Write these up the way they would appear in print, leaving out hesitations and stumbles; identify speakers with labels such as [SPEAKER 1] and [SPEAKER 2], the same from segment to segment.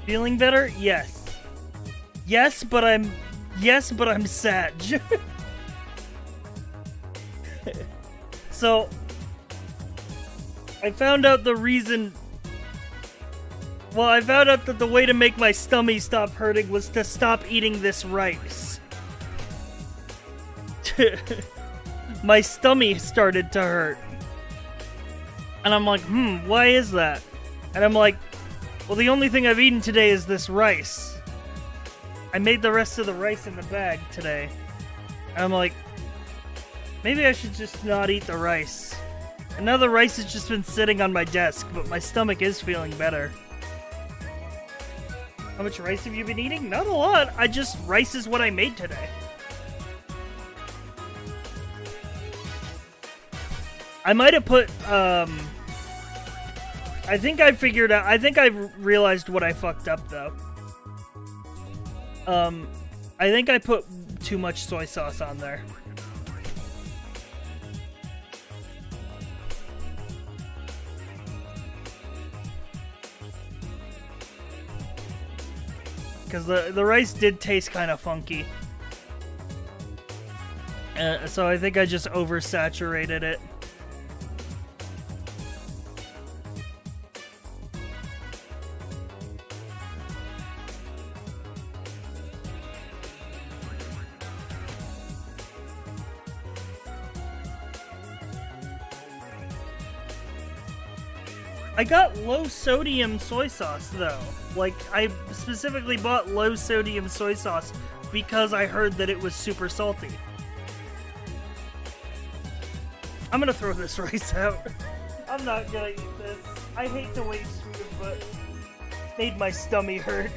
[SPEAKER 1] Feeling better? Yes. Yes, but I'm sad. So, I found out the reason. Well, I found out that the way to make my stomach stop hurting was to stop eating this rice. My stomach started to hurt. And I'm like, why is that? And I'm like, well, the only thing I've eaten today is this rice. I made the rest of the rice in the bag today. And I'm like, maybe I should just not eat the rice. And now the rice has just been sitting on my desk, but my stomach is feeling better. How much rice have you been eating? Not a lot. Rice is what I made today. I might have put, I think I figured out, I think I realized what I fucked up, though. I think I put too much soy sauce on there. Because the rice did taste kind of funky. So I think I just oversaturated it. I got low sodium soy sauce though. Like, I specifically bought low sodium soy sauce because I heard that it was super salty. I'm gonna throw this rice out. I'm not gonna eat this. I hate to waste food, but it made my stomach hurt.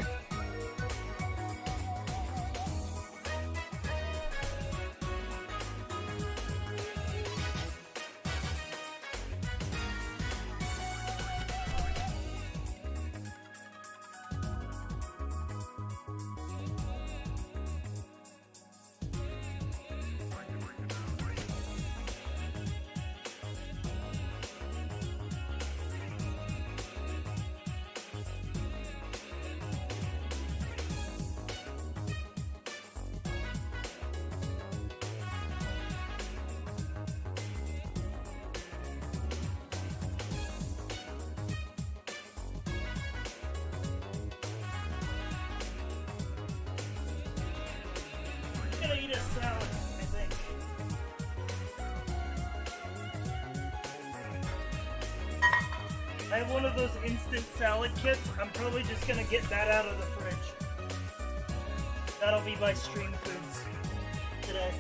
[SPEAKER 1] I have one of those instant salad kits. I'm probably just gonna get that out of the fridge. That'll be my stream foods today.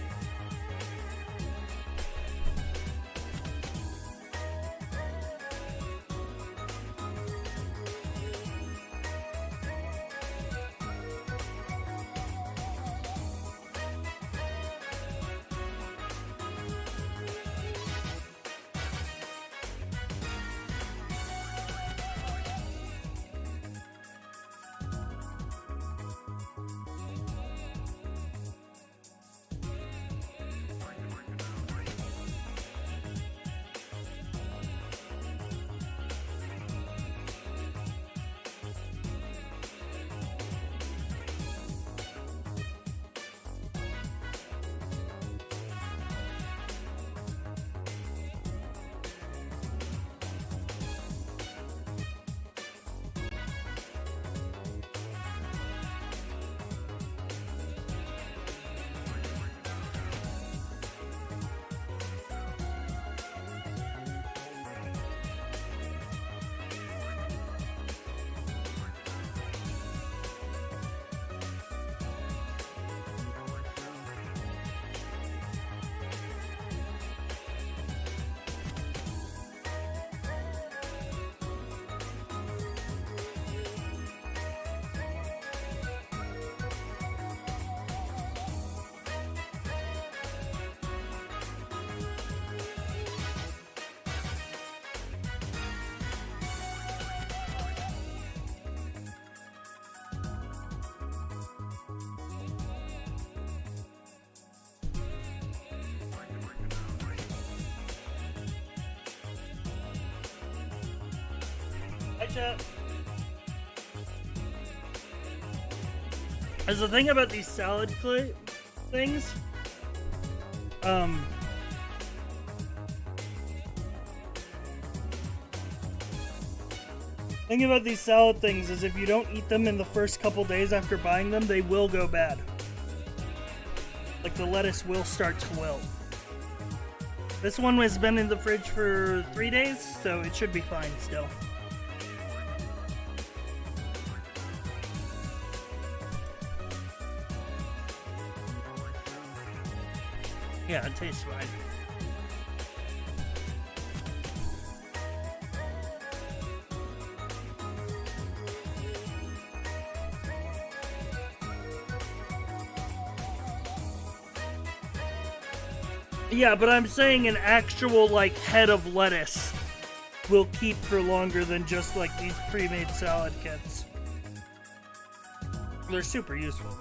[SPEAKER 1] Hi, chat. As the thing about these salad things, thing about these salad things is if you don't eat them in the first couple days after buying them, they will go bad. Like the lettuce will start to wilt. This one has been in the fridge for 3 days, so it should be fine still. Yeah, it tastes fine. Yeah, but I'm saying an actual, like, head of lettuce will keep for longer than just, like, these pre-made salad kits. They're super useful.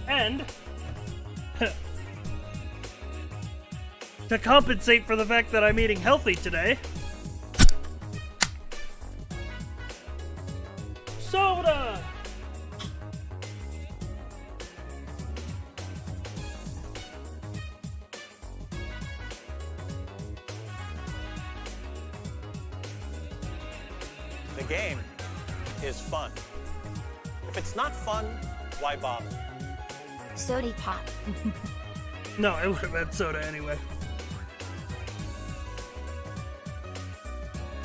[SPEAKER 1] And to compensate for the fact that I'm eating healthy today, soda!
[SPEAKER 2] The game is fun. If it's not fun, why bother?
[SPEAKER 3] Sody pop.
[SPEAKER 1] No, I would have had soda anyway.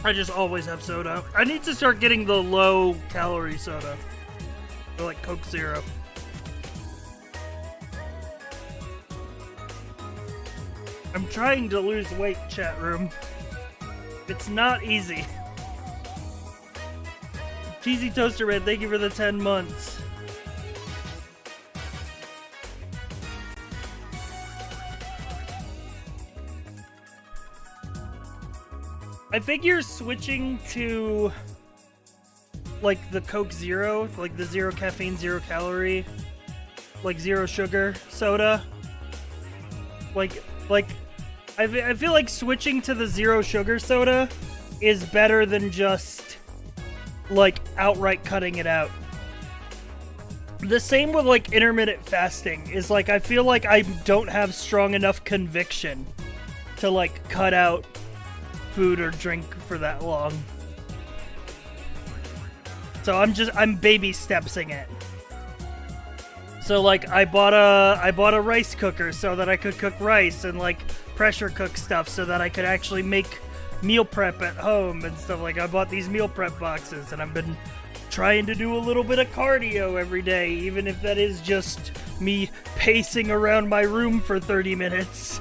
[SPEAKER 1] I just always have soda. I need to start getting the low-calorie soda. Or like Coke Zero. I'm trying to lose weight, chat room. It's not easy. Cheesy Toaster Man, thank you for the 10 months. I figure switching to like the Coke Zero, like the 0 caffeine, 0 calorie, like 0 sugar soda. Like I feel like switching to the 0 sugar soda is better than just like outright cutting it out. The same with like intermittent fasting is like I feel like I don't have strong enough conviction to like cut out food or drink for that long. So I'm baby stepsing it. So like I bought a rice cooker so that I could cook rice and like pressure cook stuff so that I could actually make meal prep at home and stuff. Like I bought these meal prep boxes and I've been trying to do a little bit of cardio every day, even if that is just me pacing around my room for 30 minutes.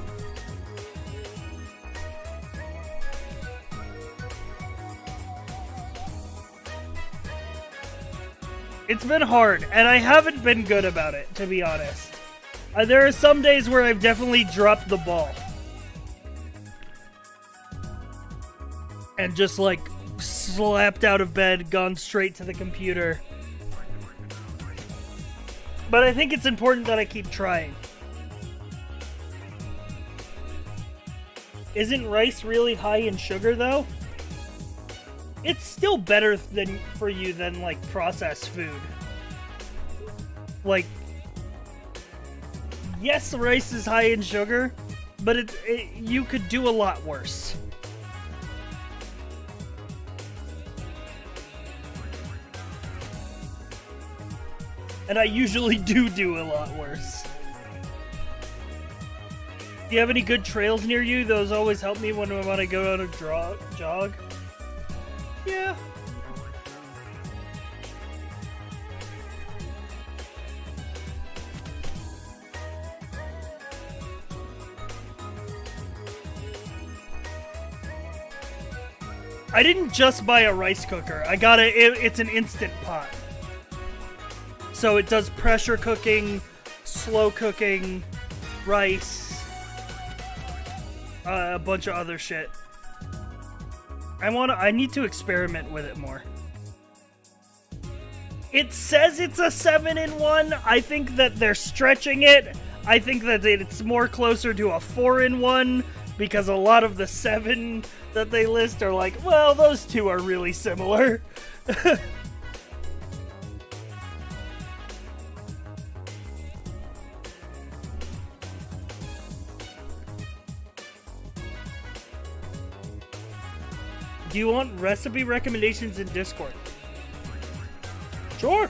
[SPEAKER 1] It's been hard, and I haven't been good about it, to be honest. There are some days where I've definitely dropped the ball. And just, like, slapped out of bed, gone straight to the computer. But I think it's important that I keep trying. Isn't rice really high in sugar, though? It's still better for you than, like, processed food. Like, yes, rice is high in sugar, but you could do a lot worse. And I usually do a lot worse. Do you have any good trails near you? Those always help me when I want to go on a jog. Yeah. I didn't just buy a rice cooker. I got it's an instant pot. So it does pressure cooking, slow cooking, rice, a bunch of other shit. I need to experiment with it more. It says it's a 7-in-1. I think that they're stretching it. I think that it's more closer to a 4-in-1 because a lot of the 7 that they list are like, well, those two are really similar. Do you want recipe recommendations in Discord? Sure.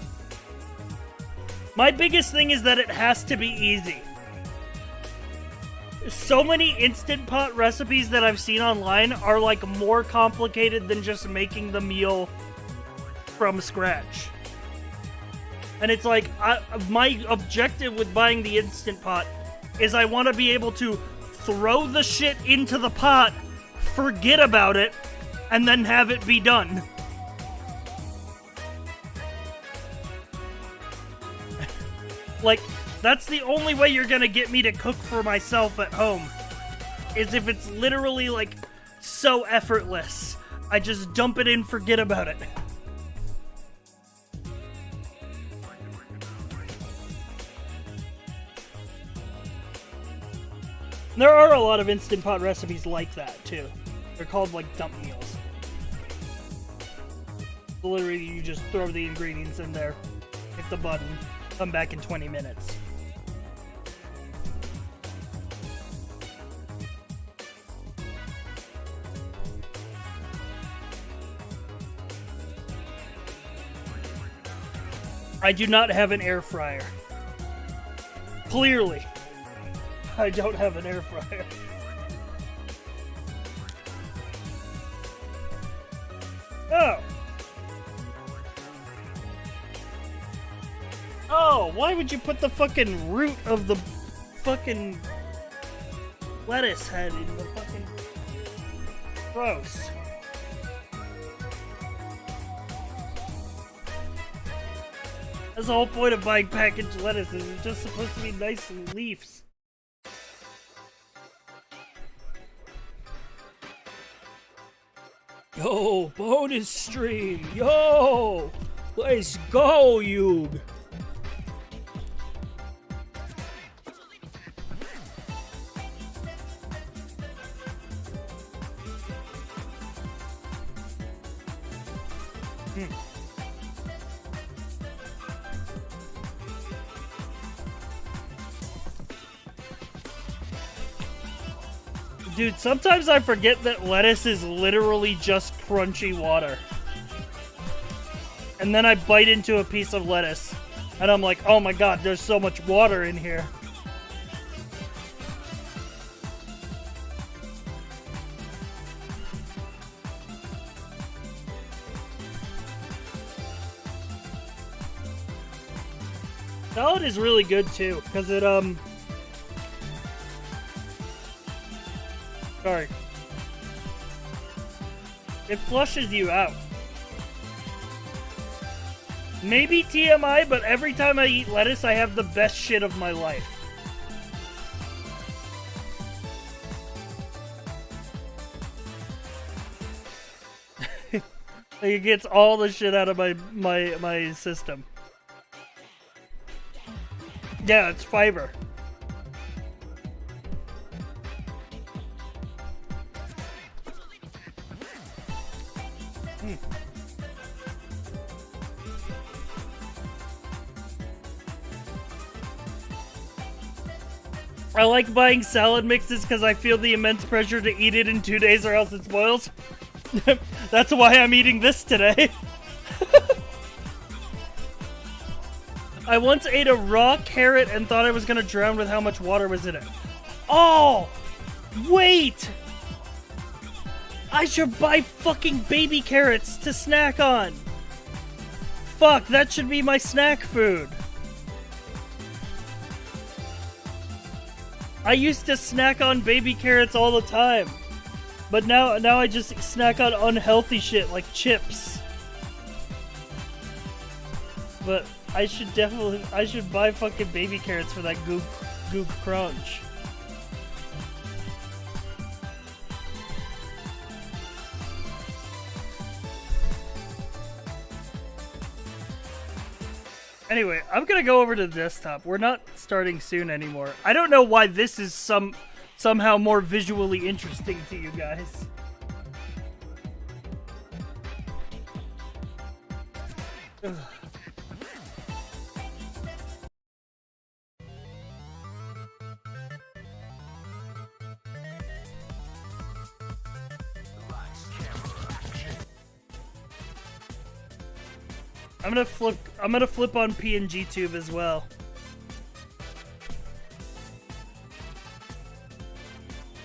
[SPEAKER 1] My biggest thing is that it has to be easy. So many Instant Pot recipes that I've seen online are like more complicated than just making the meal from scratch. And it's like, my objective with buying the Instant Pot is I want to be able to throw the shit into the pot, forget about it, and then have it be done. Like, that's the only way you're gonna get me to cook for myself at home. Is if it's literally, like, so effortless. I just dump it in, forget about it. There are a lot of Instant Pot recipes like that, too. They're called, like, dump meals. Literally, you just throw the ingredients in there, hit the button, come back in 20 minutes. I do not have an air fryer. Clearly, I don't have an air fryer. Oh. Oh, why would you put the fucking root of the fucking lettuce head in the fucking... Gross. That's the whole point of buying packaged lettuce, is it's just supposed to be nice leaves. Yo, bonus stream! Yo! Let's go, Yug! Dude, sometimes I forget that lettuce is literally just crunchy water. And then I bite into a piece of lettuce, and I'm like, oh my god, there's so much water in here. Salad is really good too, because it, sorry. It flushes you out. Maybe TMI, but every time I eat lettuce, I have the best shit of my life. Like, it gets all the shit out of my system. Yeah, it's fiber. I like buying salad mixes because I feel the immense pressure to eat it in 2 days or else it spoils. That's why I'm eating this today. I once ate a raw carrot and thought I was gonna drown with how much water was in it. Oh! Wait! I should buy fucking baby carrots to snack on! Fuck, that should be my snack food. I used to snack on baby carrots all the time. But now I just snack on unhealthy shit like chips. But I should buy fucking baby carrots for that gook crunch. Anyway, I'm gonna go over to the desktop. We're not starting soon anymore. I don't know why this is somehow more visually interesting to you guys. Ugh. I'm gonna flip on PNG Tube as well.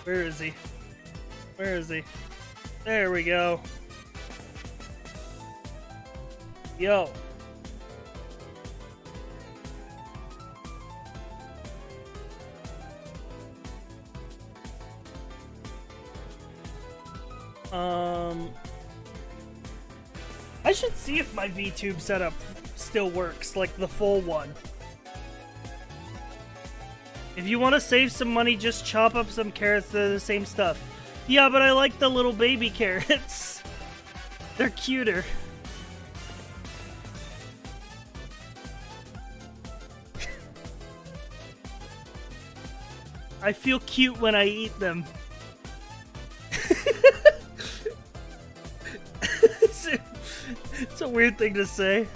[SPEAKER 1] Where is he? Where is he? There we go. Yo. I should see if my VTube setup still works, like the full one. If you want to save some money, just chop up some carrots. They're the same stuff. Yeah, but I like the little baby carrots. They're cuter. I feel cute when I eat them. It's a weird thing to say.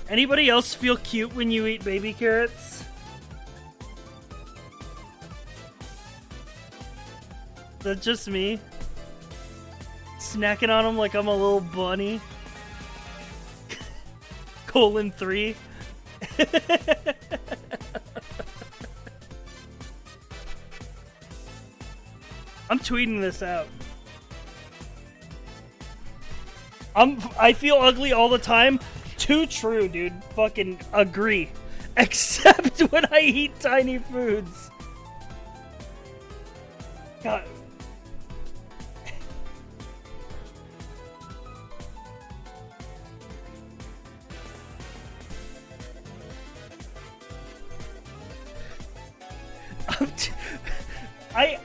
[SPEAKER 1] Anybody else feel cute when you eat baby carrots? Is that just me? Snacking on them like I'm a little bunny? Colon 3. I'm tweeting this out. I feel ugly all the time. Too true, dude. Fucking agree. Except when I eat tiny foods. God.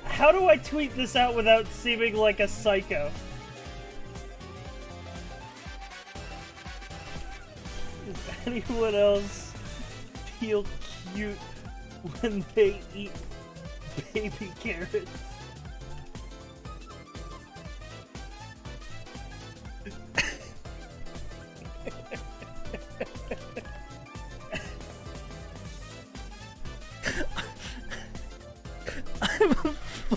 [SPEAKER 1] How do I tweet this out without seeming like a psycho? Does anyone else feel cute when they eat baby carrots? I'm a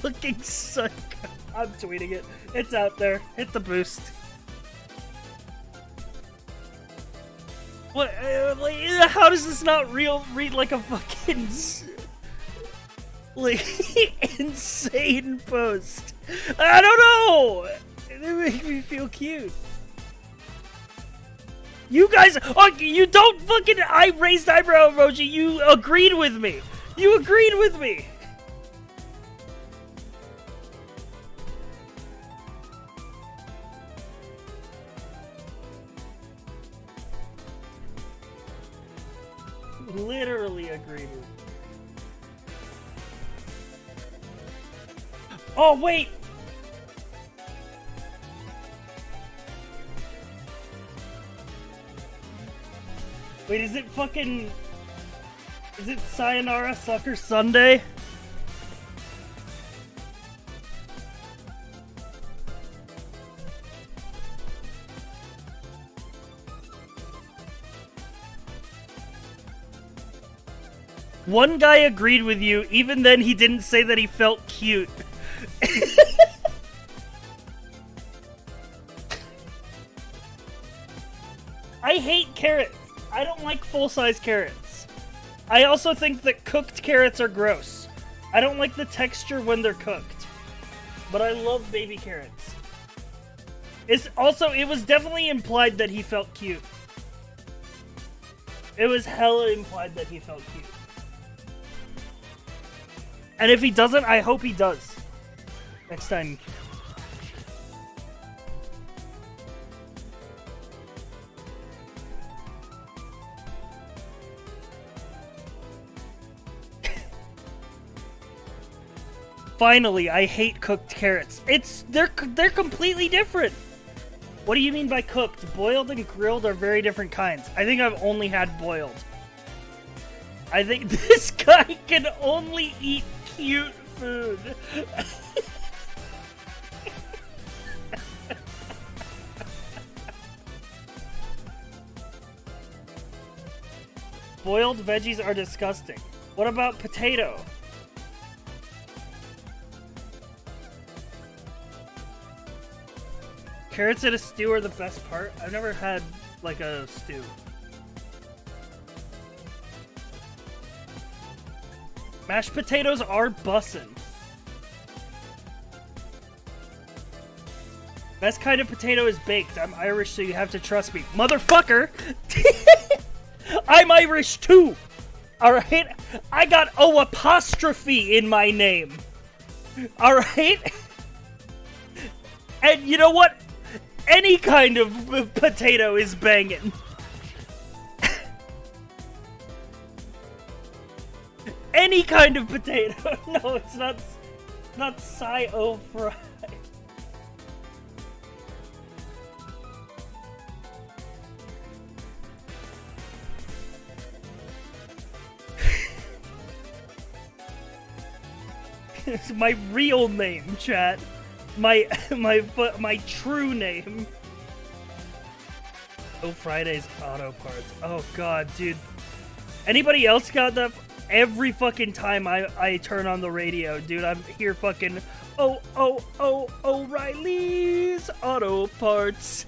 [SPEAKER 1] fucking psycho. I'm tweeting it. It's out there. Hit the boost. What? Like, how does this not read like a fucking like insane post? I don't know. They make me feel cute. You guys, you don't fucking. I raised eyebrow emoji. You agreed with me. You agreed with me. Literally agreed with. Oh wait. Wait, is it fucking? Is it Sayonara Sucker Sunday? One guy agreed with you, even then he didn't say that he felt cute. I hate carrots. I don't like full-size carrots. I also think that cooked carrots are gross. I don't like the texture when they're cooked. But I love baby carrots. It was definitely implied that he felt cute. It was hella implied that he felt cute. And if he doesn't, I hope he does. Next time. Finally, I hate cooked carrots. They're completely different. What do you mean by cooked? Boiled and grilled are very different kinds. I think I've only had boiled. I think this guy can only eat cute food. Boiled veggies are disgusting. What about potato? Carrots in a stew are the best part. I've never had, like, a stew. Mashed potatoes are bussin'. Best kind of potato is baked. I'm Irish, so you have to trust me. Motherfucker! I'm Irish too! Alright? I got O apostrophe in my name. Alright? And you know what? Any kind of potato is banging. Any kind of potato. No, it's not Cy-O fry. It's my real name, chat. My true name. Oh, Friday's Auto Parts. Oh god, dude. Anybody else got that? Every fucking time I turn on the radio, dude, I'm here fucking O'Reilly's Auto Parts.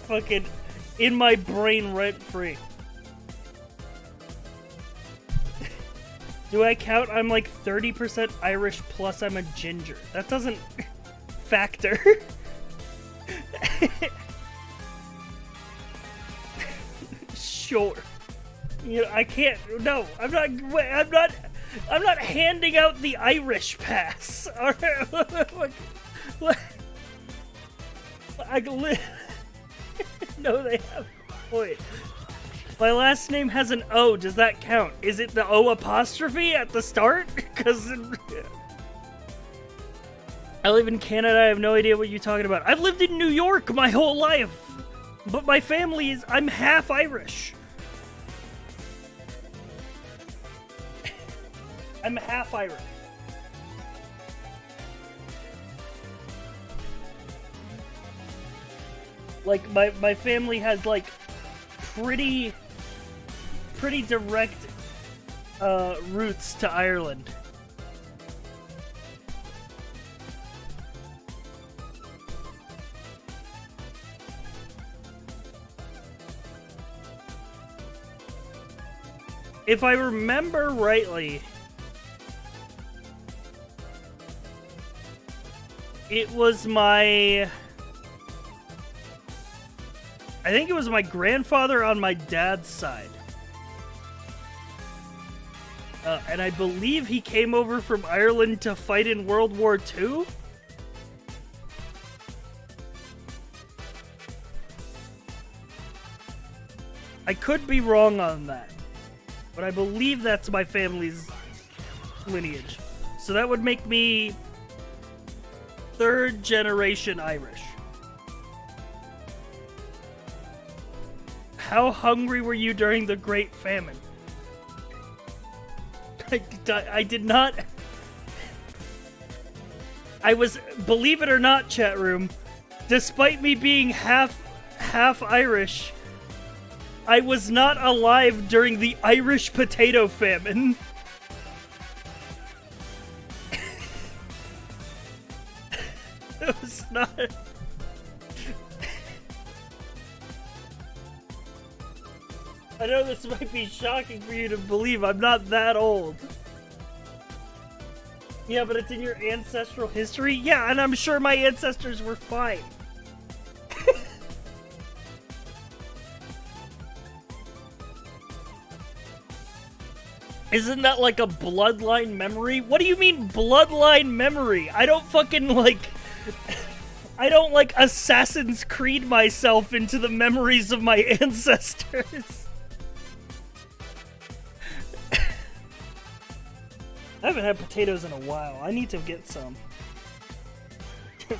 [SPEAKER 1] Fucking in my brain rent free. Do I count? I'm like 30% Irish plus I'm a ginger. That doesn't factor. Sure. You know, I can't. No, I'm not handing out the Irish pass. All right. No, they have. Wait. My last name has an O. Does that count? Is it the O apostrophe at the start? Because I live in Canada. I have no idea what you're talking about. I've lived in New York my whole life. But my family is... I'm half Irish. I'm half Irish. Like, my family has, like, pretty direct roots to Ireland. If I remember rightly, it was I think it was my grandfather on my dad's side. And I believe he came over from Ireland to fight in World War II. I could be wrong on that, but I believe that's my family's lineage. So that would make me third generation Irish. How hungry were you during the Great Famine? I did not... I was, believe it or not, chat room, despite me being half Irish, I was not alive during the Irish potato famine. It was not... I know this might be shocking for you to believe. I'm not that old. Yeah, but it's in your ancestral history? Yeah, and I'm sure my ancestors were fine. Isn't that like a bloodline memory? What do you mean bloodline memory? I don't fucking like... I don't like Assassin's Creed myself into the memories of my ancestors. I haven't had potatoes in a while. I need to get some.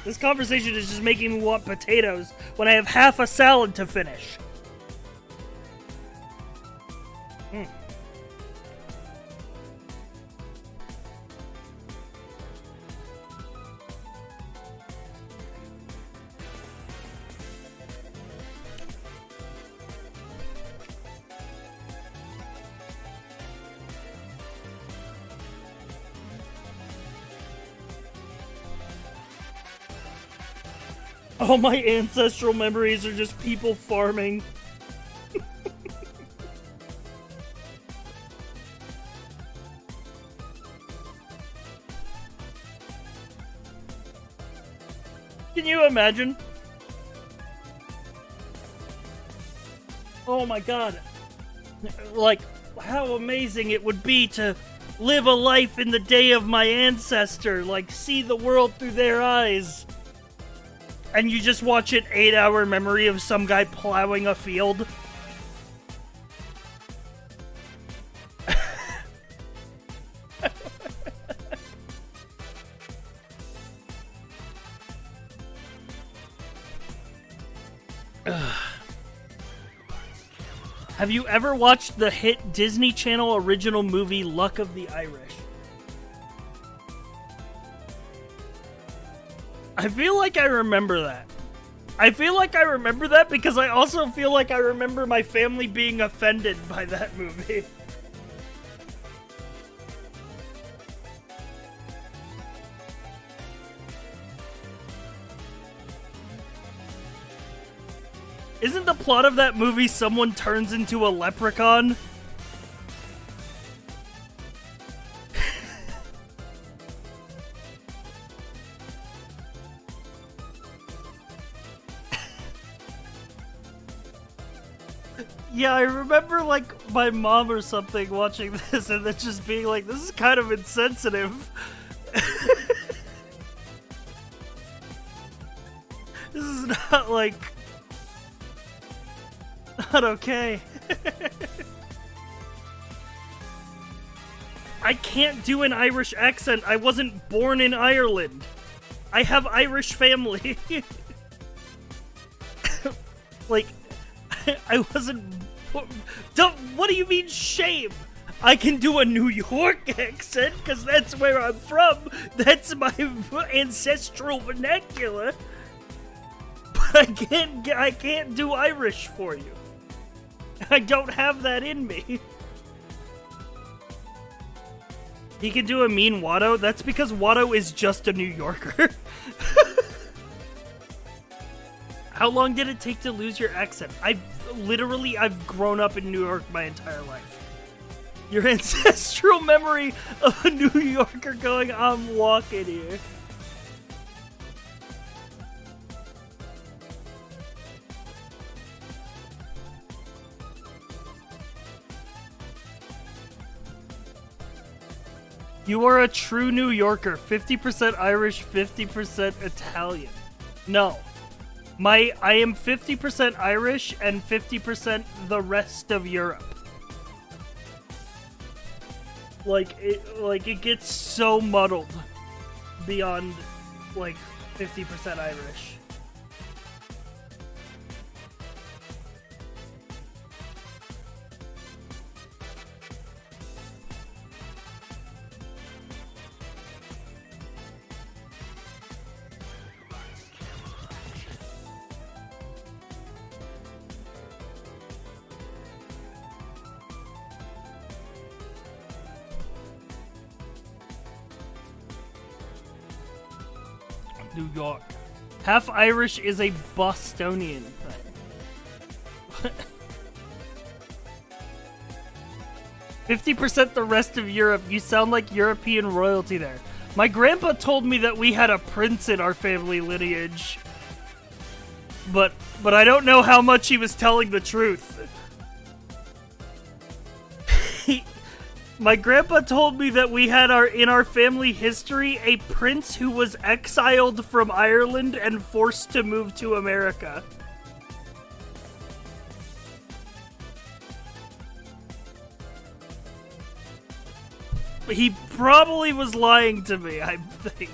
[SPEAKER 1] This conversation is just making me want potatoes. when I have half a salad to finish. All my ancestral memories are just people farming. Can you imagine? Oh my god. Like, how amazing it would be to live a life in the day of my ancestor, like, see the world through their eyes. And you just watch an 8-hour memory of some guy plowing a field. Have you ever watched the hit Disney Channel original movie Luck of the Irish? I feel like I remember that. I feel like I remember that because I also feel like I remember my family being offended by that movie. Isn't the plot of that movie someone turns into a leprechaun? Yeah, I remember, like, my mom or something watching this and then just being like, this is kind of insensitive. This is not, like, not okay. I can't do an Irish accent. I wasn't born in Ireland. I have Irish family. Like, I wasn't... What do you mean shame? I can do a New York accent because that's where I'm from. That's my ancestral vernacular. But I can't do Irish for you. I don't have that in me. He can do a mean Watto? That's because Watto is just a New Yorker. How long did it take to lose your accent? I've grown up in New York my entire life. Your ancestral memory of a New Yorker going, I'm walking here. You are a true New Yorker. 50% Irish, 50% Italian. No. I am 50% Irish and 50% the rest of Europe. It gets so muddled beyond, 50% Irish. New York. Half Irish is a Bostonian thing. 50% the rest of Europe. You sound like European royalty there. My grandpa told me that we had a prince in our family lineage. But I don't know how much he was telling the truth. My grandpa told me that we had in our family history a prince who was exiled from Ireland and forced to move to America. He probably was lying to me, I think.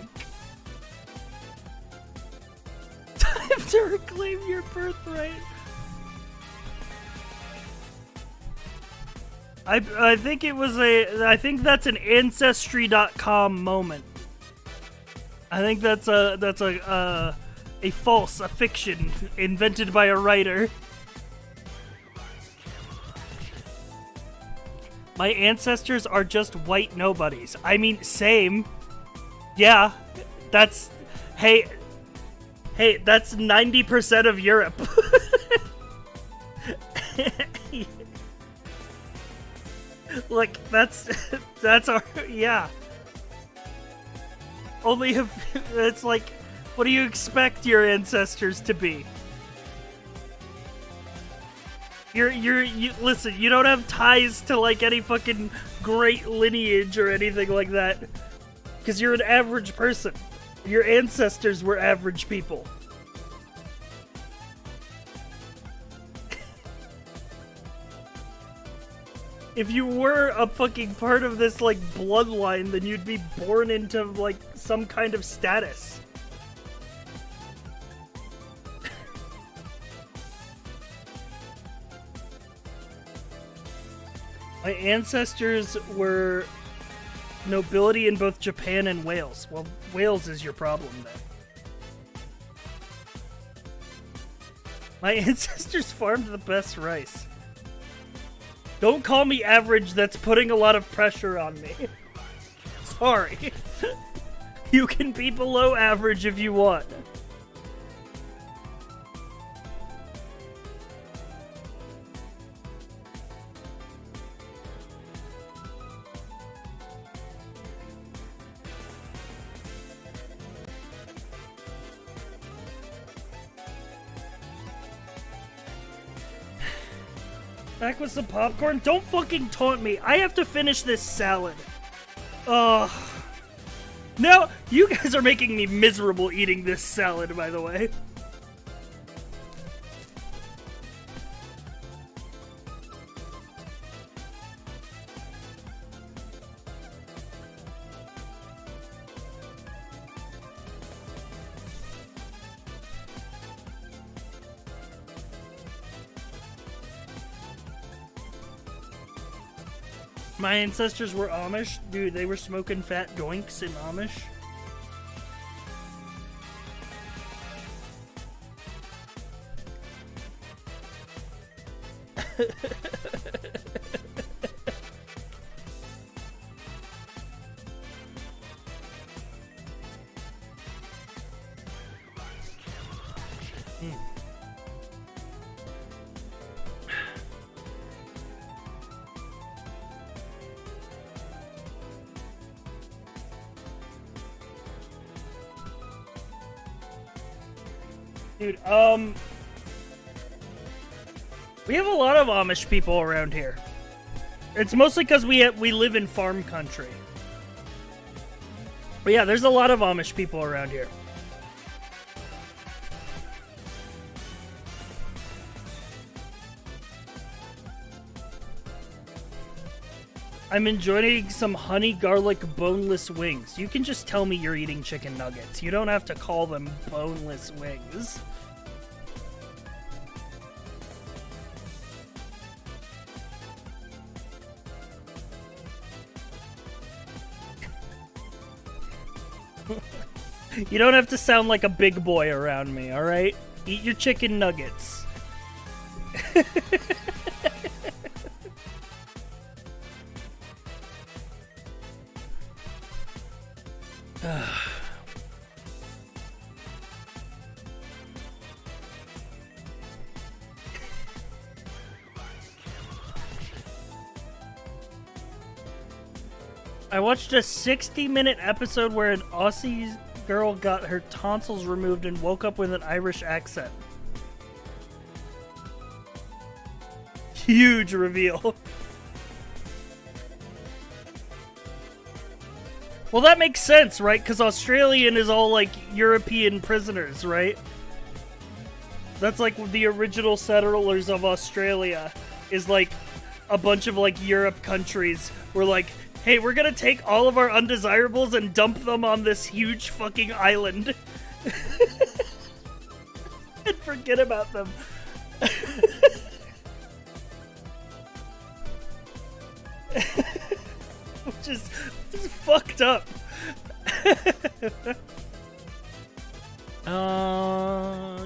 [SPEAKER 1] Time to reclaim your birthright. I think it was I think that's an Ancestry.com moment. I think that's a fiction invented by a writer. My ancestors are just white nobodies. I mean, same. Yeah, that's... Hey, that's 90% of Europe. Like, that's our... Yeah. Only if... It's like, what do you expect your ancestors to be? You listen, you don't have ties to, like, any fucking great lineage or anything like that. Because you're an average person. Your ancestors were average people. If you were a fucking part of this, like, bloodline, then you'd be born into, like, some kind of status. My ancestors were nobility in both Japan and Wales. Well, Wales is your problem, then. My ancestors farmed the best rice. Don't call me average, that's putting a lot of pressure on me. Sorry. You can be below average if you want. Back with some popcorn? Don't fucking taunt me. I have to finish this salad. Ugh. No, you guys are making me miserable eating this salad, by the way. My ancestors were Amish. Dude, they were smoking fat doinks in Amish. Dude, we have a lot of Amish people around here. It's mostly because we live in farm country. But yeah, there's a lot of Amish people around here. I'm enjoying some honey garlic boneless wings. You can just tell me you're eating chicken nuggets. You don't have to call them boneless wings. You don't have to sound like a big boy around me, alright? Eat your chicken nuggets. I watched a 60-minute episode where an Aussie girl got her tonsils removed and woke up with an Irish accent. Huge reveal. Well, that makes sense, right? Because Australian is all, like, European prisoners, right? That's, like, the original settlers of Australia is, like, a bunch of, like, Europe countries were like, hey, we're gonna take all of our undesirables and dump them on this huge fucking island. and forget about them. Which is fucked up. uh,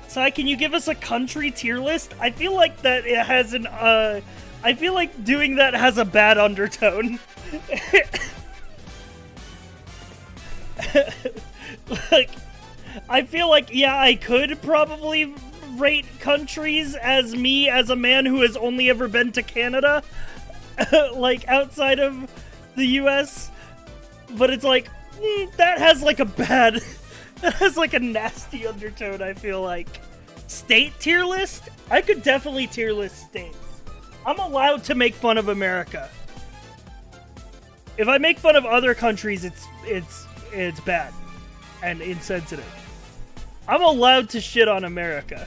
[SPEAKER 1] Sai, can you give us a country tier list? I feel like that it has an, I feel like doing that has a bad undertone. Like, I feel like, yeah, I could probably rate countries as me, as a man who has only ever been to Canada, like, outside of the US, but it's like, that has like a bad... That has like a nasty undertone, I feel like. State tier list? I could definitely tier list states. I'm allowed to make fun of America. If I make fun of other countries, it's bad and insensitive. I'm allowed to shit on America.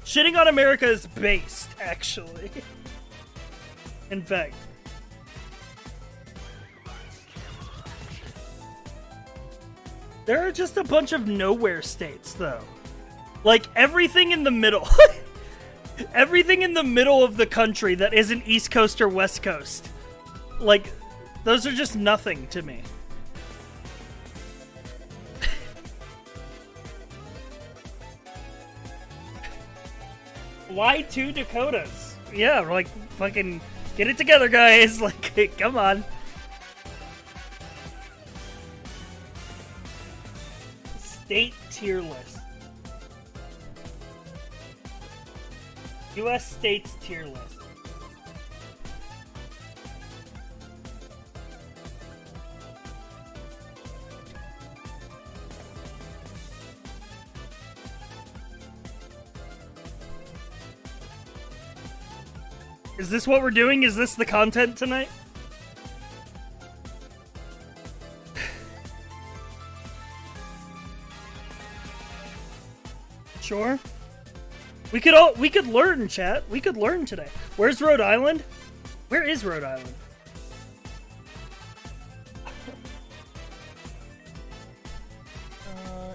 [SPEAKER 1] Shitting on America is based, actually. In fact. There are just a bunch of nowhere states, though. Like, everything in the middle. Everything in the middle of the country that isn't East Coast or West Coast. Like, those are just nothing to me. Why 2 Dakotas? Yeah, like, fucking get it together, guys. Like, come on. State tier list. U.S. states tier list. Is this what we're doing? Is this the content tonight? Sure. We could learn, chat. We could learn today. Where's Rhode Island? Where is Rhode Island?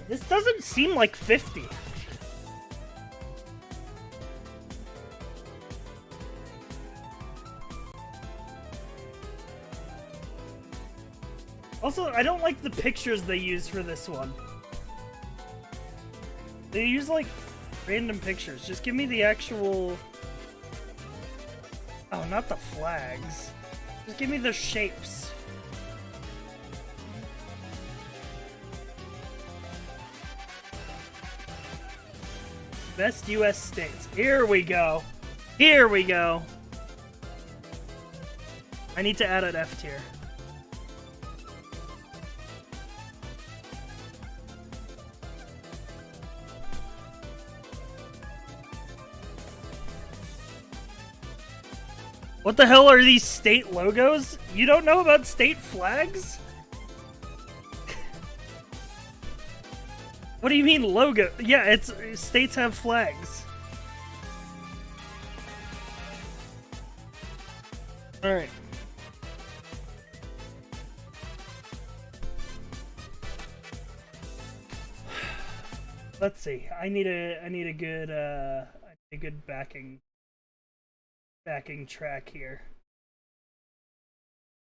[SPEAKER 1] This doesn't seem like 50. Also, I don't like the pictures they use for this one. They use, like, random pictures. Just give me the actual... Oh, not the flags. Just give me the shapes. Best U.S. states. Here we go. Here we go. I need to add an F tier. What the hell are these state logos? You don't know about state flags? What do you mean logo? Yeah, it's states have flags. All right. Let's see. I need a good backing track here.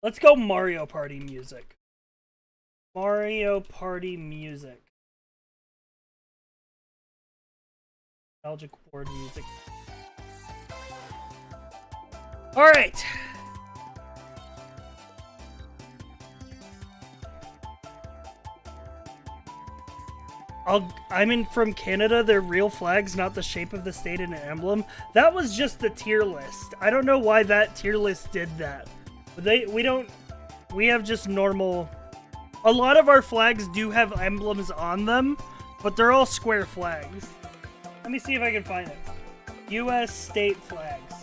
[SPEAKER 1] Let's go Mario Party music. Mario Party music. Nostalgic board music. All right. I'm in from Canada. They're real flags, not the shape of the state and an emblem. That was just the tier list. I don't know why that tier list did that. But we have just normal. A lot of our flags do have emblems on them, but they're all square flags. Let me see if I can find it. U.S. state flags.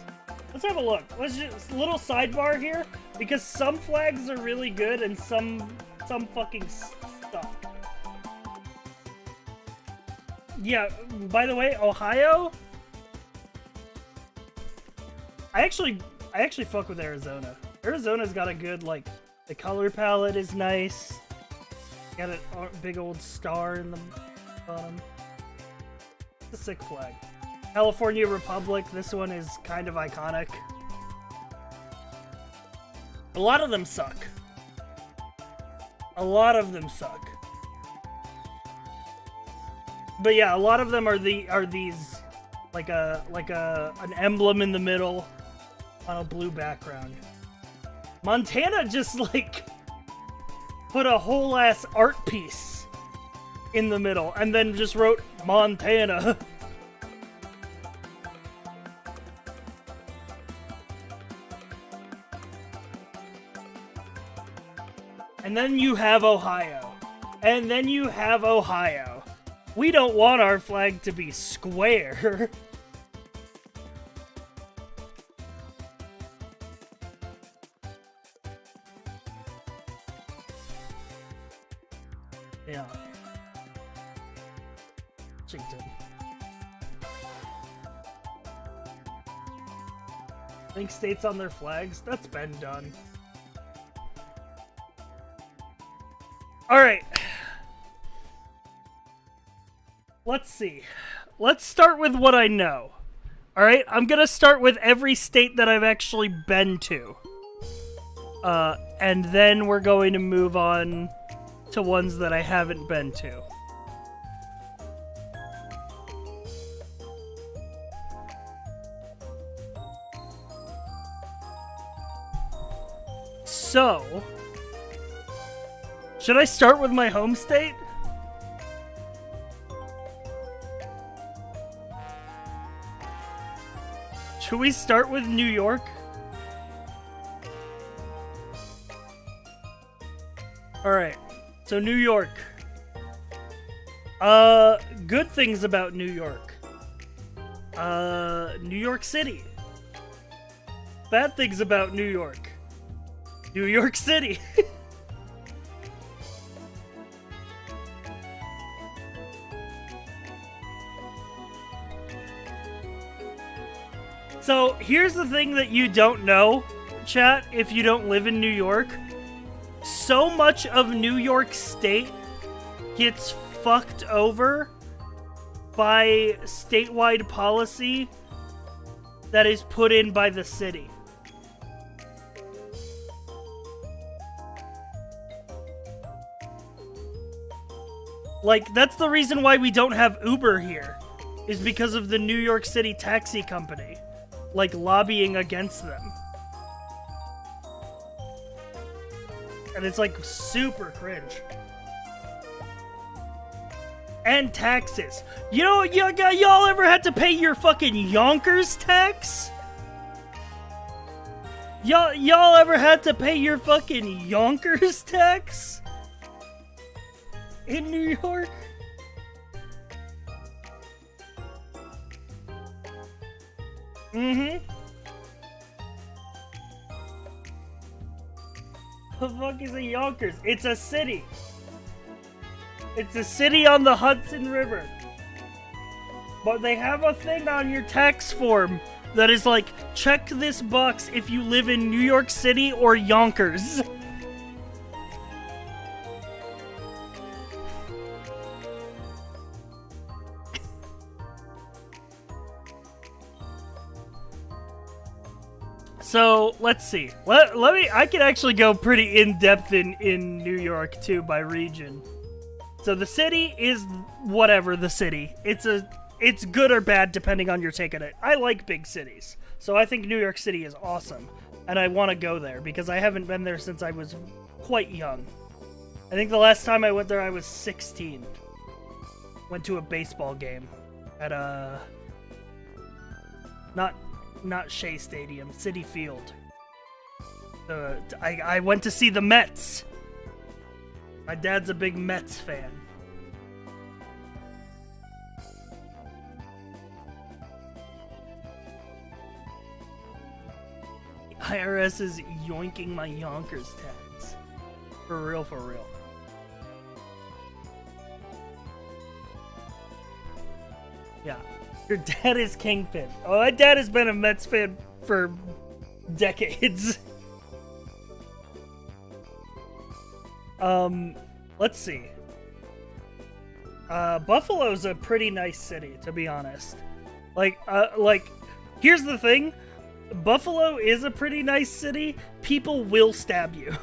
[SPEAKER 1] Let's have a look. Let's just little sidebar here, because some flags are really good and some fucking suck. Yeah, by the way, Ohio. I actually fuck with Arizona. Arizona's got a good, like, the color palette is nice. Got a big old star in the bottom. It's a sick flag. California Republic, this one is kind of iconic. A lot of them suck. A lot of them suck. But yeah, a lot of them are these like an emblem in the middle on a blue background. Montana just like put a whole ass art piece in the middle and then just wrote Montana. And then you have Ohio. And then you have Ohio. We don't want our flag to be square. Yeah. Washington. Link states on their flags? That's been done. Alright. Let's see. Let's start with what I know. Alright, I'm gonna start with every state that I've actually been to. And then we're going to move on to ones that I haven't been to. So, should I start with my home state? Should we start with New York? Alright, so New York. Good things about New York. New York City. Bad things about New York. New York City. So, here's the thing that you don't know, chat, if you don't live in New York. So much of New York State gets fucked over by statewide policy that is put in by the city. Like, that's the reason why we don't have Uber here, is because of the New York City taxi company. Like, lobbying against them. And it's, like, super cringe. And taxes. You know, y'all ever had to pay your fucking Yonkers tax? Y'all ever had to pay your fucking Yonkers tax? In New York? Mm-hmm. The fuck is a Yonkers? It's a city. It's a city on the Hudson River. But they have a thing on your tax form that is like, check this box if you live in New York City or Yonkers. So, let's see. I can actually go pretty in-depth in New York, too, by region. So the city is whatever the city. It's good or bad depending on your take on it. I like big cities. So I think New York City is awesome. And I want to go there because I haven't been there since I was quite young. I think the last time I went there I was 16. went to a baseball game at not Shea Stadium, Citi Field. I went to see the Mets. My dad's a big Mets fan. IRS is yoinking my Yonkers tags. For real, for real. Yeah. Your dad is Kingpin. Oh, my dad has been a Mets fan for decades. Let's see. Buffalo's a pretty nice city, to be honest. Like, here's the thing. Buffalo is a pretty nice city. People will stab you.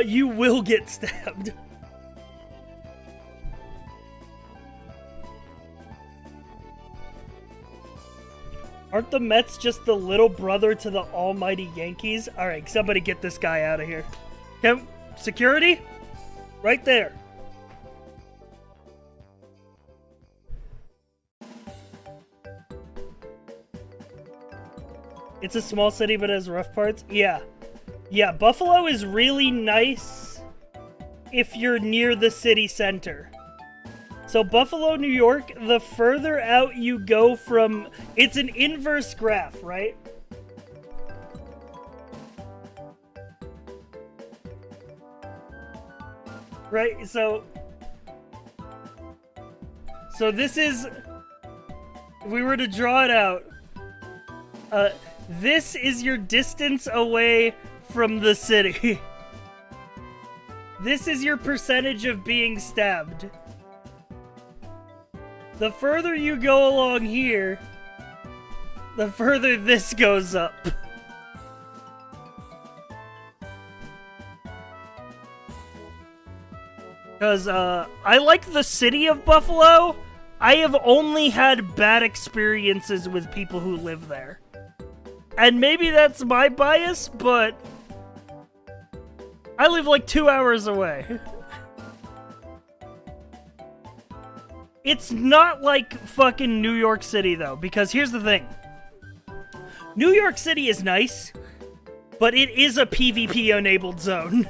[SPEAKER 1] You will get stabbed. Aren't the Mets just the little brother to the almighty Yankees? Alright, somebody get this guy out of here. Security? Right there. It's a small city, but it has rough parts. Yeah. Yeah, Buffalo is really nice if you're near the city center. So Buffalo, New York, the further out you go from... It's an inverse graph, right? Right, so this is... If we were to draw it out... this is your distance away from the city. This is your percentage of being stabbed. The further you go along here, the further this goes up. Because, I like the city of Buffalo. I have only had bad experiences with people who live there. And maybe that's my bias, but I live like 2 hours away. It's not like fucking New York City, though, because here's the thing. New York City is nice, but it is a PvP-enabled zone.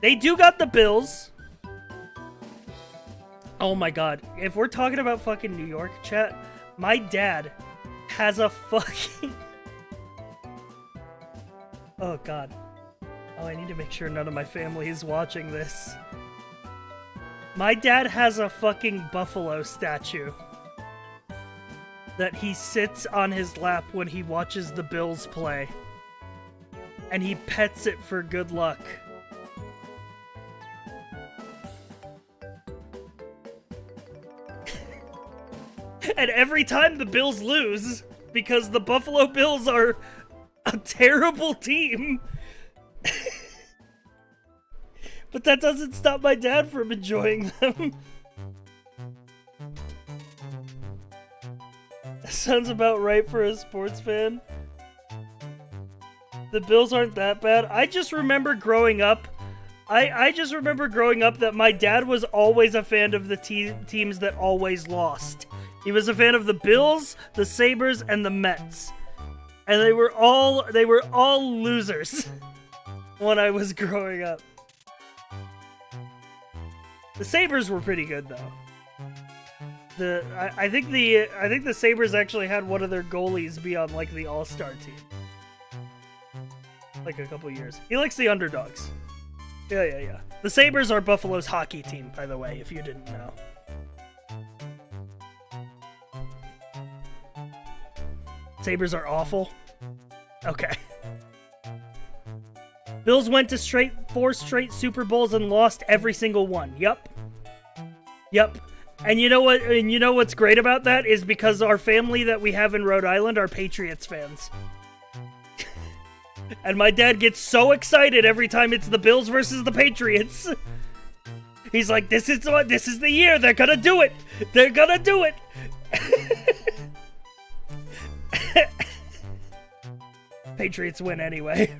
[SPEAKER 1] They do got the Bills. Oh my god. If we're talking about fucking New York, chat, my dad has a fucking... Oh god. Oh, I need to make sure none of my family is watching this. My dad has a fucking buffalo statue that he sits on his lap when he watches the Bills play. And he pets it for good luck. And every time the Bills lose, because the Buffalo Bills are a terrible team. But that doesn't stop my dad from enjoying them. That sounds about right for a sports fan. The Bills aren't that bad. I just remember growing up. I just remember growing up that my dad was always a fan of the teams that always lost. He was a fan of the Bills, the Sabres, and the Mets. And they were all losers when I was growing up. The Sabres were pretty good though. I think the Sabres actually had one of their goalies be on like the All-Star team. Like a couple years. He likes the underdogs. Yeah. The Sabres are Buffalo's hockey team, by the way, if you didn't know. Sabres are awful. Okay. Bills went to 4 straight Super Bowls and lost every single one. Yup. And you know what? And you know what's great about that is because our family that we have in Rhode Island are Patriots fans. And my dad gets so excited every time it's the Bills versus the Patriots. He's like, this is the year. They're gonna do it. They're gonna do it. Patriots win anyway.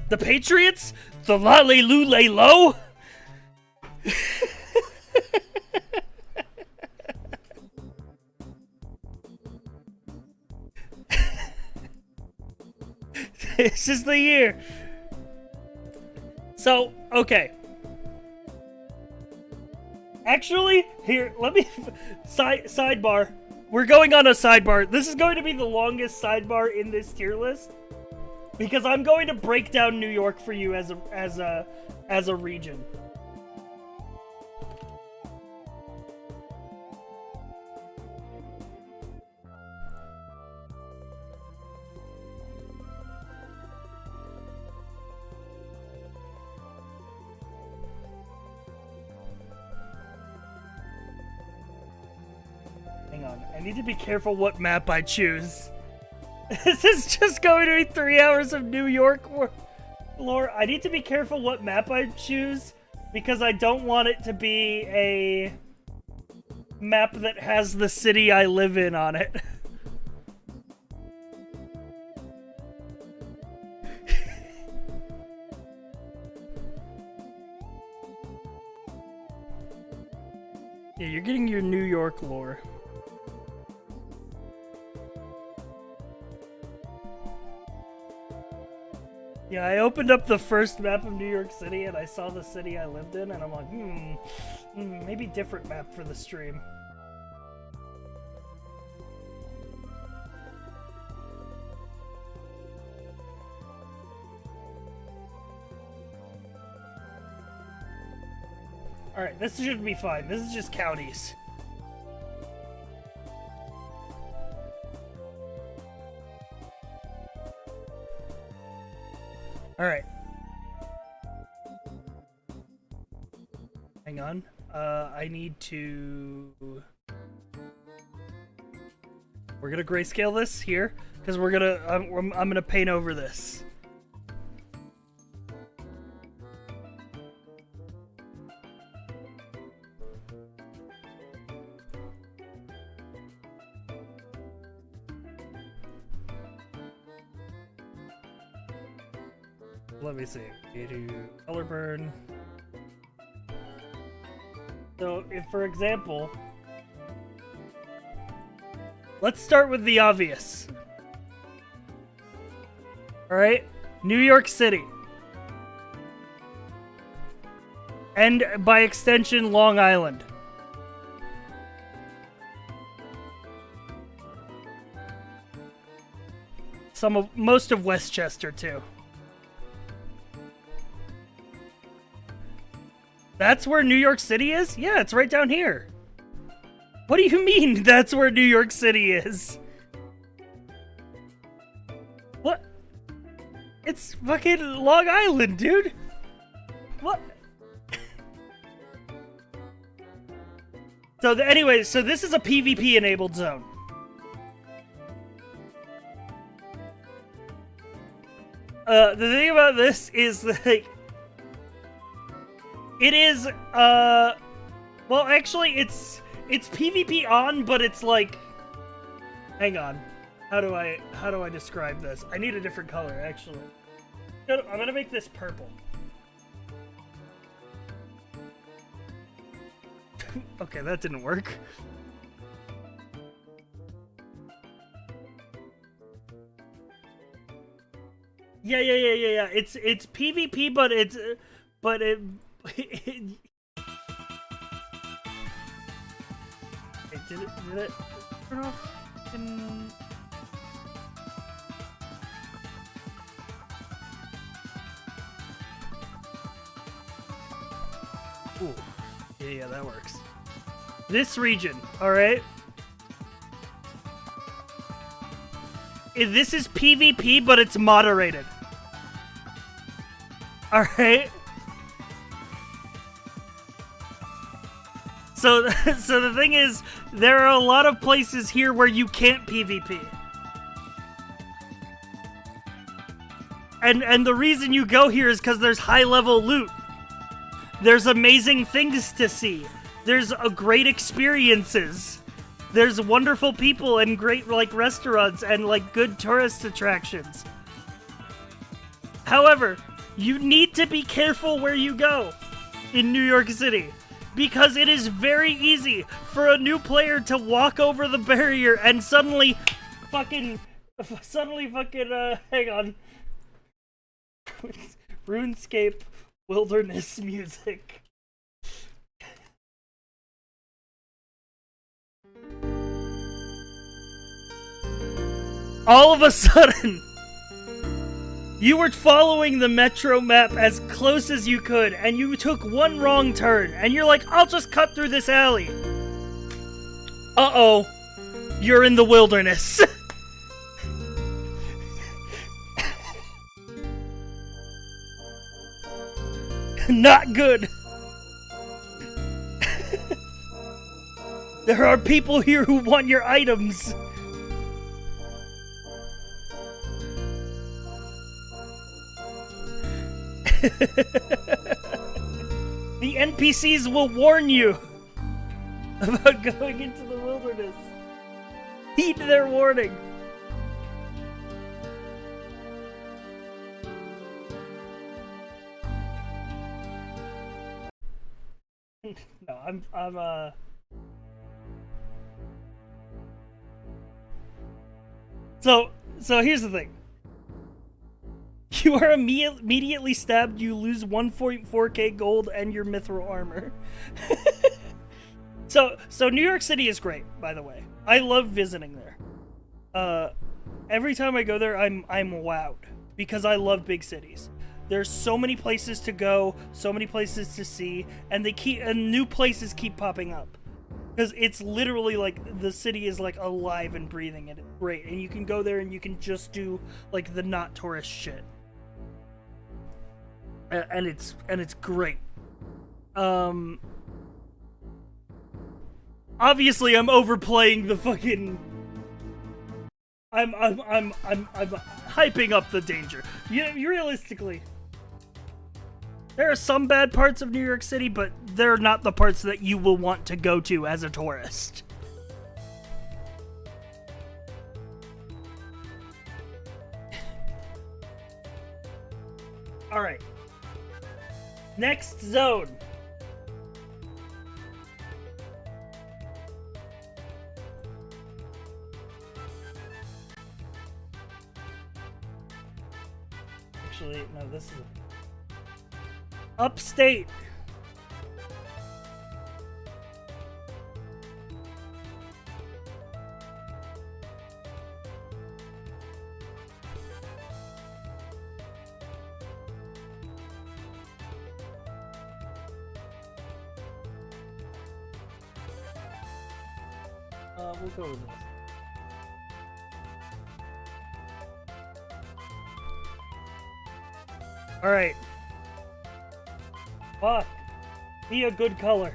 [SPEAKER 1] The Patriots? The Lale Lule Low? This is the year. So, okay. Actually, here, let me... sidebar. We're going on a sidebar. This is going to be the longest sidebar in this tier list. Because I'm going to break down New York for you as a region. Hang on, I need to be careful what map I choose. This is just going to be 3 hours of New York lore. I need to be careful what map I choose because I don't want it to be a map that has the city I live in on it. Yeah, you're getting your New York lore. Yeah, I opened up the first map of New York City and I saw the city I lived in and I'm like, maybe different map for the stream. Alright, this should be fine. This is just counties. Alright. Hang on. I need to... We're gonna grayscale this here, because we're gonna... I'm gonna paint over this. Let me see. You do color burn. So, if for example, let's start with the obvious. Alright? New York City. And by extension, Long Island. Most of Westchester, too. That's where New York City is? Yeah, it's right down here. What do you mean that's where New York City is? What? It's fucking Long Island, dude. What? So, anyways, so this is a PvP-enabled zone. The thing about this is, like... It is, well, actually, it's PvP on, but it's like, hang on, how do I describe this? I need a different color, actually. I'm gonna make this purple. Okay, that didn't work. Yeah. It's PvP, but it. Hey, did it turn off? Ooh. Yeah, that works. This region, alright? This is PvP, but it's moderated. Alright? So the thing is, there are a lot of places here where you can't PvP. And the reason you go here is because there's high-level loot. There's amazing things to see. There's great experiences. There's wonderful people and great, like, restaurants and, like, good tourist attractions. However, you need to be careful where you go in New York City, because it is very easy for a new player to walk over the barrier and suddenly fucking, hang on. RuneScape wilderness music. All of a sudden, you were following the metro map as close as you could, and you took one wrong turn, and you're like, I'll just cut through this alley. Uh-oh. You're in the wilderness. Not good. There are people here who want your items. The NPCs will warn you about going into the wilderness. Heed their warning. No, I'm So here's the thing. You are immediately stabbed, you lose 1.4k gold and your mithril armor. So New York City is great, by the way. I love visiting there. Every time I go there, I'm wowed, because I love big cities. There's so many places to go, so many places to see, and new places keep popping up. Because it's literally like the city is like alive and breathing, and it's great. And you can go there and you can just do like the not tourist shit. And it's great. Obviously I'm overplaying the fucking I'm hyping up the danger. Realistically, there are some bad parts of New York City, but they're not the parts that you will want to go to as a tourist. All right. Next zone. Actually, no, this is upstate. We'll go with this. Alright. Fuck. Be a good color.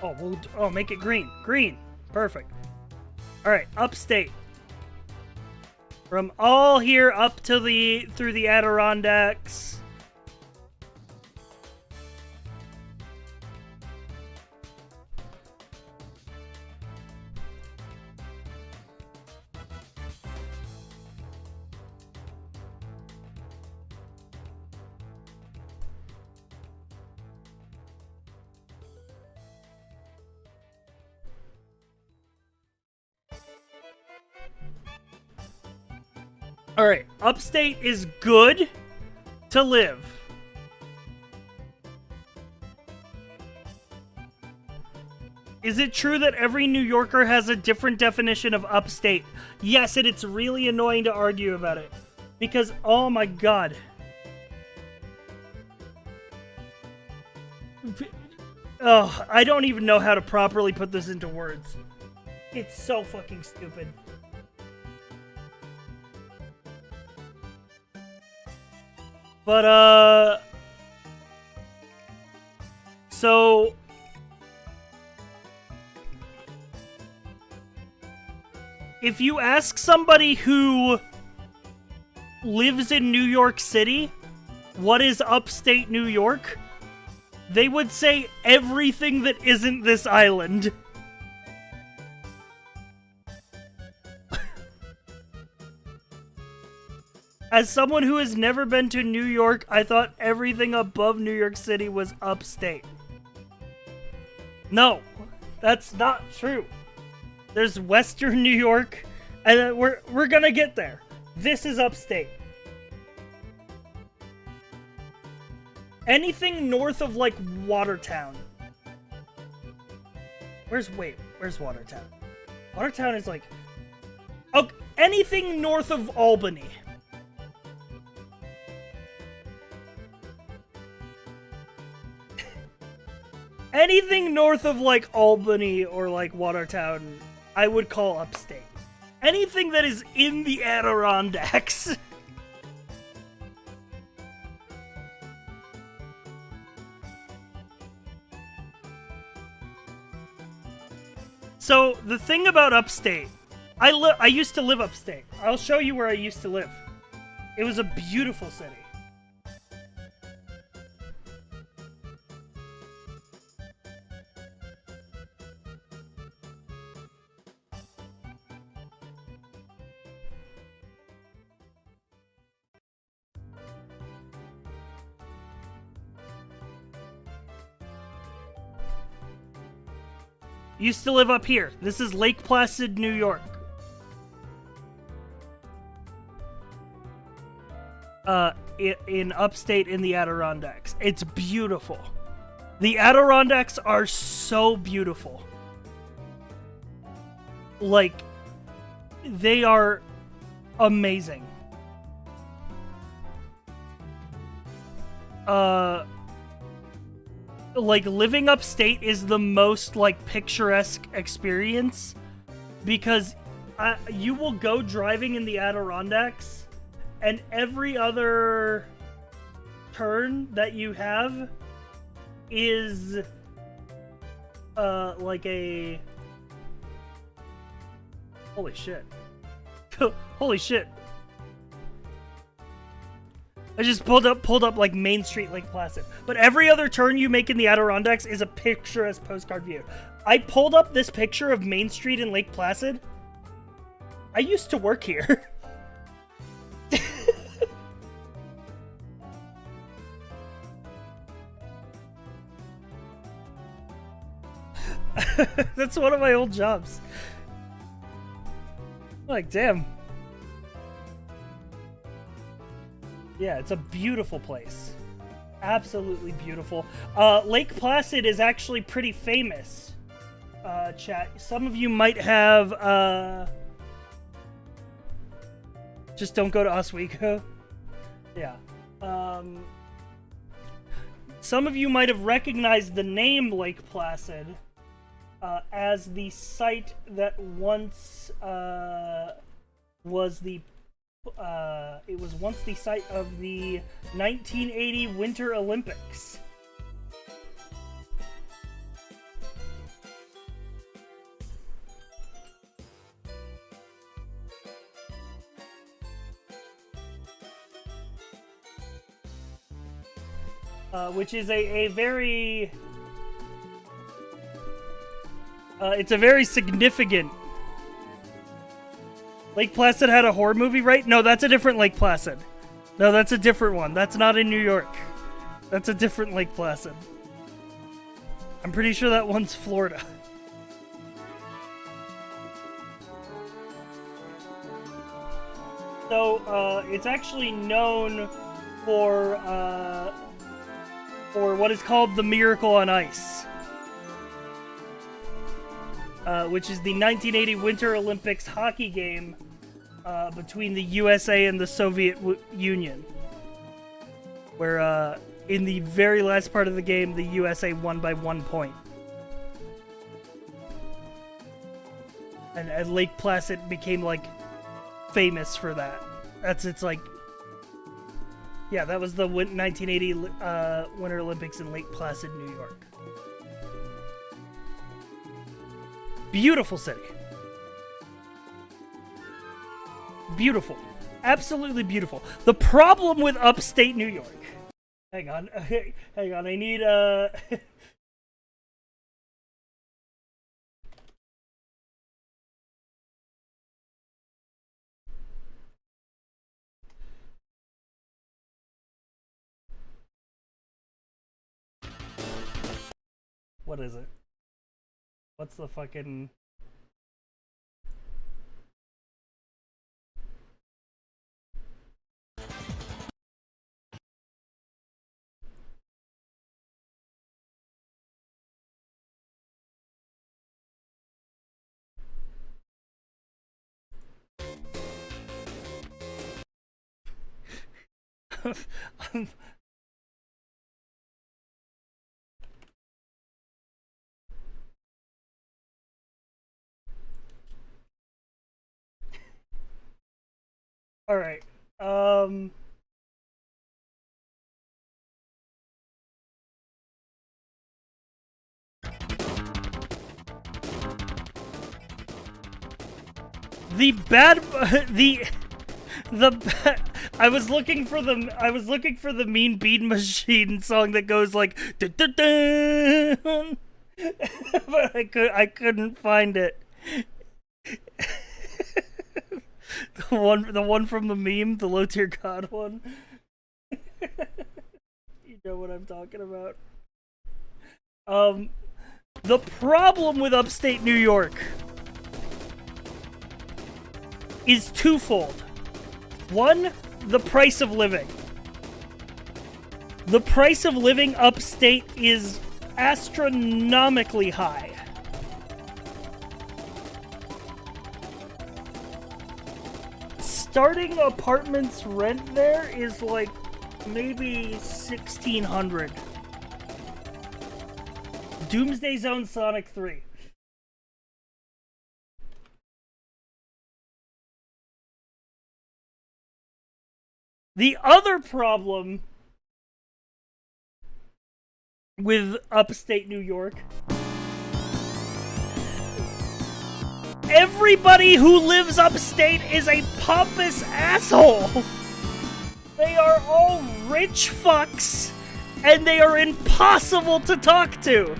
[SPEAKER 1] Oh, make it green. Green. Perfect. Alright, upstate. From all here up to through the Adirondacks. Alright, upstate is good to live. Is it true that every New Yorker has a different definition of upstate? Yes, and it's really annoying to argue about it. Because, oh my god. Oh, I don't even know how to properly put this into words. It's so fucking stupid. But, so, if you ask somebody who lives in New York City, what is upstate New York? They would say everything that isn't this island. As someone who has never been to New York, I thought everything above New York City was upstate. No, that's not true. There's Western New York, and we're gonna get there. This is upstate. Anything north of, like, Watertown. Where's Watertown? Watertown is like... Oh, anything north of Albany. Anything north of, like, Albany or, like, Watertown, I would call upstate. Anything that is in the Adirondacks. So, the thing about upstate, I used to live upstate. I'll show you where I used to live. It was a beautiful city. Used to live up here. This is Lake Placid, New York. In upstate in the Adirondacks. It's beautiful. The Adirondacks are so beautiful. Like, they are amazing. Like, living upstate is the most, like, picturesque experience because you will go driving in the Adirondacks and every other turn that you have is like a... Holy shit. Holy shit. I just pulled up like Main Street, Lake Placid. But every other turn you make in the Adirondacks is a picturesque postcard view. I pulled up this picture of Main Street in Lake Placid. I used to work here. That's one of my old jobs. Like, damn. Yeah, it's a beautiful place. Absolutely beautiful. Lake Placid is actually pretty famous, chat. Some of you might have, just don't go to Oswego. Yeah. Some of you might have recognized the name Lake Placid as the site that once was the it was once the site of the 1980 Winter Olympics. Which is a very... it's a very significant... Lake Placid had a horror movie, right? No, that's a different Lake Placid. No, that's a different one. That's not in New York. That's a different Lake Placid. I'm pretty sure that one's Florida. So, it's actually known for what is called the Miracle on Ice. Which is the 1980 Winter Olympics hockey game between the USA and the Soviet Union. Where, in the very last part of the game, the USA won by 1 point. And Lake Placid became, like, famous for that. It's like... Yeah, that was the 1980 Winter Olympics in Lake Placid, New York. Beautiful city. Beautiful. Absolutely beautiful. The problem with upstate New York... Hang on. Hang on. I need... What is it? What's the fucking... All right. The bad the I was looking for the Mean Bean Machine song that goes like dun, dun, dun. But I couldn't find it. The one from the meme, the Low Tier God one. You know what I'm talking about. The problem with upstate New York is twofold. One, the price of living. The price of living upstate is astronomically high. Starting apartments rent there is like maybe $1,600. Doomsday Zone Sonic 3. The other problem with upstate New York, everybody who lives upstate is a pompous asshole. They are all rich fucks, and they are impossible to talk to.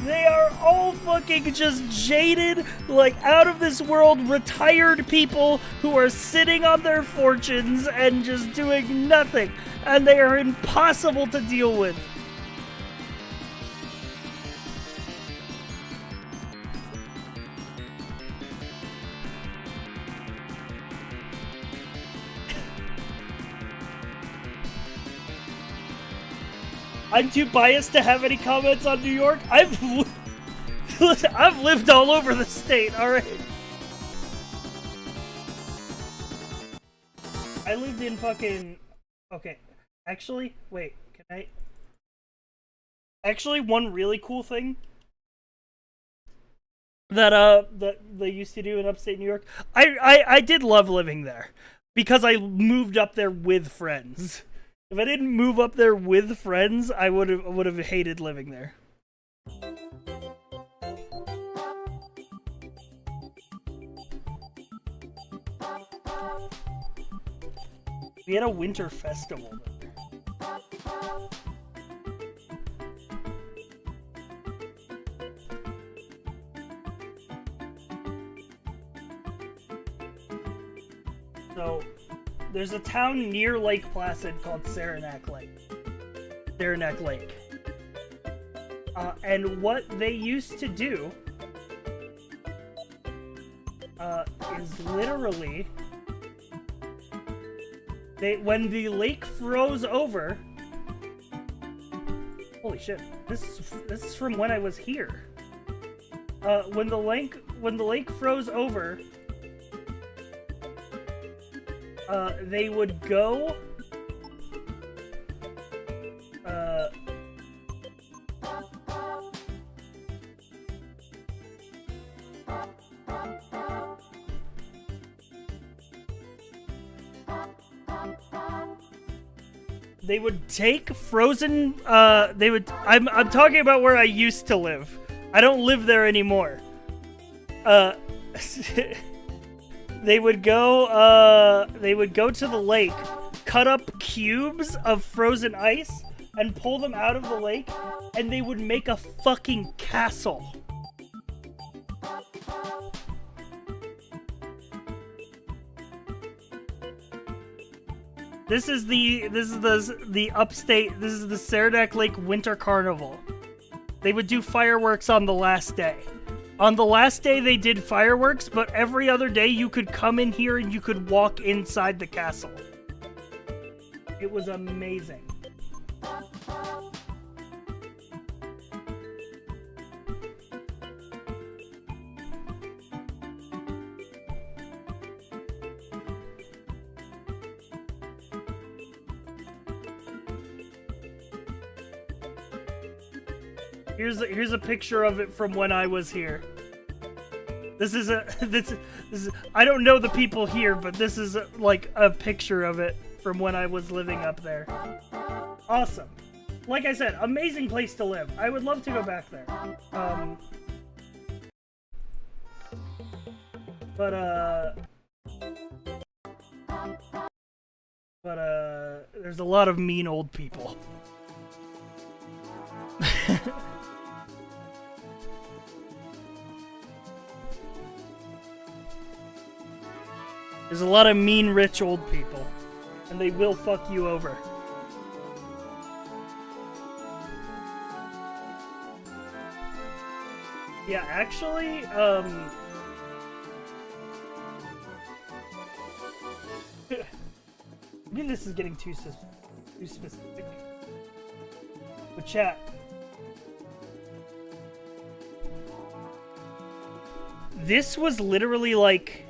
[SPEAKER 1] They are all fucking just jaded, like out of this world retired people who are sitting on their fortunes and just doing nothing, and they are impossible to deal with. I'm too biased to have any comments on New York. I've lived all over the state, alright? I lived in fucking... Okay, actually, wait, can I... Actually, one really cool thing that they used to do in upstate New York, I did love living there, because I moved up there with friends. If I didn't move up there with friends, I would have hated living there. We had a winter festival there. So, there's a town near Lake Placid called Saranac Lake. Saranac Lake. And what they used to do is literally... when the lake froze over... Holy shit. This is from when I was here. When the lake froze over... they would go... they would take frozen, I'm talking about where I used to live. I don't live there anymore. They would go to the lake, cut up cubes of frozen ice, and pull them out of the lake, and they would make a fucking castle. This is the upstate. This is the Saranac Lake Winter Carnival. They would do fireworks on the last day. On the last day, they did fireworks, but every other day you could come in here and you could walk inside the castle. It was amazing. Here's a picture of it from when I was here. This is I don't know the people here, but this is like a picture of it from when I was living up there. Awesome. Like I said, amazing place to live. I would love to go back there. There's a lot of mean old people. There's a lot of mean rich old people, and they will fuck you over. Yeah, actually, maybe this is getting too specific. But chat. This was literally like...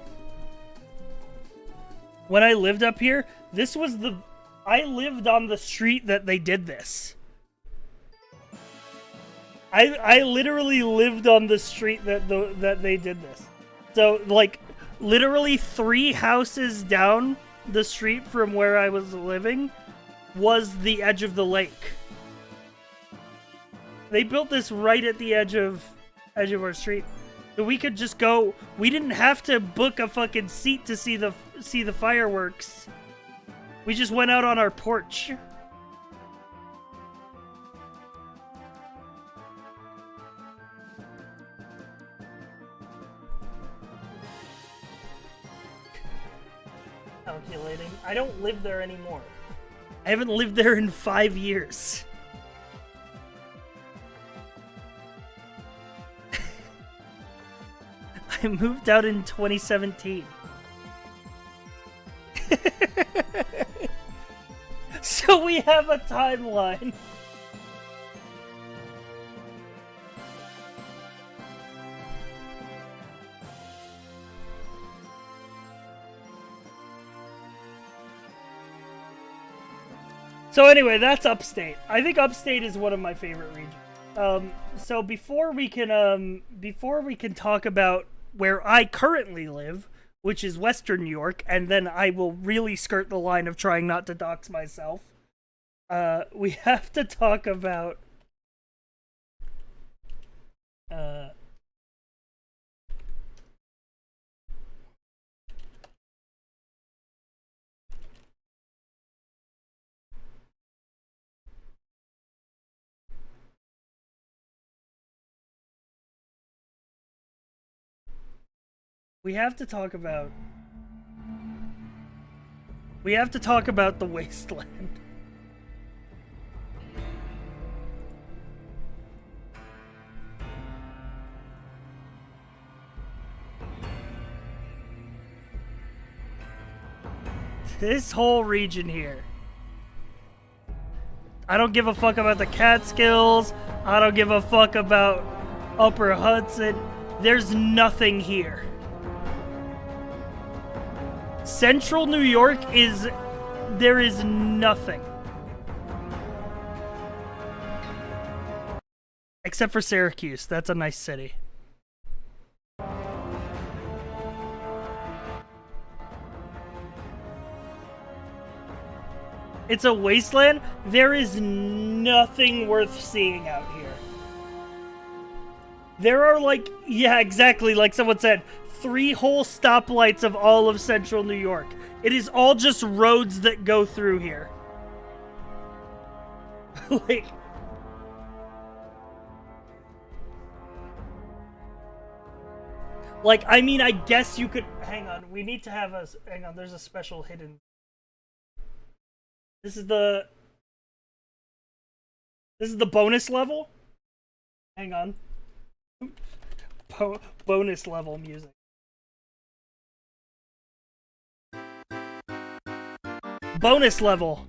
[SPEAKER 1] When I lived up here, this was the... I lived on the street that they did this. I literally lived on the street that they did this. So, like, literally 3 houses down the street from where I was living was the edge of the lake. They built this right at the edge of our street. So we could just go. We didn't have to book a fucking seat to see the fireworks. We just went out on our porch. Calculating. I don't live there anymore. I haven't lived there in 5 years. I moved out in 2017. So we have a timeline. So anyway, that's upstate. I think upstate is one of my favorite regions. So before we can talk about where I currently live, which is Western New York, and then I will really skirt the line of trying not to dox myself. We have to talk about We have to talk about the wasteland. This whole region here. I don't give a fuck about the Catskills. I don't give a fuck about Upper Hudson. There's nothing here. Central New York there is nothing. Except for Syracuse. That's a nice city. It's a wasteland. There is nothing worth seeing out here. There are like, yeah, exactly, like someone said, 3 whole stoplights of all of Central New York. It is all just roads that go through here. Like, I mean, I guess you could... Hang on, we need to have a... Hang on, there's a special hidden... This is the bonus level. Hang on. Bonus level music. Bonus level.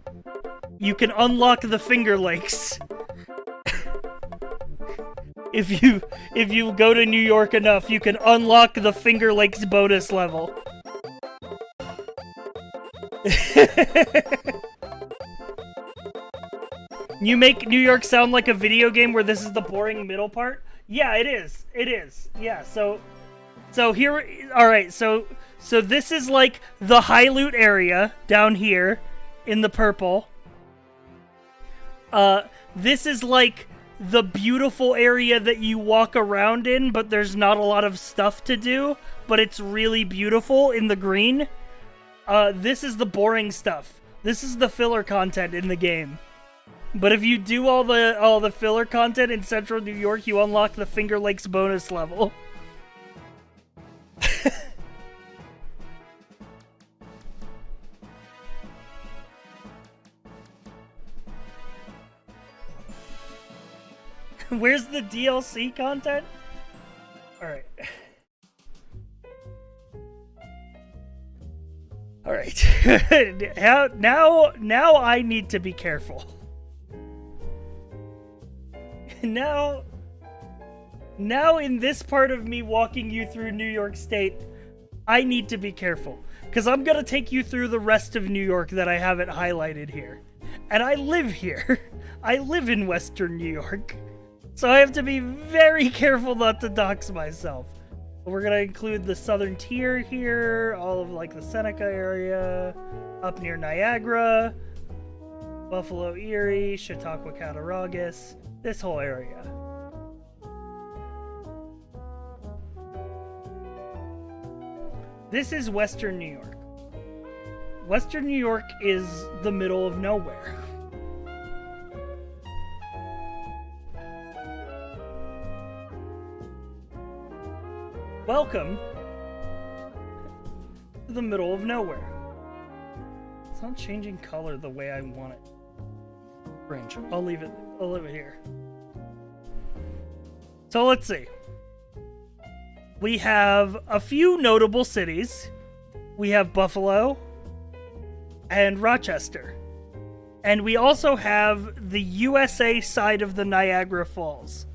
[SPEAKER 1] You can unlock the Finger Lakes. If you go to New York enough, you can unlock the Finger Lakes bonus level. You make New York sound like a video game where this is the boring middle part? Yeah, it is. It is. Yeah, so here, alright, so this is like the high loot area down here in the purple. This is like the beautiful area that you walk around in, but there's not a lot of stuff to do, but it's really beautiful in the green. This is the boring stuff. This is the filler content in the game. But if you do all the filler content in Central New York, you unlock the Finger Lakes bonus level. Where's the DLC content? Alright. Alright. now I need to be careful. Now in this part of me walking you through New York State, I need to be careful. Because I'm going to take you through the rest of New York that I haven't highlighted here. And I live here. I live in Western New York. So I have to be very careful not to dox myself. We're going to include the southern tier here, all of like the Seneca area, up near Niagara, Buffalo, Erie, Chautauqua, Cattaraugus, this whole area. This is Western New York. Western New York is the middle of nowhere. Welcome to the middle of nowhere. It's not changing color the way I want it. Range. I'll leave it here. So let's see. We have a few notable cities. We have Buffalo and Rochester. And we also have the USA side of the Niagara Falls.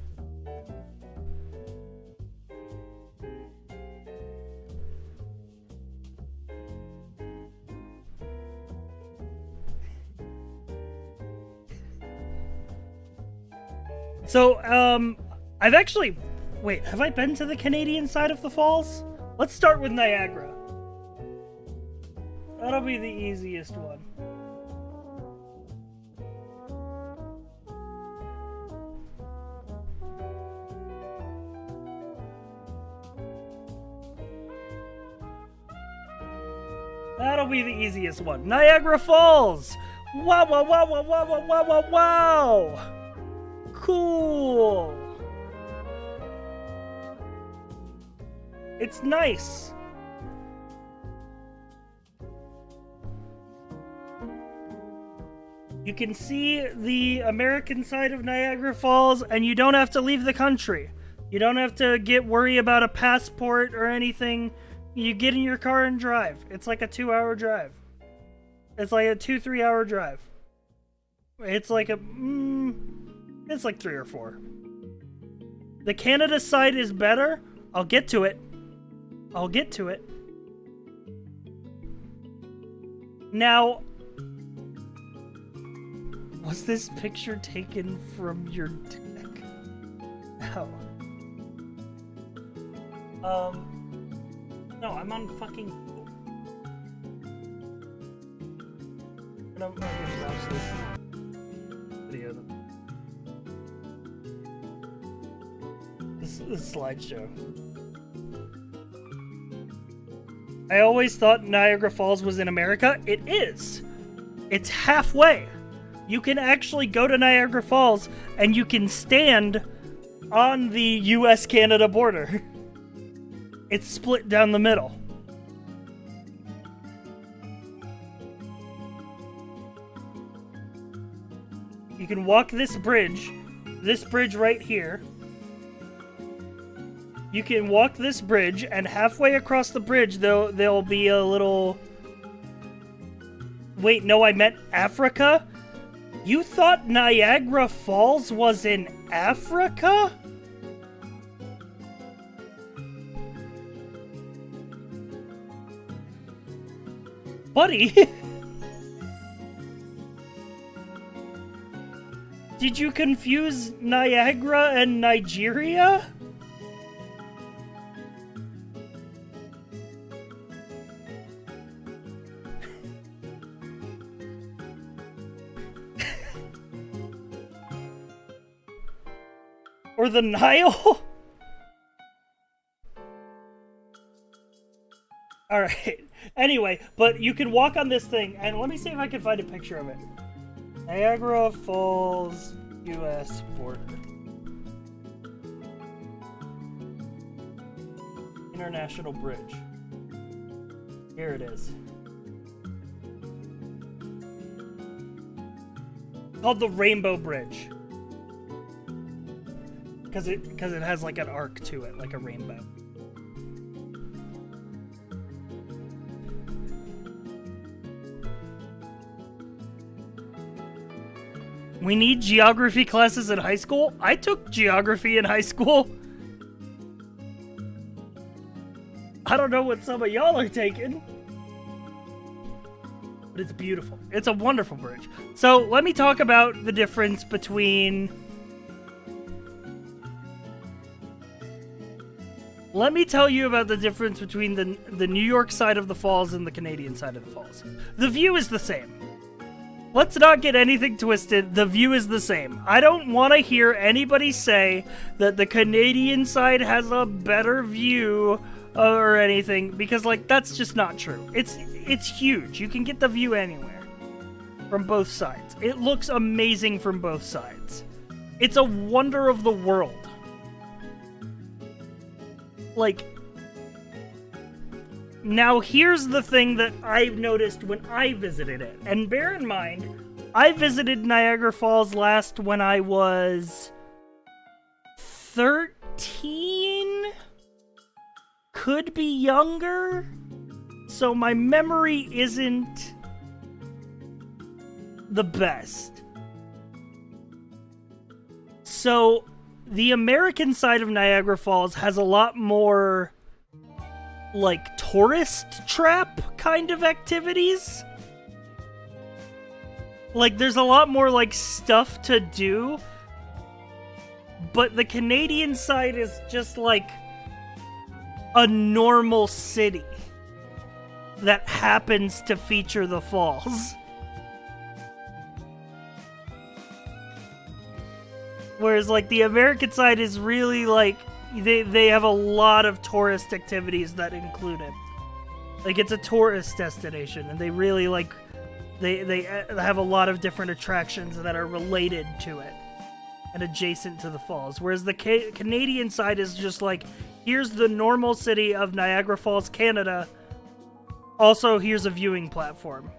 [SPEAKER 1] So, I've actually... Wait, have I been to the Canadian side of the falls? Let's start with Niagara. That'll be the easiest one. That'll be the easiest one. Niagara Falls! Wow, wow, wow, wow, wow, wow, wow, wow, wow! Cool! It's nice. You can see the American side of Niagara Falls, and you don't have to leave the country. You don't have to worry about a passport or anything. You get in your car and drive. It's like a 2-hour drive. It's like a 2-3 hour drive. It's like a... it's like 3 or 4. The Canada side is better. I'll get to it. I'll get to it. Now... Was this picture taken from your deck? How? No, I'm on fucking... I'm gonna watch this video. This slideshow. I always thought Niagara Falls was in America. It is. It's halfway. You can actually go to Niagara Falls and you can stand on the US-Canada border. It's split down the middle. You can walk this bridge right here. You can walk this bridge, and halfway across the bridge, there'll be a little... Wait, no, I meant Africa? You thought Niagara Falls was in Africa? Buddy! Did you confuse Niagara and Nigeria? Or the Nile? Alright. Anyway, but you can walk on this thing, and let me see if I can find a picture of it. Niagara Falls, U.S. border. International Bridge. Here it is. Called the Rainbow Bridge. Because it has like an arc to it, like a rainbow. We need geography classes in high school? I took geography in high school. I don't know what some of y'all are taking. But it's beautiful. It's a wonderful bridge. So let me talk about the difference between... Let me tell you about the difference between the New York side of the falls and the Canadian side of the falls. The view is the same. Let's not get anything twisted. The view is the same. I don't want to hear anybody say that the Canadian side has a better view or anything, because, like, that's just not true. It's huge. You can get the view anywhere from both sides. It looks amazing from both sides. It's a wonder of the world. Like, now here's the thing that I've noticed when I visited it. And bear in mind, I visited Niagara Falls last when I was 13? Could be younger? So my memory isn't the best. So the American side of Niagara Falls has a lot more, like, tourist trap kind of activities. Like, there's a lot more, like, stuff to do. But the Canadian side is just, like, a normal city that happens to feature the falls. Whereas, like, the American side is really, like, they have a lot of tourist activities that include it. Like, it's a tourist destination, and they really, like, they have a lot of different attractions that are related to it and adjacent to the falls. Whereas the Canadian side is just like, here's the normal city of Niagara Falls, Canada. Also, here's a viewing platform.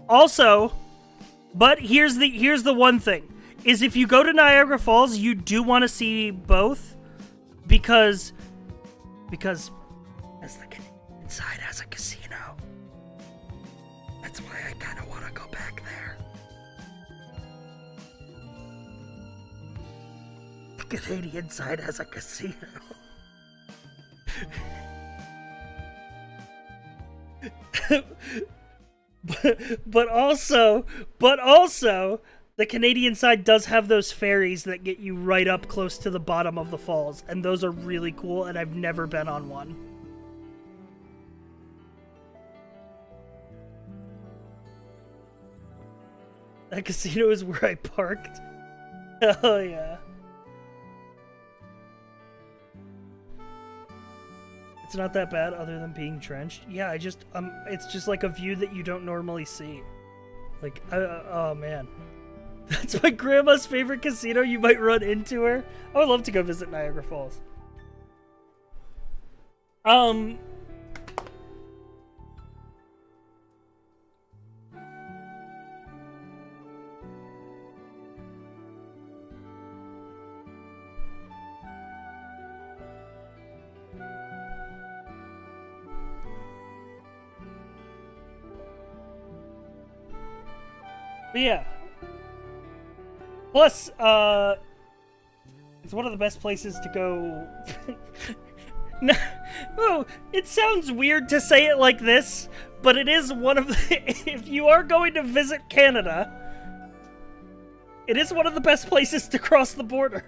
[SPEAKER 1] Also, but here's the one thing, is if you go to Niagara Falls, you do want to see both, because as the Canadian side has a casino. That's why I kind of want to go back there. The Canadian side has a casino. But also, the Canadian side does have those ferries that get you right up close to the bottom of the falls, and those are really cool, and I've never been on one. That casino is where I parked. Oh yeah. It's not that bad other than being drenched. Yeah, it's just like a view that you don't normally see. Like, oh man. That's my grandma's favorite casino. You might run into her. I would love to go visit Niagara Falls. But yeah. Plus, it's one of the best places to go. No, oh, it sounds weird to say it like this, but it is one of the. If you are going to visit Canada, it is one of the best places to cross the border.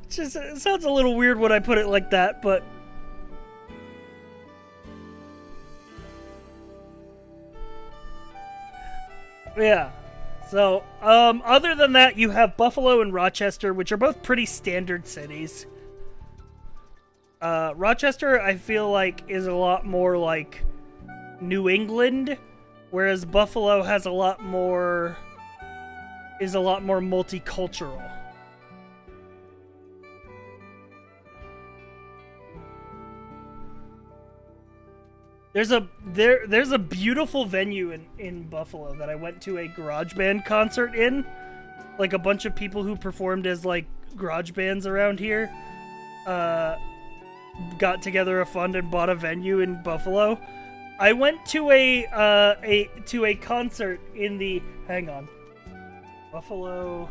[SPEAKER 1] Just it sounds a little weird when I put it like that, but yeah. So, other than that, you have Buffalo and Rochester, which are both pretty standard cities. Rochester, I feel like, is a lot more like New England, whereas Buffalo has a lot more multicultural. There's a beautiful venue in Buffalo that I went to a garage band concert in. Like a bunch of people who performed as like garage bands around here got together a fund and bought a venue in Buffalo. I went to a concert in the Buffalo.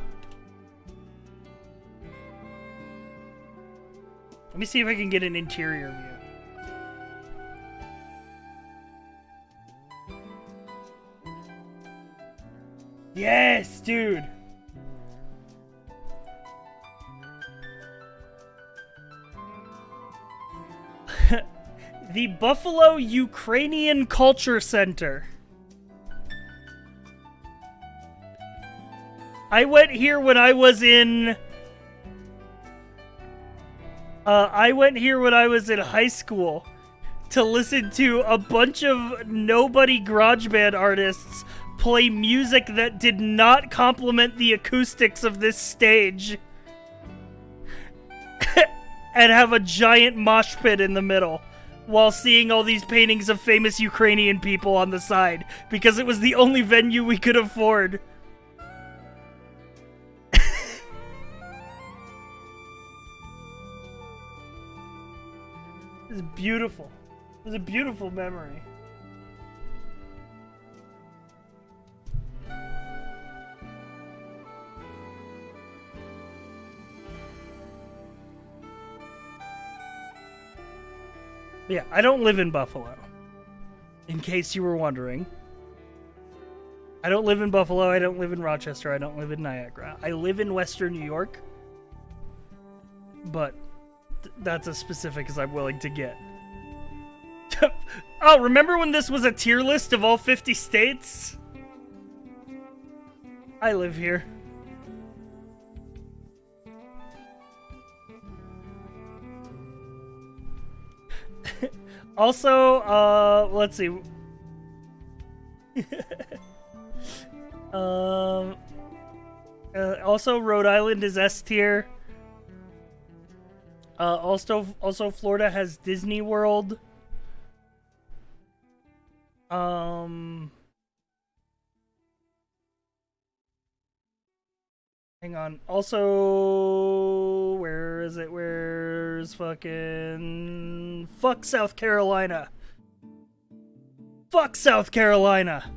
[SPEAKER 1] Let me see if I can get an interior view. Yes, dude. The Buffalo Ukrainian Culture Center. I went here when I was in high school to listen to a bunch of nobody garage band artists play music that did not complement the acoustics of this stage and have a giant mosh pit in the middle while seeing all these paintings of famous Ukrainian people on the side because it was the only venue we could afford. It was beautiful. It was a beautiful memory. Yeah, I don't live in Buffalo. In case you were wondering. I don't live in Buffalo, I don't live in Rochester, I don't live in Niagara. I live in Western New York. But that's as specific as I'm willing to get. Oh, remember when this was a tier list of all 50 states? I live here. Also, let's see. Also, Rhode Island is S tier. Also, Florida has Disney World. Hang on. Also, where is it? Where's fucking... Fuck South Carolina. Fuck South Carolina.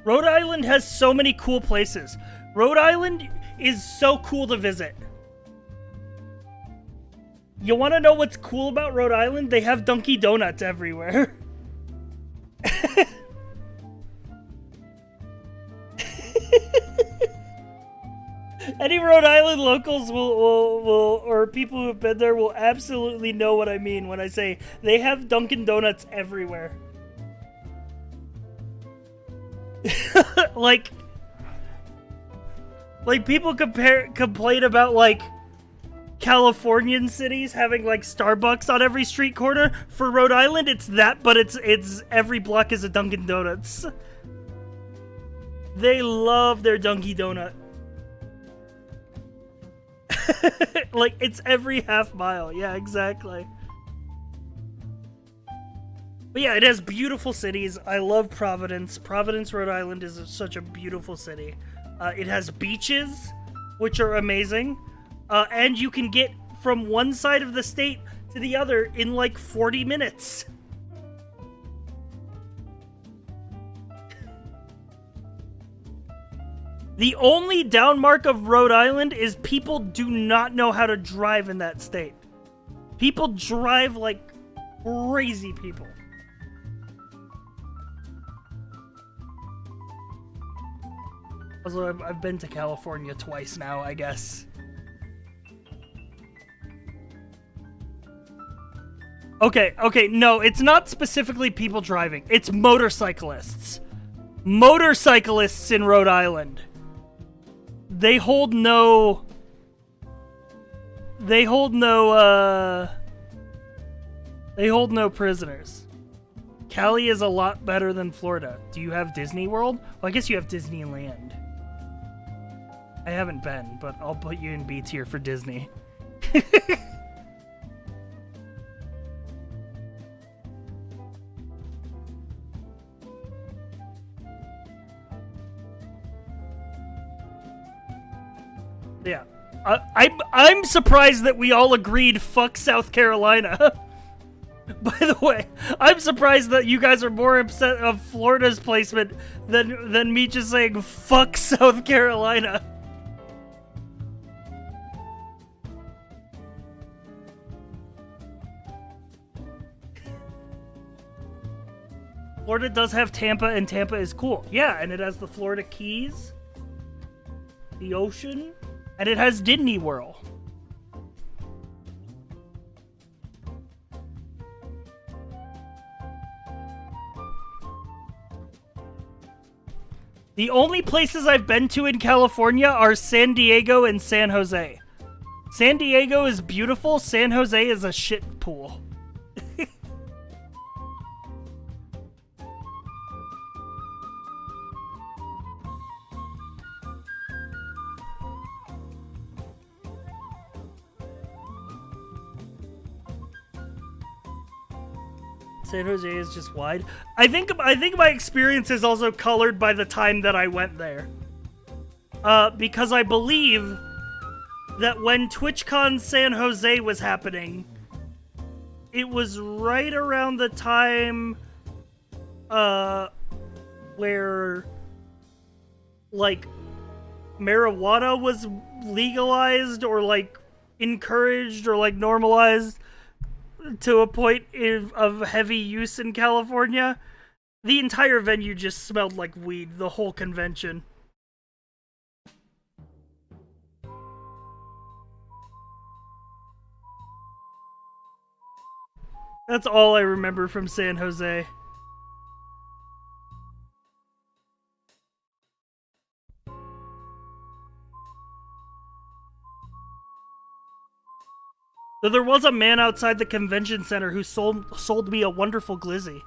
[SPEAKER 1] Rhode Island has so many cool places. Rhode Island is so cool to visit. You want to know what's cool about Rhode Island? They have Dunkin' Donuts everywhere. Any Rhode Island locals will or people who have been there will absolutely know what I mean when I say they have Dunkin' Donuts everywhere. like people complain about like Californian cities having like Starbucks on every street corner. For Rhode Island, it's that, but it's every block is a Dunkin' Donuts. They love their Dunkin' Donut. Like, it's every half mile. Yeah, exactly. But yeah, it has beautiful cities. I love Providence. Providence, Rhode Island is such a beautiful city. It has beaches, which are amazing. And you can get from one side of the state to the other in like 40 minutes. The only downmark of Rhode Island is people do not know how to drive in that state. People drive like crazy people. Also, I've been to California twice now, I guess. Okay, no, it's not specifically people driving. It's motorcyclists. Motorcyclists in Rhode Island. They hold no prisoners. Cali is a lot better than Florida. Do you have Disney World? Well, I guess you have Disneyland. I haven't been, but I'll put you in B tier for Disney. Yeah. I'm surprised that we all agreed fuck South Carolina. By the way, I'm surprised that you guys are more upset of Florida's placement than me just saying fuck South Carolina. Florida does have Tampa, and Tampa is cool. Yeah, and it has the Florida Keys, the ocean, and it has Disney World. The only places I've been to in California are San Diego and San Jose. San Diego is beautiful. San Jose is a shit pool. San Jose is just wide. I think my experience is also colored by the time that I went there. Because I believe that when TwitchCon San Jose was happening, it was right around the time where like marijuana was legalized or like encouraged or like normalized to a point of heavy use in California. The entire venue just smelled like weed, the whole convention. That's all I remember from San Jose. So there was a man outside the convention center who sold me a wonderful glizzy.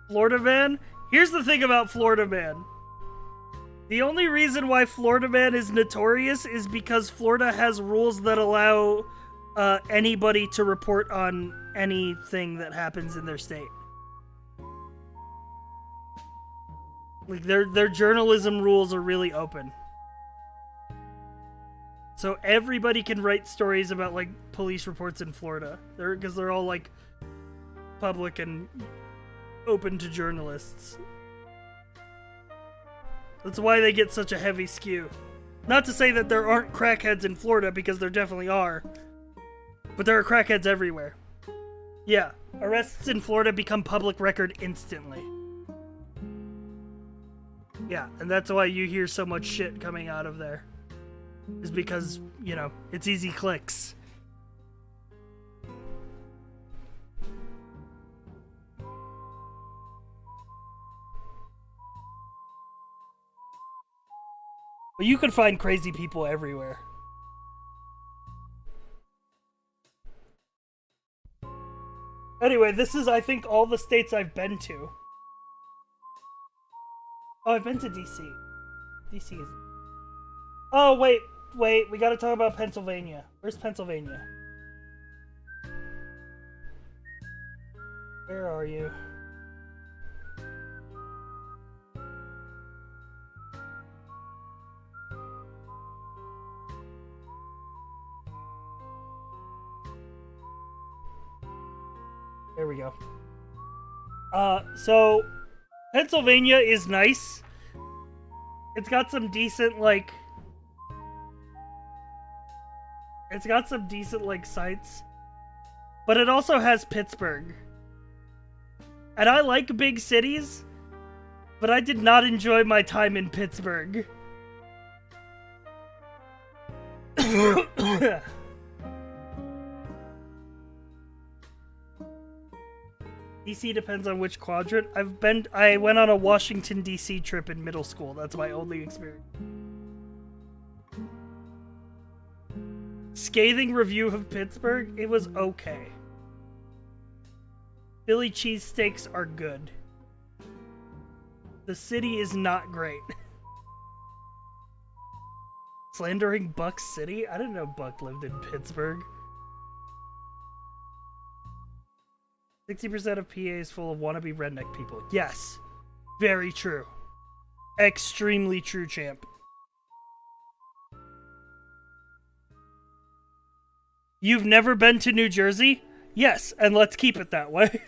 [SPEAKER 1] Florida Man? Here's the thing about Florida Man. The only reason why Florida Man is notorious is because Florida has rules that allow anybody to report on anything that happens in their state. Like, their journalism rules are really open. So everybody can write stories about, like, police reports in Florida. Because they're all, like, public and open to journalists. That's why they get such a heavy skew. Not to say that there aren't crackheads in Florida, because there definitely are. But there are crackheads everywhere. Yeah, arrests in Florida become public record instantly. Yeah, and that's why you hear so much shit coming out of there. Is because, you know, it's easy clicks. But you can find crazy people everywhere. Anyway, this is, I think, all the states I've been to. Oh, I've been to DC. DC is... Oh, wait, we gotta talk about Pennsylvania. Where's Pennsylvania? Where are you? There we go. So Pennsylvania is nice. It's got some decent, like... It's got some decent, like, sites. But it also has Pittsburgh. And I like big cities, but I did not enjoy my time in Pittsburgh. DC depends on which quadrant. I went on a Washington, DC trip in middle school. That's my only experience. Scathing review of Pittsburgh, it was okay. Philly cheesesteaks are good. The city is not great. Slandering Buck City? I didn't know Buck lived in Pittsburgh. 60% of PA is full of wannabe redneck people. Yes. Very true. Extremely true, champ. You've never been to New Jersey? Yes, and let's keep it that way.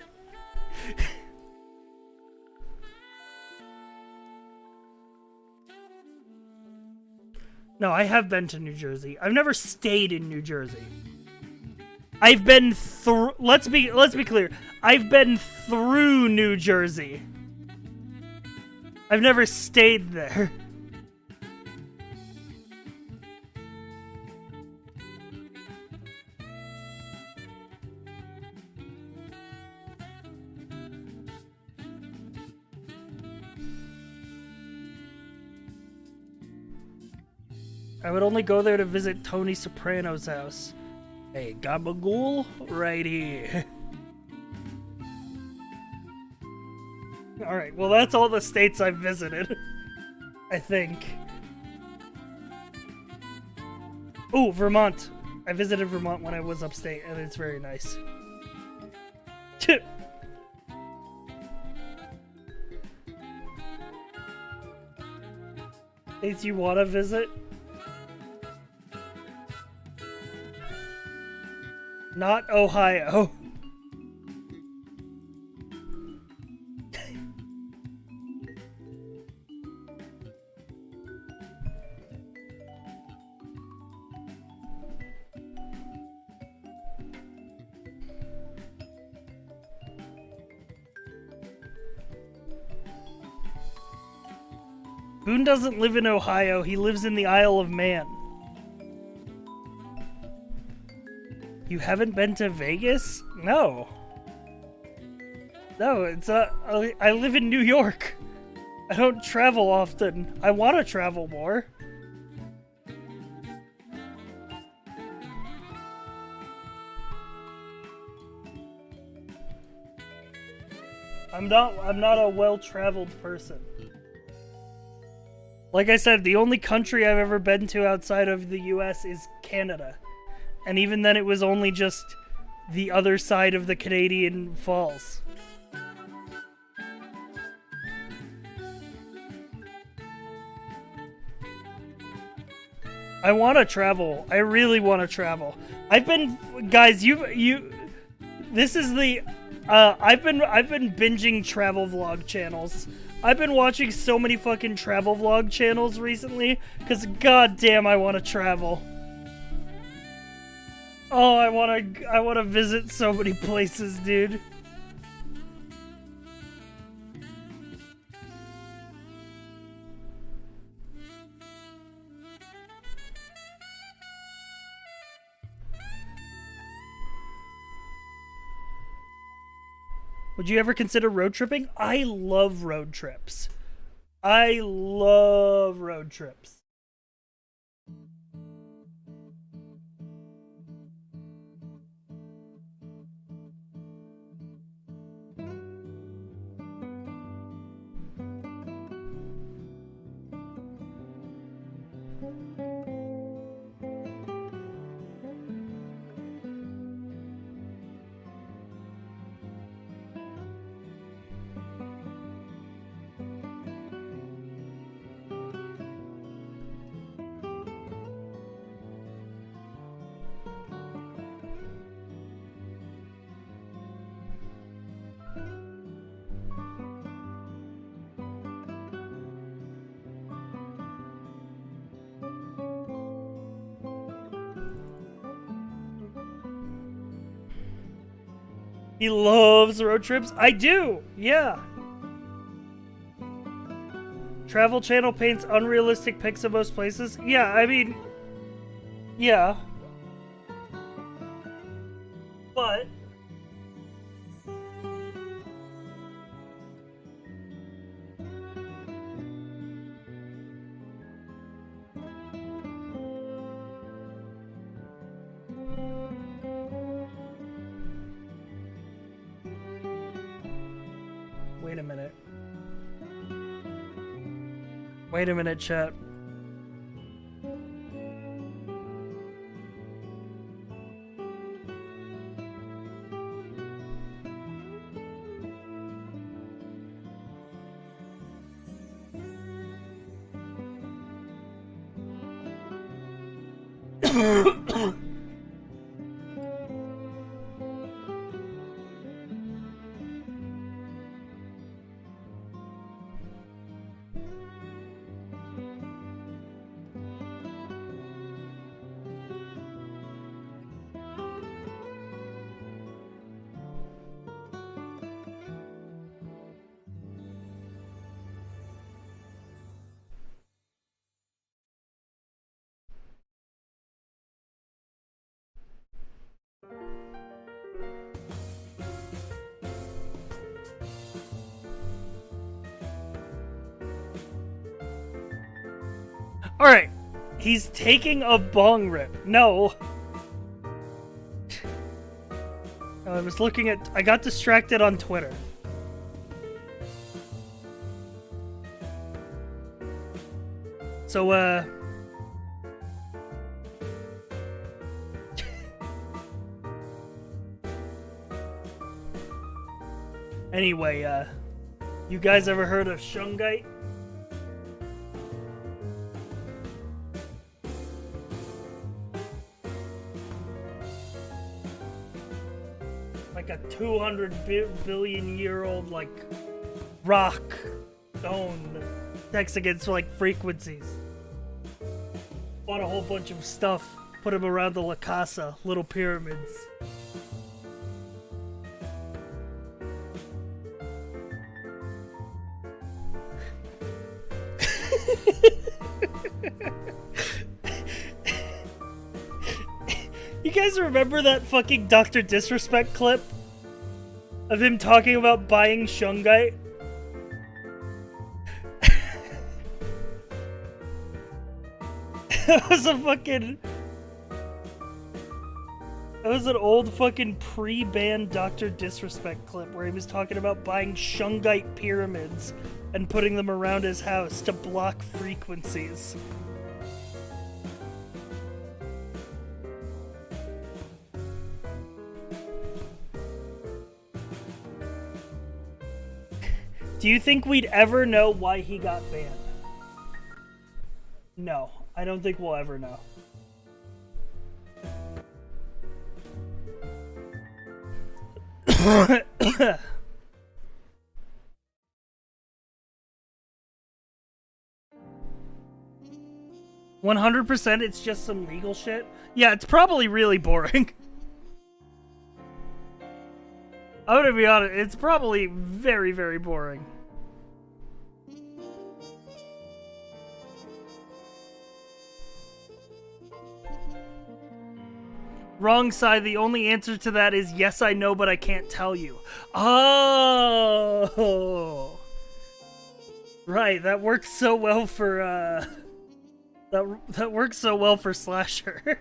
[SPEAKER 1] No, I have been to New Jersey. I've never stayed in New Jersey. I've been through... Let's be clear. I've been through New Jersey. I've never stayed there. I would only go there to visit Tony Soprano's house. Hey, Gabagool, right here. Alright, well that's all the states I've visited. I think. Ooh, Vermont. I visited Vermont when I was upstate, and it's very nice. States you want to visit? Not Ohio. Boone doesn't live in Ohio, he lives in the Isle of Man. You haven't been to Vegas? No. No, it's I live in New York. I don't travel often. I want to travel more. I'm not a well-traveled person. Like I said, the only country I've ever been to outside of the US is Canada. And even then it was only just the other side of the Canadian Falls. I want to travel. I really want to travel. I've been, guys, this is the, I've been binging travel vlog channels. I've been watching so many fucking travel vlog channels recently, because goddamn I want to travel. Oh, I want to visit so many places, dude. Would you ever consider road tripping? I love road trips. I love road trips. He loves road trips. I do, yeah. Travel Channel paints unrealistic pics of most places. Yeah, I mean, yeah. But wait a minute. Wait a minute, chat. Alright. He's taking a bong rip. No. I was looking at... I got distracted on Twitter. So, anyway, you guys ever heard of shungite? Like a 200 billion year old, like, rock stone protects against, like, frequencies. Bought a whole bunch of stuff, put them around the La Casa, little pyramids. You guys remember that fucking Dr. Disrespect clip? Of him talking about buying shungite? That was a fucking... That was an old fucking pre-banned Dr. Disrespect clip where he was talking about buying shungite pyramids and putting them around his house to block frequencies. Do you think we'd ever know why he got banned? No, I don't think we'll ever know. %, it's just some legal shit. Yeah, it's probably really boring. I'm gonna be honest, it's probably very, very boring. Wrong side, the only answer to that is yes, I know, but I can't tell you. Oh! Right, that works so well for, that works so well for Slasher.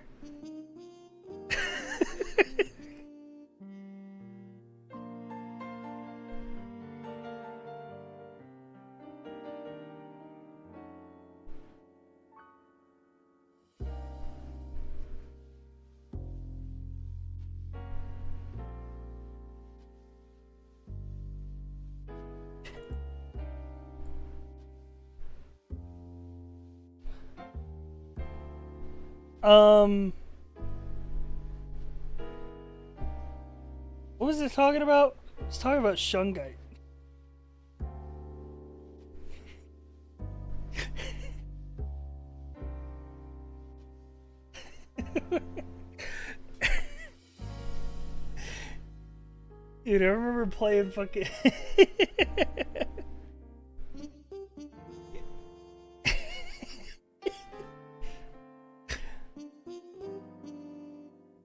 [SPEAKER 1] What was it talking about? It was talking about shungite. Dude, I remember playing fucking...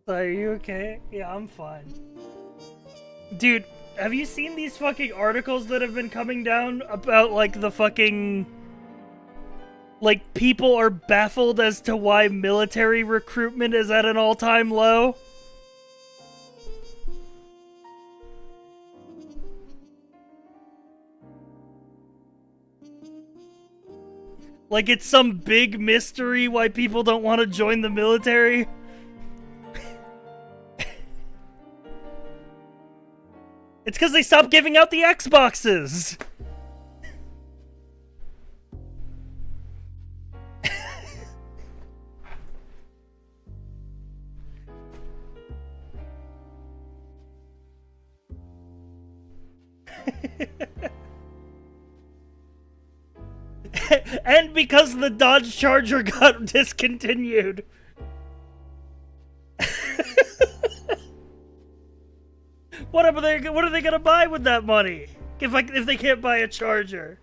[SPEAKER 1] Are you okay? Yeah, I'm fine. Dude, have you seen these fucking articles that have been coming down about, like, the fucking... Like, people are baffled as to why military recruitment is at an all-time low? Like, it's some big mystery why people don't want to join the military? It's because they stopped giving out the Xboxes! And because the Dodge Charger got discontinued. What are they gonna buy with that money? If they can't buy a Charger?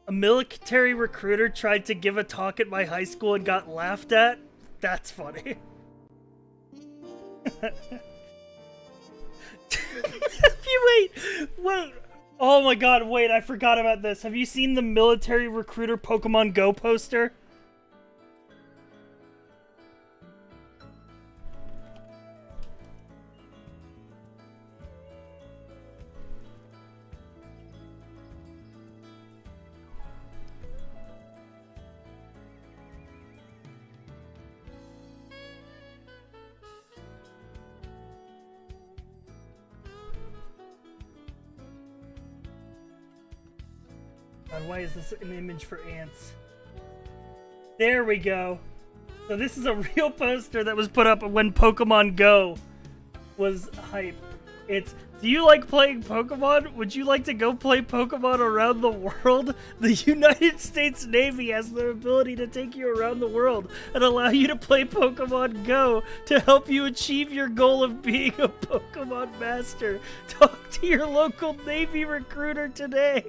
[SPEAKER 1] A military recruiter tried to give a talk at my high school and got laughed at? That's funny. Wait. Oh my god, wait, I forgot about this. Have you seen the military recruiter Pokemon Go poster? God, why is this an image for ants? There we go. So this is a real poster that was put up when Pokemon Go was hype. It's, do you like playing Pokemon? Would you like to go play Pokemon around the world? The United States Navy has the ability to take you around the world and allow you to play Pokemon Go to help you achieve your goal of being a Pokemon master. Talk to your local Navy recruiter today.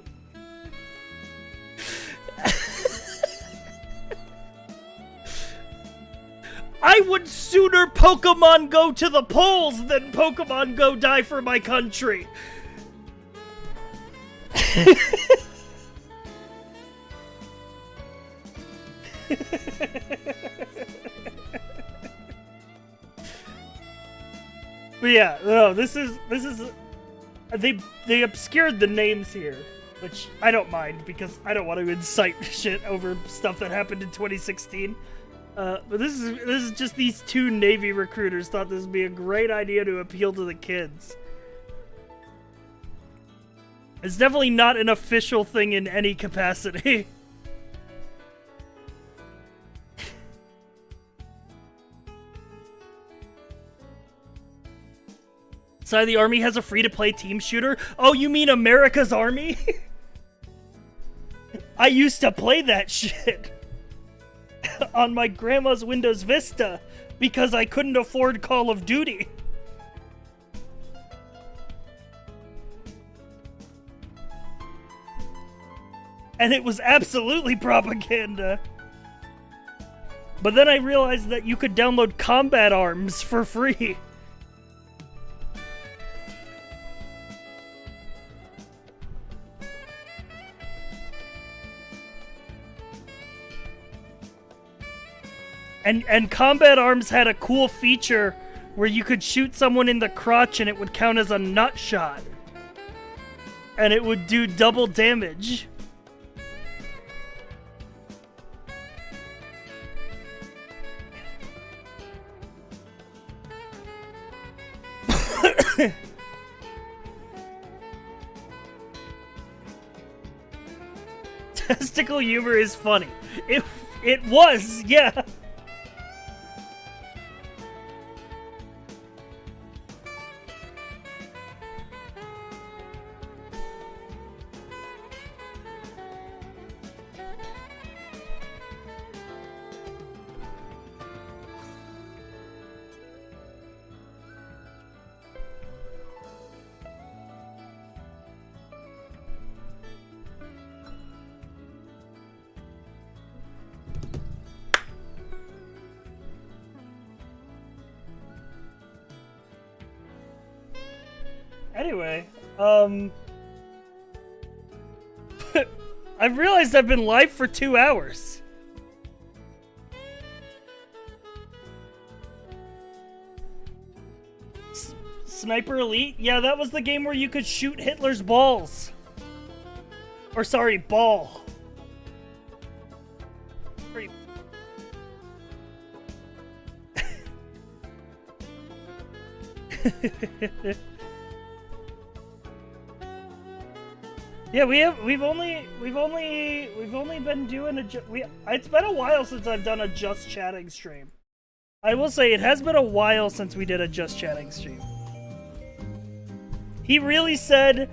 [SPEAKER 1] I would sooner Pokemon Go to the polls than Pokemon Go die for my country. But yeah, no, this is they obscured the names here, which I don't mind because I don't want to incite shit over stuff that happened in 2016. But this is just these two Navy recruiters thought this would be a great idea to appeal to the kids. It's definitely not an official thing in any capacity. Side of the Army has a free-to-play team shooter? Oh, you mean America's Army? I used to play that shit on my grandma's Windows Vista because I couldn't afford Call of Duty. And it was absolutely propaganda. But then I realized that you could download Combat Arms for free. And Combat Arms had a cool feature where you could shoot someone in the crotch and it would count as a nut shot. And it would do double damage. Testicle humor is funny. It was, yeah. Anyway, I've realized I've been live for 2 hours. Sniper Elite? Yeah, that was the game where you could shoot Hitler's balls. Or sorry, ball. Pretty... Yeah, we've only been doing it's been a while since I've done a Just Chatting stream. I will say it has been a while since we did a Just Chatting stream. He really said,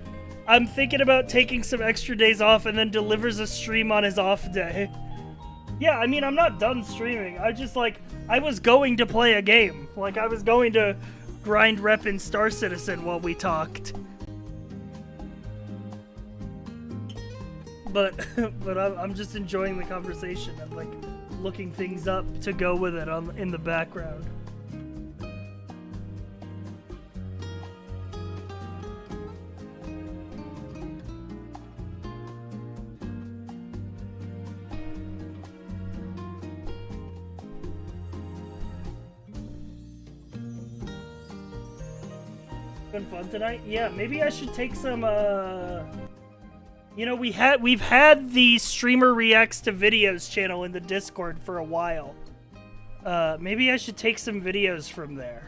[SPEAKER 1] I'm thinking about taking some extra days off, and then delivers a stream on his off day. Yeah, I mean, I'm not done streaming. I was going to play a game. Like, I was going to grind rep in Star Citizen while we talked. But I'm just enjoying the conversation. I'm, like, looking things up to go with it in the background. Been fun tonight? Yeah, maybe I should take some you know, we've had the Streamer Reacts to Videos channel in the Discord for a while. Maybe I should take some videos from there.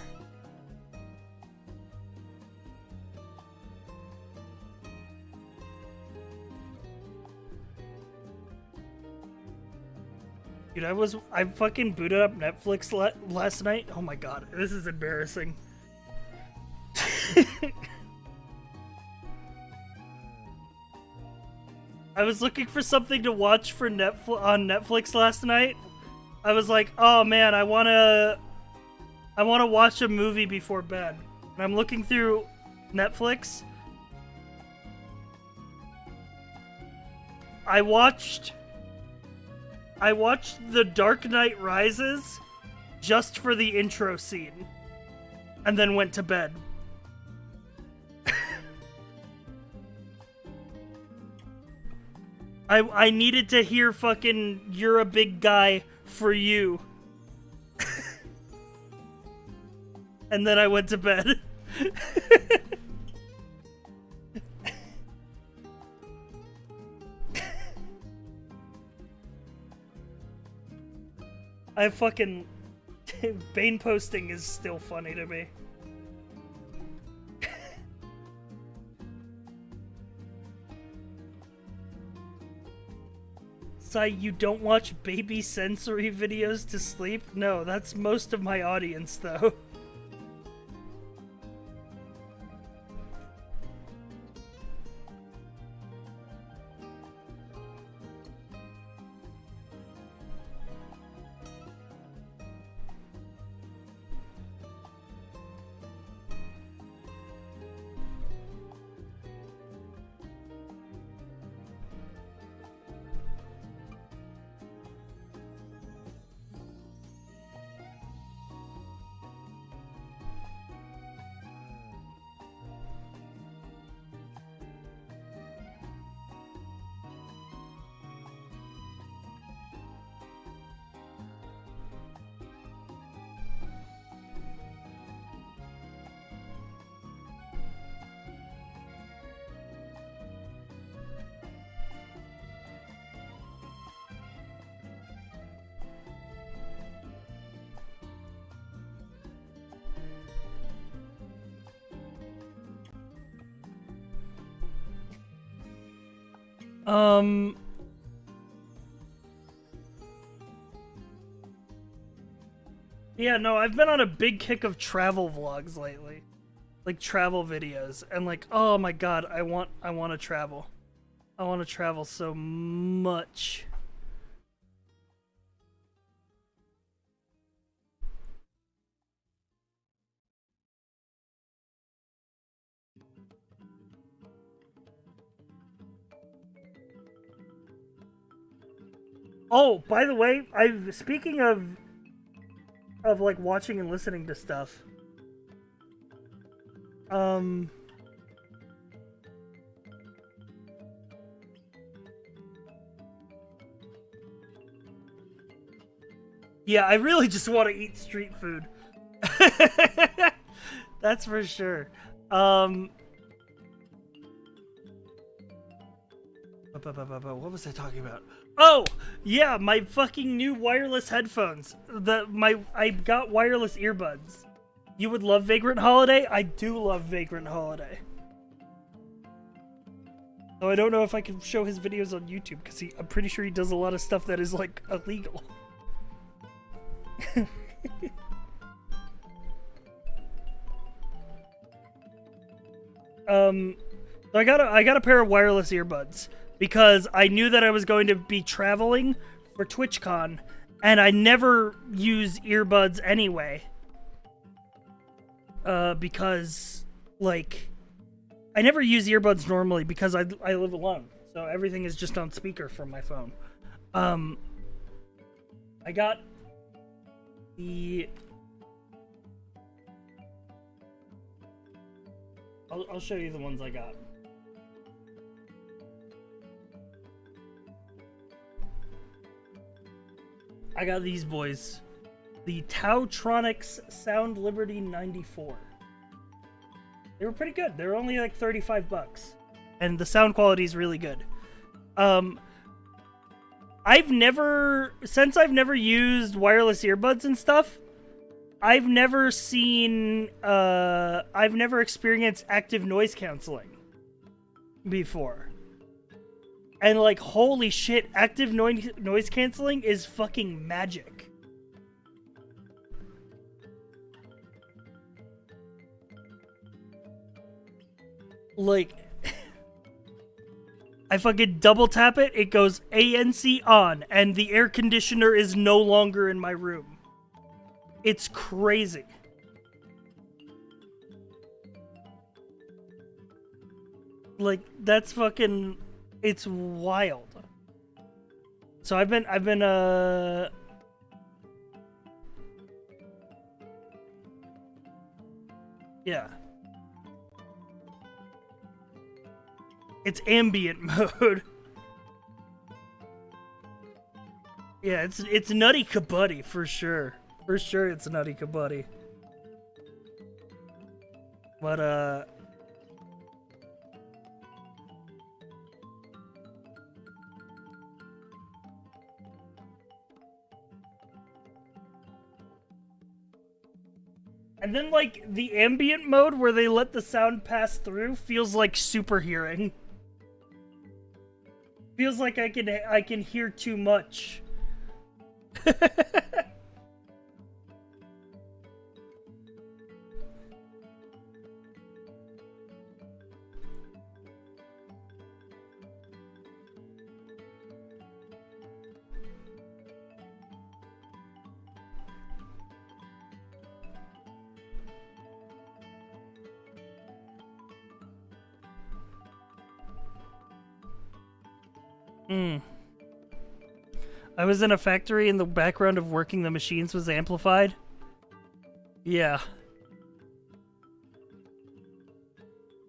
[SPEAKER 1] Dude, I fucking booted up Netflix last night. Oh my god, this is embarrassing. I was looking for something to watch for on Netflix last night. I was like, oh man, I wanna watch a movie before bed. And I'm looking through Netflix. I watched The Dark Knight Rises just for the intro scene, and then went to bed. I needed to hear fucking "You're a Big Guy" for you. And then I went to bed. I fucking... Bane posting is still funny to me. Sai, you don't watch baby sensory videos to sleep? No, that's most of my audience, though. Yeah, no, I've been on a big kick of travel vlogs lately. Like travel videos, and like, oh my god, I want to travel. I want to travel so much. Oh, by the way, speaking of like watching and listening to stuff. Yeah, I really just want to eat street food. That's for sure. What was I talking about? Oh, yeah, my fucking new wireless headphones. I got wireless earbuds. You would love Vagrant Holiday? I do love Vagrant Holiday. Though I don't know if I can show his videos on YouTube because I'm pretty sure he does a lot of stuff that is like illegal. I got a pair of wireless earbuds because I knew that I was going to be traveling for TwitchCon, and I never use earbuds anyway. Because like I never use earbuds normally because I live alone, so everything is just on speaker from my phone. I got the. I'll show you the ones I got. I got these boys. The Tautronics Sound Liberty 94. They were pretty good. They were only like $35. And the sound quality is really good. I've never used wireless earbuds and stuff, I've never experienced active noise canceling before. And like, holy shit, active noise canceling is fucking magic. Like, I fucking double tap it, it goes ANC on, and the air conditioner is no longer in my room. It's crazy. Like, that's fucking, it's wild. So I've been yeah. It's ambient mode. Yeah, it's Nutty Kabuddy for sure. For sure it's Nutty Kabuddy. But and then like the ambient mode where they let the sound pass through feels like super hearing. Feels like I can hear too much. I was in a factory and the background of working the machines was amplified. Yeah.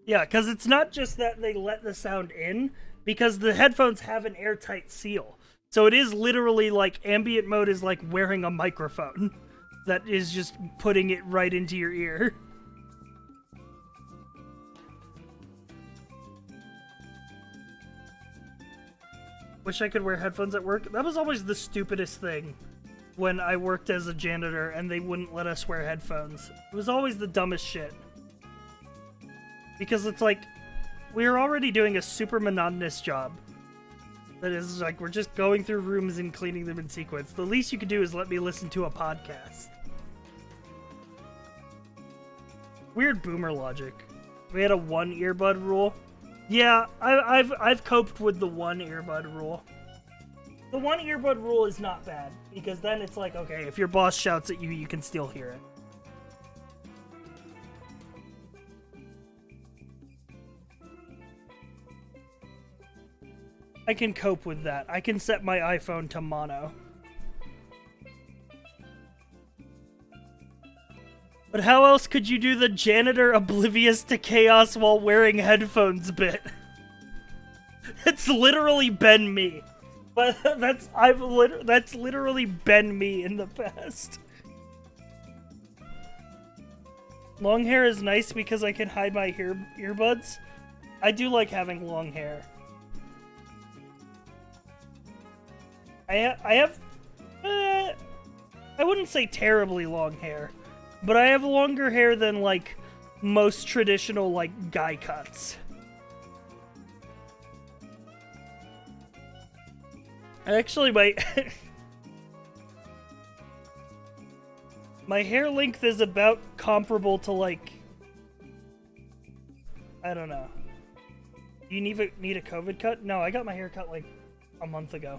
[SPEAKER 1] Yeah, because it's not just that they let the sound in, because the headphones have an airtight seal. So it is literally like ambient mode is like wearing a microphone that is just putting it right into your ear. Wish I could wear headphones at work. That was always the stupidest thing when I worked as a janitor and they wouldn't let us wear headphones. It was always the dumbest shit. Because it's like, we're already doing a super monotonous job. That is like, we're just going through rooms and cleaning them in sequence. The least you could do is let me listen to a podcast. Weird boomer logic. We had a one earbud rule. Yeah, I've coped with the one earbud rule. The one earbud rule is not bad, because then it's like, okay, if your boss shouts at you, you can still hear it. I can cope with that. I can set my iPhone to mono. But how else could you do the janitor oblivious to chaos while wearing headphones bit? It's literally been me. But that's literally been me in the past. Long hair is nice because I can hide my earbuds. I do like having long hair. I have, I wouldn't say terribly long hair, but I have longer hair than like most traditional like guy cuts. Actually, my hair length is about comparable to like, I don't know. Do you need a COVID cut? No, I got my hair cut like a month ago.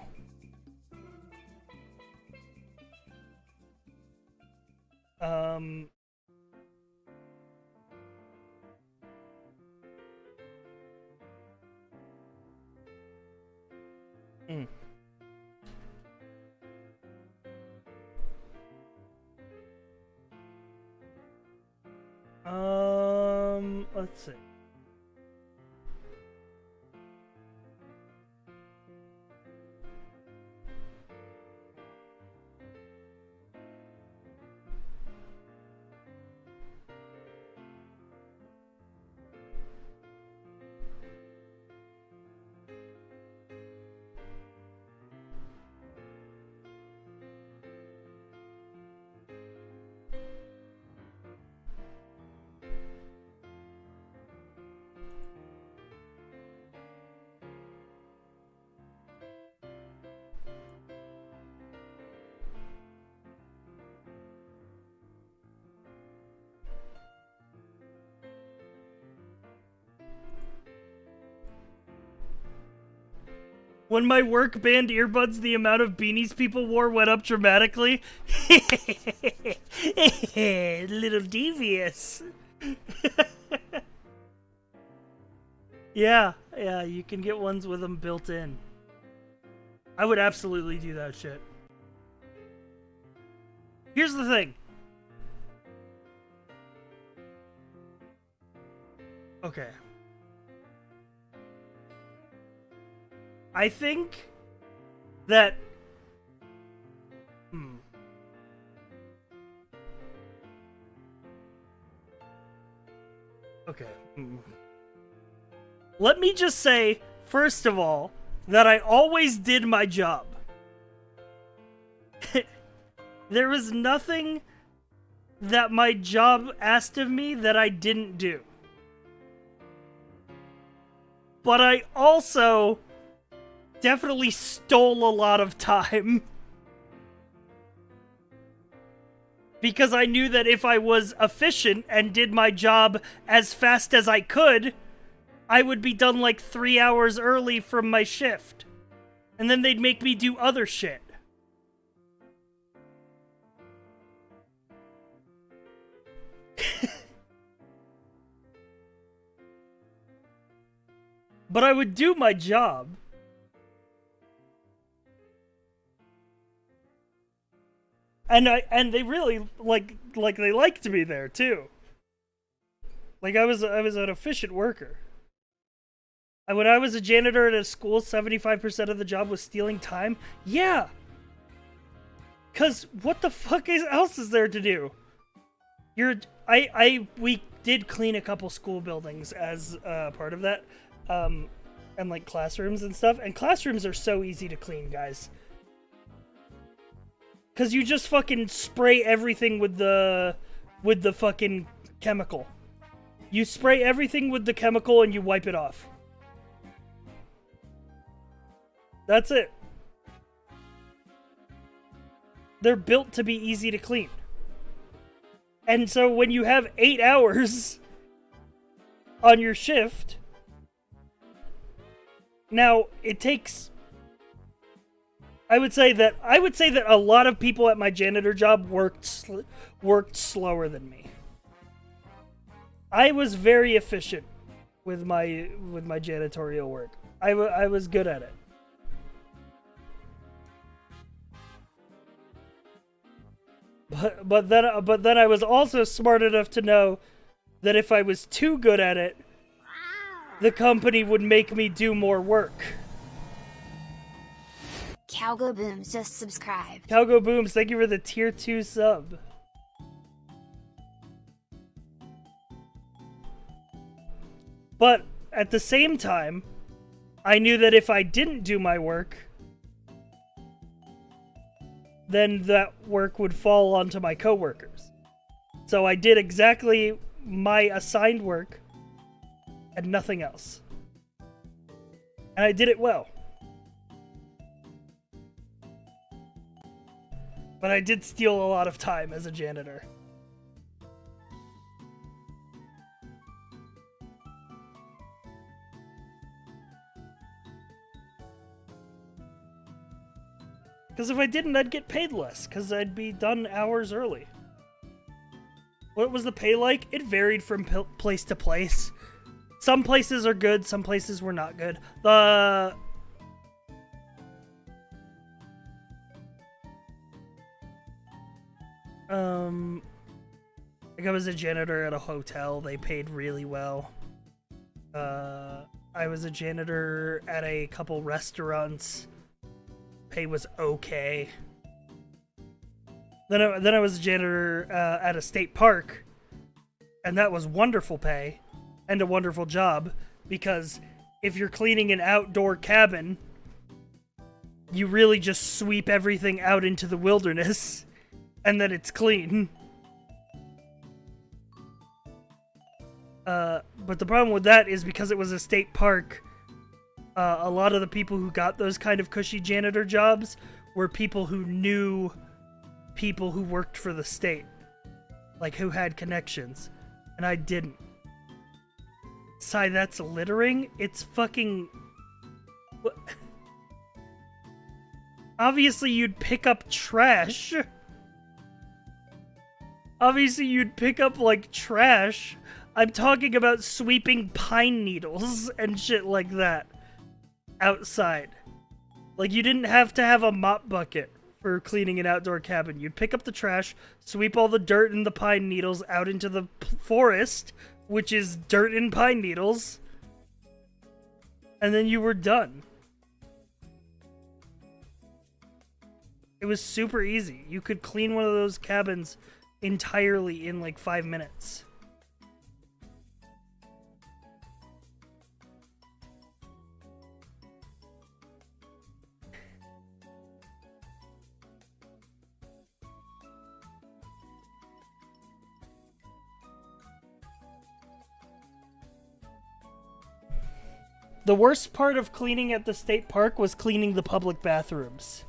[SPEAKER 1] Let's see. When my work banned earbuds, the amount of beanies people wore went up dramatically. Little devious. Yeah, you can get ones with them built in. I would absolutely do that shit. Here's the thing. Okay. I think that... Okay. Let me just say, first of all, that I always did my job. There was nothing that my job asked of me that I didn't do. But I also definitely stole a lot of time. Because I knew that if I was efficient and did my job as fast as I could, I would be done like 3 hours early from my shift. And then they'd make me do other shit. But I would do my job. And they really like they liked me there too. Like I was an efficient worker. And when I was a janitor at a school, 75% of the job was stealing time. Yeah. 'Cause what the fuck else is there to do? We did clean a couple school buildings as part of that. And like classrooms and stuff. And classrooms are so easy to clean, guys. 'Cause you just fucking spray everything with the fucking chemical. You spray everything with the chemical and you wipe it off. That's it. They're built to be easy to clean. And so when you have 8 hours on your shift, now it takes... I would say that a lot of people at my janitor job worked slower than me. I was very efficient with my janitorial work. I was good at it. But then I was also smart enough to know that if I was too good at it, the company would make me do more work.
[SPEAKER 3] Calgo Booms just subscribed.
[SPEAKER 1] Calgo Booms, thank you for the tier 2 sub. But at the same time, I knew that if I didn't do my work, then that work would fall onto my coworkers. So I did exactly my assigned work and nothing else. And I did it well. But I did steal a lot of time as a janitor. Because if I didn't, I'd get paid less, because I'd be done hours early. What was the pay like? It varied from place to place. Some places are good, some places were not good. Like I was a janitor at a hotel, they paid really well. I was a janitor at a couple restaurants. Pay was okay. Then I was a janitor at a state park, and that was wonderful pay and a wonderful job, because if you're cleaning an outdoor cabin, you really just sweep everything out into the wilderness, and then it's clean. But the problem with that is because it was a state park, a lot of the people who got those kind of cushy janitor jobs were people who knew people who worked for the state. Like, who had connections. And I didn't. Sigh, that's littering? It's fucking... What? Obviously, you'd pick up trash. Obviously, you'd pick up, like, trash. I'm talking about sweeping pine needles and shit like that. Outside. Like, you didn't have to have a mop bucket for cleaning an outdoor cabin. You'd pick up the trash, sweep all the dirt and the pine needles out into the forest, which is dirt and pine needles, and then you were done. It was super easy. You could clean one of those cabins entirely in like 5 minutes. The worst part of cleaning at the state park was cleaning the public bathrooms.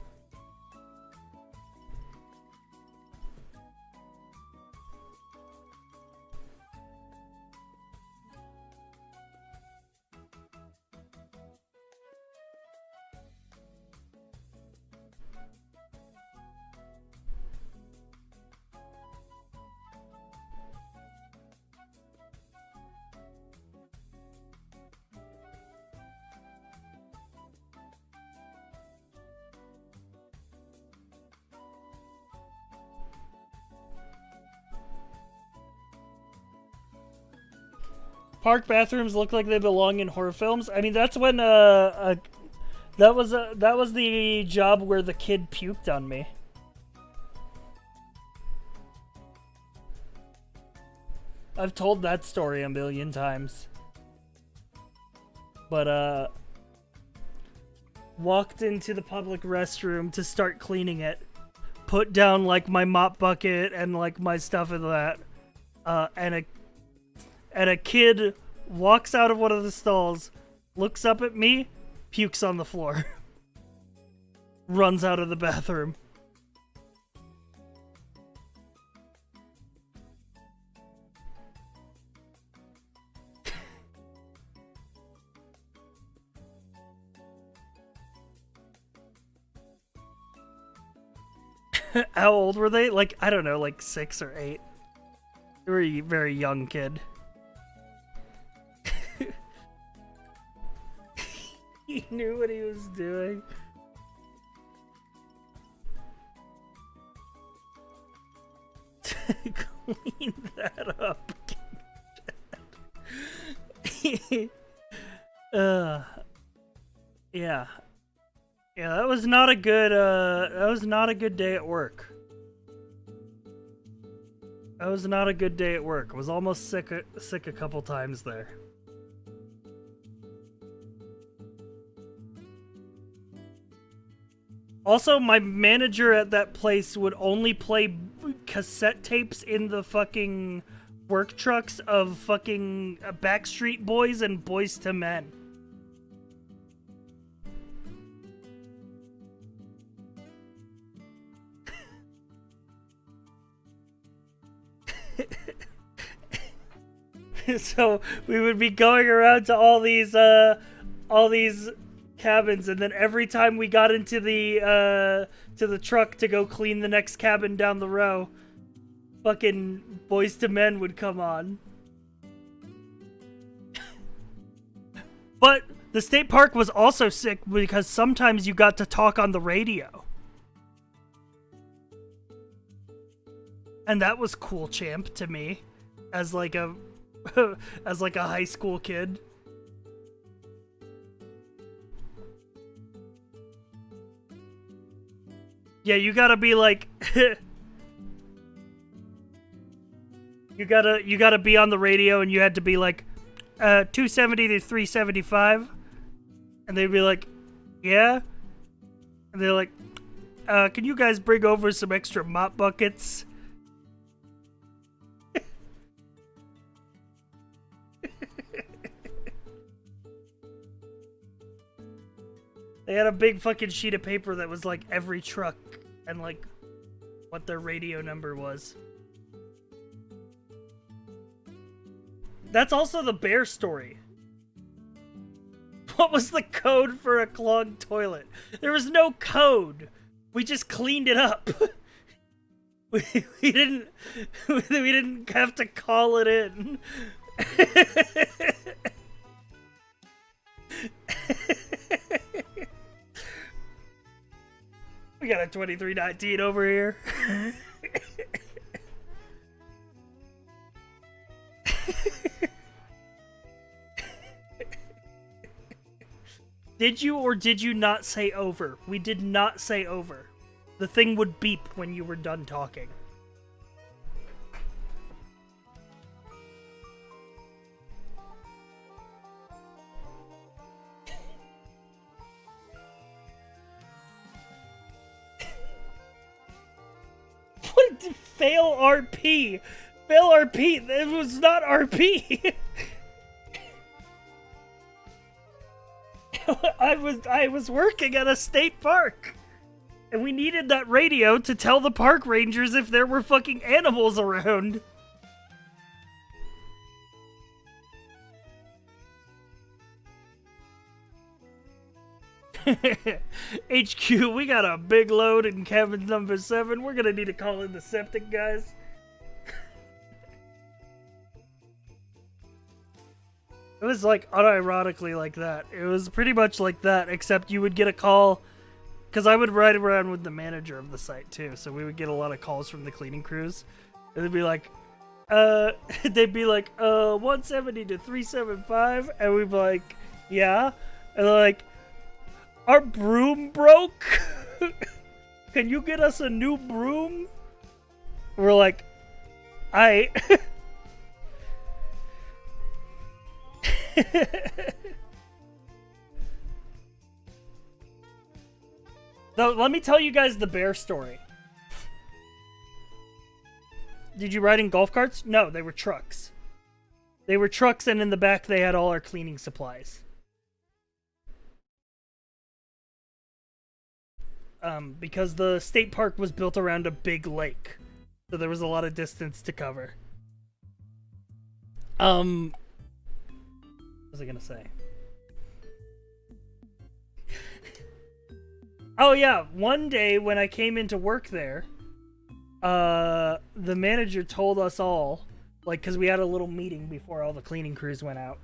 [SPEAKER 1] Park bathrooms look like they belong in horror films. I mean, that's when that was the job where the kid puked on me. I've told that story a million times. But walked into the public restroom to start cleaning it. Put down like my mop bucket and like my stuff in that. And a kid walks out of one of the stalls, looks up at me, pukes on the floor. Runs out of the bathroom. How old were they? Like, I don't know, like 6 or 8. They were a very young kid. He knew what he was doing. Clean that up. Yeah. Yeah, that was not a good day at work. That was not a good day at work. I was almost sick a couple times there. Also, my manager at that place would only play cassette tapes in the fucking work trucks of fucking Backstreet Boys and Boys to Men. So we would be going around to all these cabins, and then every time we got into the truck to go clean the next cabin down the row, fucking Boys to Men would come on. But the state park was also sick because sometimes you got to talk on the radio. And that was cool, champ, to me, as like a as like a high school kid. Yeah, you gotta be like you gotta be on the radio, and you had to be like 270 to 375, and they'd be like, yeah, and they're like, can you guys bring over some extra mop buckets? They had a big fucking sheet of paper that was like every truck and like what their radio number was. That's also the bear story. What was the code for a clogged toilet? There was no code. We just cleaned it up. we didn't have to call it in. We got a 2319 over here. Did you or did you not say over? We did not say over. The thing would beep when you were done talking. What? Fail RP. Fail RP. It was not RP. I was working at a state park, and we needed that radio to tell the park rangers if there were fucking animals around. HQ, we got a big load in cabin number 7. We're gonna need to call in the septic guys. It was like unironically like that. It was pretty much like that, except you would get a call, because I would ride around with the manager of the site too, so we would get a lot of calls from the cleaning crews. And they'd be like, 170 to 375, and we'd be like, yeah. And they're like, our broom broke? Can you get us a new broom? We're like, So let me tell you guys the bear story. Did you ride in golf carts? No, they were trucks. They were trucks, and in the back they had all our cleaning supplies. Because the state park was built around a big lake, so there was a lot of distance to cover. What was I gonna say? Oh yeah, one day when I came into work there, the manager told us all, like, because we had a little meeting before all the cleaning crews went out,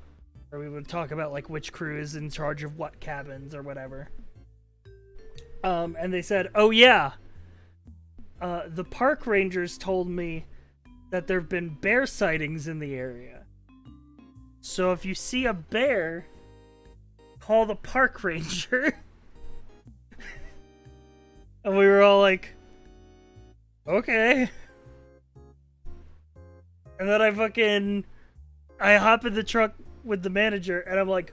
[SPEAKER 1] where we would talk about like which crew is in charge of what cabins or whatever. And they said, oh yeah, the park rangers told me that there have been bear sightings in the area. So if you see a bear, call the park ranger. And we were all like, okay. And then I hop in the truck with the manager, and I'm like,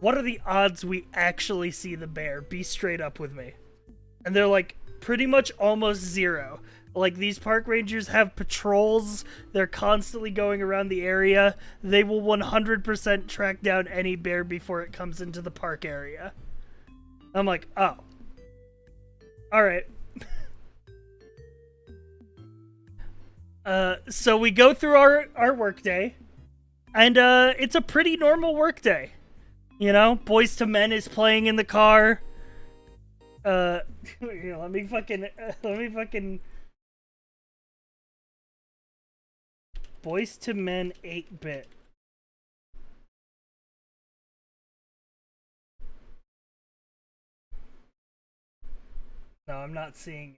[SPEAKER 1] what are the odds we actually see the bear? Be straight up with me. And they're like, pretty much almost zero. Like, these park rangers have patrols. They're constantly going around the area. They will 100% track down any bear before it comes into the park area. I'm like, oh. Alright. So we go through our workday. And, it's a pretty normal workday. You know, Boyz II Men is playing in the car. Here, let me fucking Boyz II Men 8-bit. No, I'm not seeing.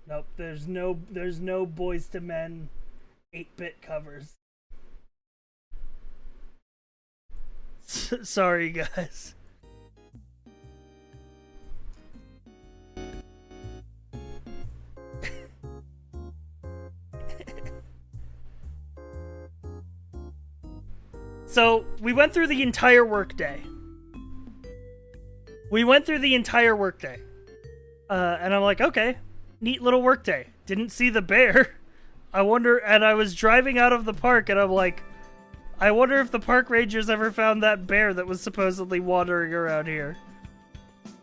[SPEAKER 1] Nope, there's no Boyz II Men 8-bit covers. Sorry, guys. So, we went through the entire workday. And I'm like, okay, neat little workday. Didn't see the bear. And I was driving out of the park, and I'm like, I wonder if the park rangers ever found that bear that was supposedly wandering around here.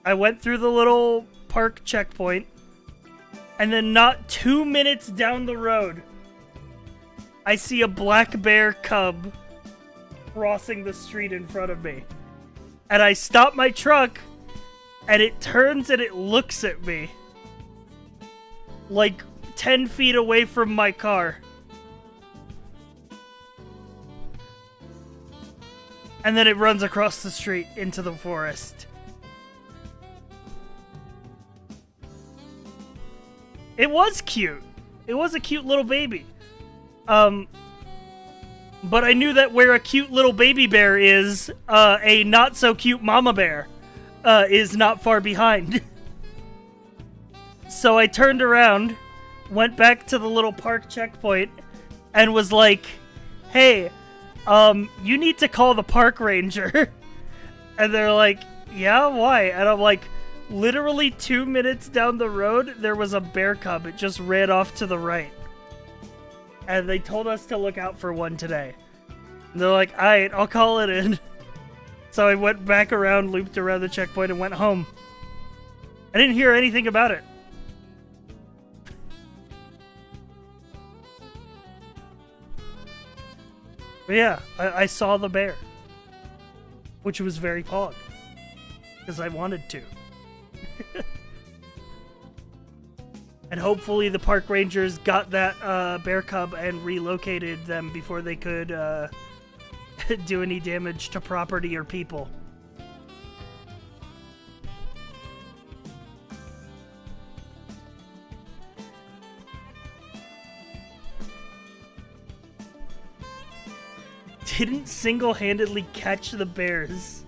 [SPEAKER 1] I went through the little park checkpoint, and then not 2 minutes down the road, I see a black bear cub crossing the street in front of me. And I stop my truck, and it turns and it looks at me. Like 10 feet away from my car. And then it runs across the street into the forest. It was cute. It was a cute little baby. But I knew that where a cute little baby bear is, a not-so-cute mama bear is not far behind. So I turned around, went back to the little park checkpoint, and was like, hey, you need to call the park ranger. And they're like, yeah, why? And I'm like, literally 2 minutes down the road, there was a bear cub. It just ran off to the right. And they told us to look out for one today. And they're like, alright, I'll call it in. So I went back around, looped around the checkpoint, and went home. I didn't hear anything about it. But yeah, I saw the bear. Which was very pog. Because I wanted to. And hopefully the park rangers got that bear cub and relocated them before they could do any damage to property or people. Didn't single-handedly catch the bears.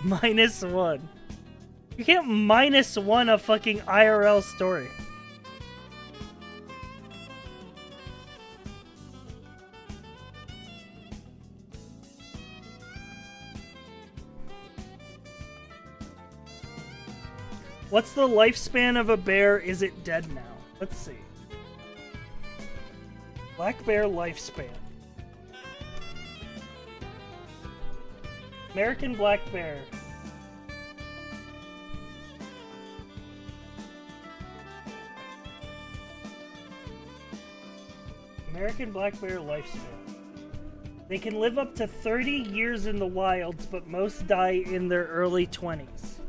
[SPEAKER 1] -1. You can't -1 a fucking IRL story. What's the lifespan of a bear? Is it dead now? Let's see. Black bear lifespan. American black bear. American black bear lifespan. They can live up to 30 years in the wilds, but most die in their early 20s.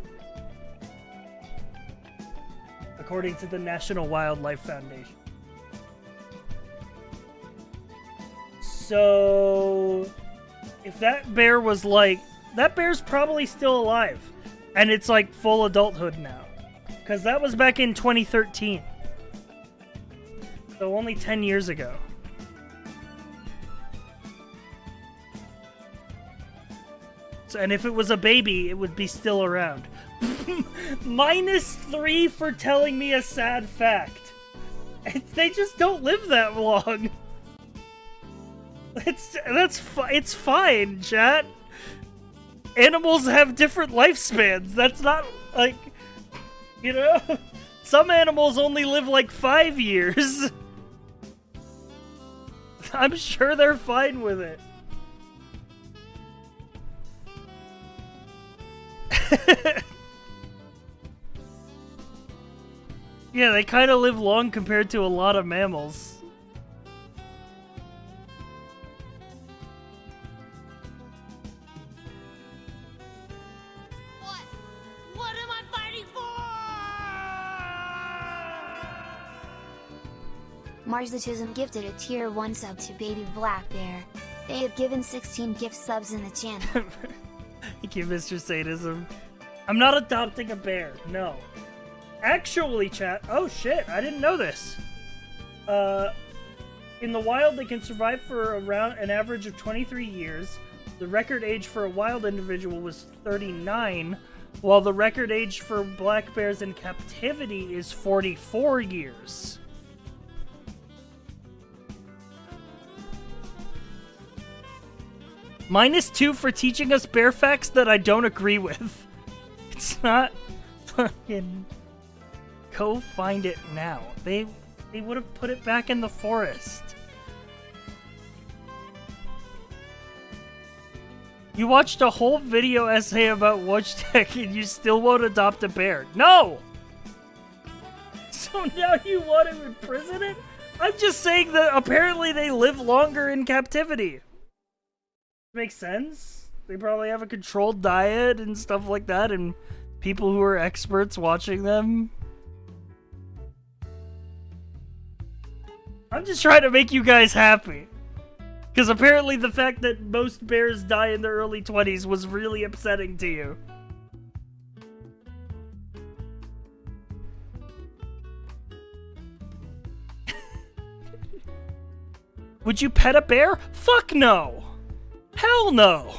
[SPEAKER 1] According to the National Wildlife Foundation. So, if that bear was like... That bear's probably still alive. And it's like full adulthood now. Because that was back in 2013. So only 10 years ago. So, and if it was a baby, it would be still around. -3 for telling me a sad fact. They just don't live that long. It's fine, chat. Animals have different lifespans. That's not like, you know, some animals only live like 5 years. I'm sure they're fine with it. Yeah, they kind of live long compared to a lot of mammals.
[SPEAKER 4] What am I fighting for?
[SPEAKER 3] Marzatism gifted a tier 1 sub to Baby Black Bear. They have given 16 gift subs in the channel.
[SPEAKER 1] Thank you, Mr. Sadism. I'm not adopting a bear, no. Actually, chat, oh shit, I didn't know this. In the wild, they can survive for around an average of 23 years. The record age for a wild individual was 39, while the record age for black bears in captivity is 44 years. -2 for teaching us bear facts that I don't agree with. It's not fucking... Go find it now. They would have put it back in the forest. You watched a whole video essay about Wojtek and you still won't adopt a bear. No! So now you want to imprison it? I'm just saying that apparently they live longer in captivity. Makes sense. They probably have a controlled diet and stuff like that, and people who are experts watching them. I'm just trying to make you guys happy. Because apparently the fact that most bears die in their early 20s was really upsetting to you. Would you pet a bear? Fuck no! Hell no!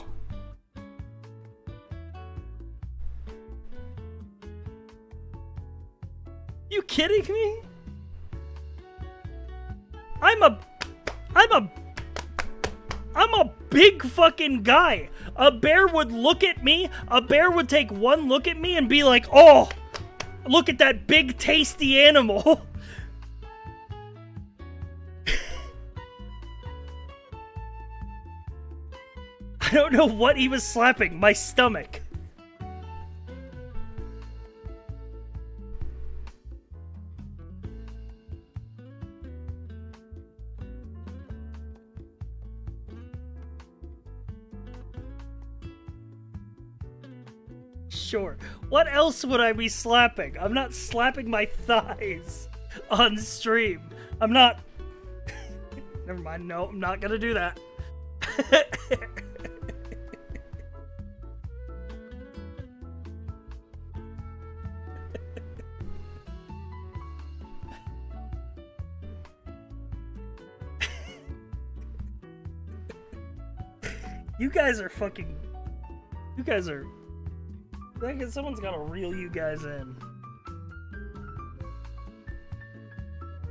[SPEAKER 1] You kidding me? I'm a big fucking guy. A bear would look at me, a bear would take one look at me and be like, oh, look at that big tasty animal. I don't know what he was slapping, my stomach. Sure. What else would I be slapping? I'm not slapping my thighs on stream. I'm not... Never mind. No, I'm not gonna do that. You guys are fucking... You guys are... Like, someone's gotta reel you guys in.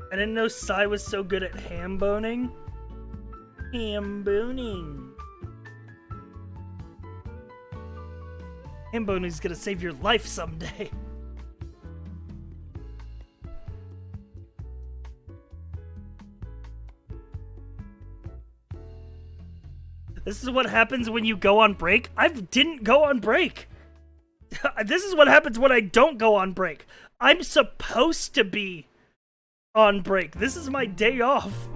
[SPEAKER 1] I didn't know Sai was so good at ham boning. Ham boning. Ham boning's gonna save your life someday. This is what happens when you go on break. I didn't go on break. This is what happens when I don't go on break. I'm supposed to be on break. This is my day off.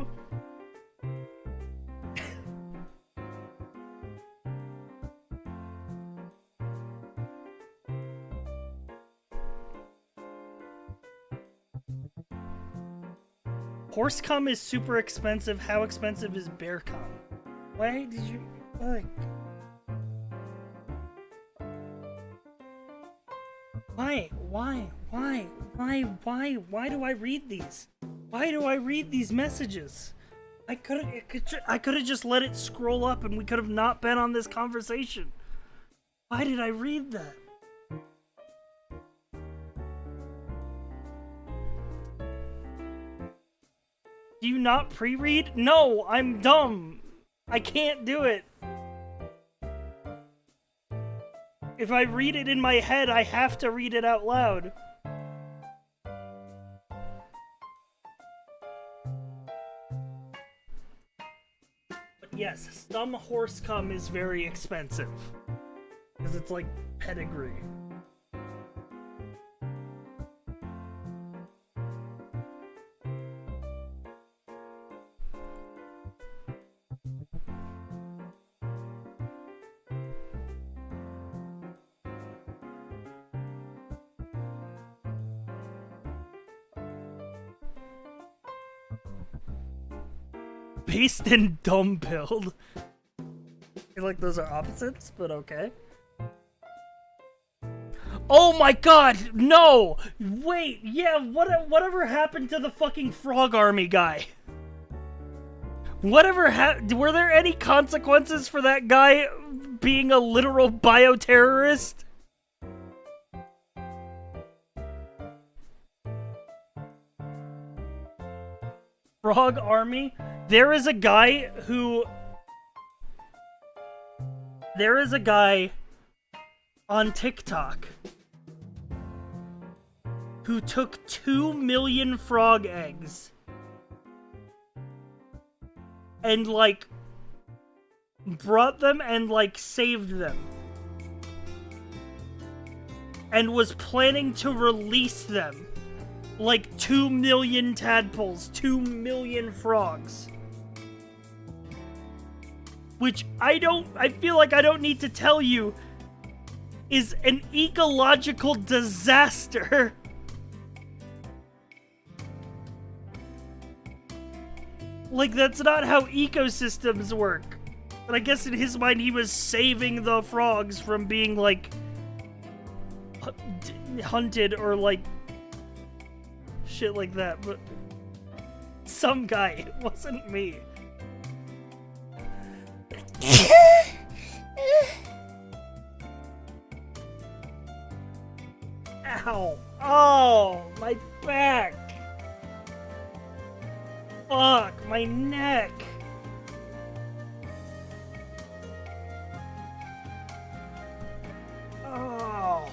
[SPEAKER 1] Horse cum is super expensive. How expensive is bear cum? Why did you like? Why do I read these? Why do I read these messages? I could have just let it scroll up and we could have not been on this conversation. Why did I read that? Do you not pre-read? No, I'm dumb. I can't do it. If I read it in my head, I have to read it out loud. But yes, some horse cum is very expensive. Because it's like pedigree. Based and dumb build. I feel like those are opposites, but okay. Oh my god, no! Wait, yeah, whatever happened to the fucking Frog Army guy? Were there any consequences for that guy being a literal bioterrorist? Frog Army? There is a guy on TikTok who took 2 million frog eggs and, like, brought them and, like, saved them. And was planning to release them. Like 2 million tadpoles, 2 million frogs. Which I feel like I don't need to tell you is an ecological disaster. Like, that's not how ecosystems work. But I guess in his mind he was saving the frogs from being, like, hunted or, like, shit like that. But some guy, it wasn't me. Ow. Oh, my back. Fuck, my neck. Oh.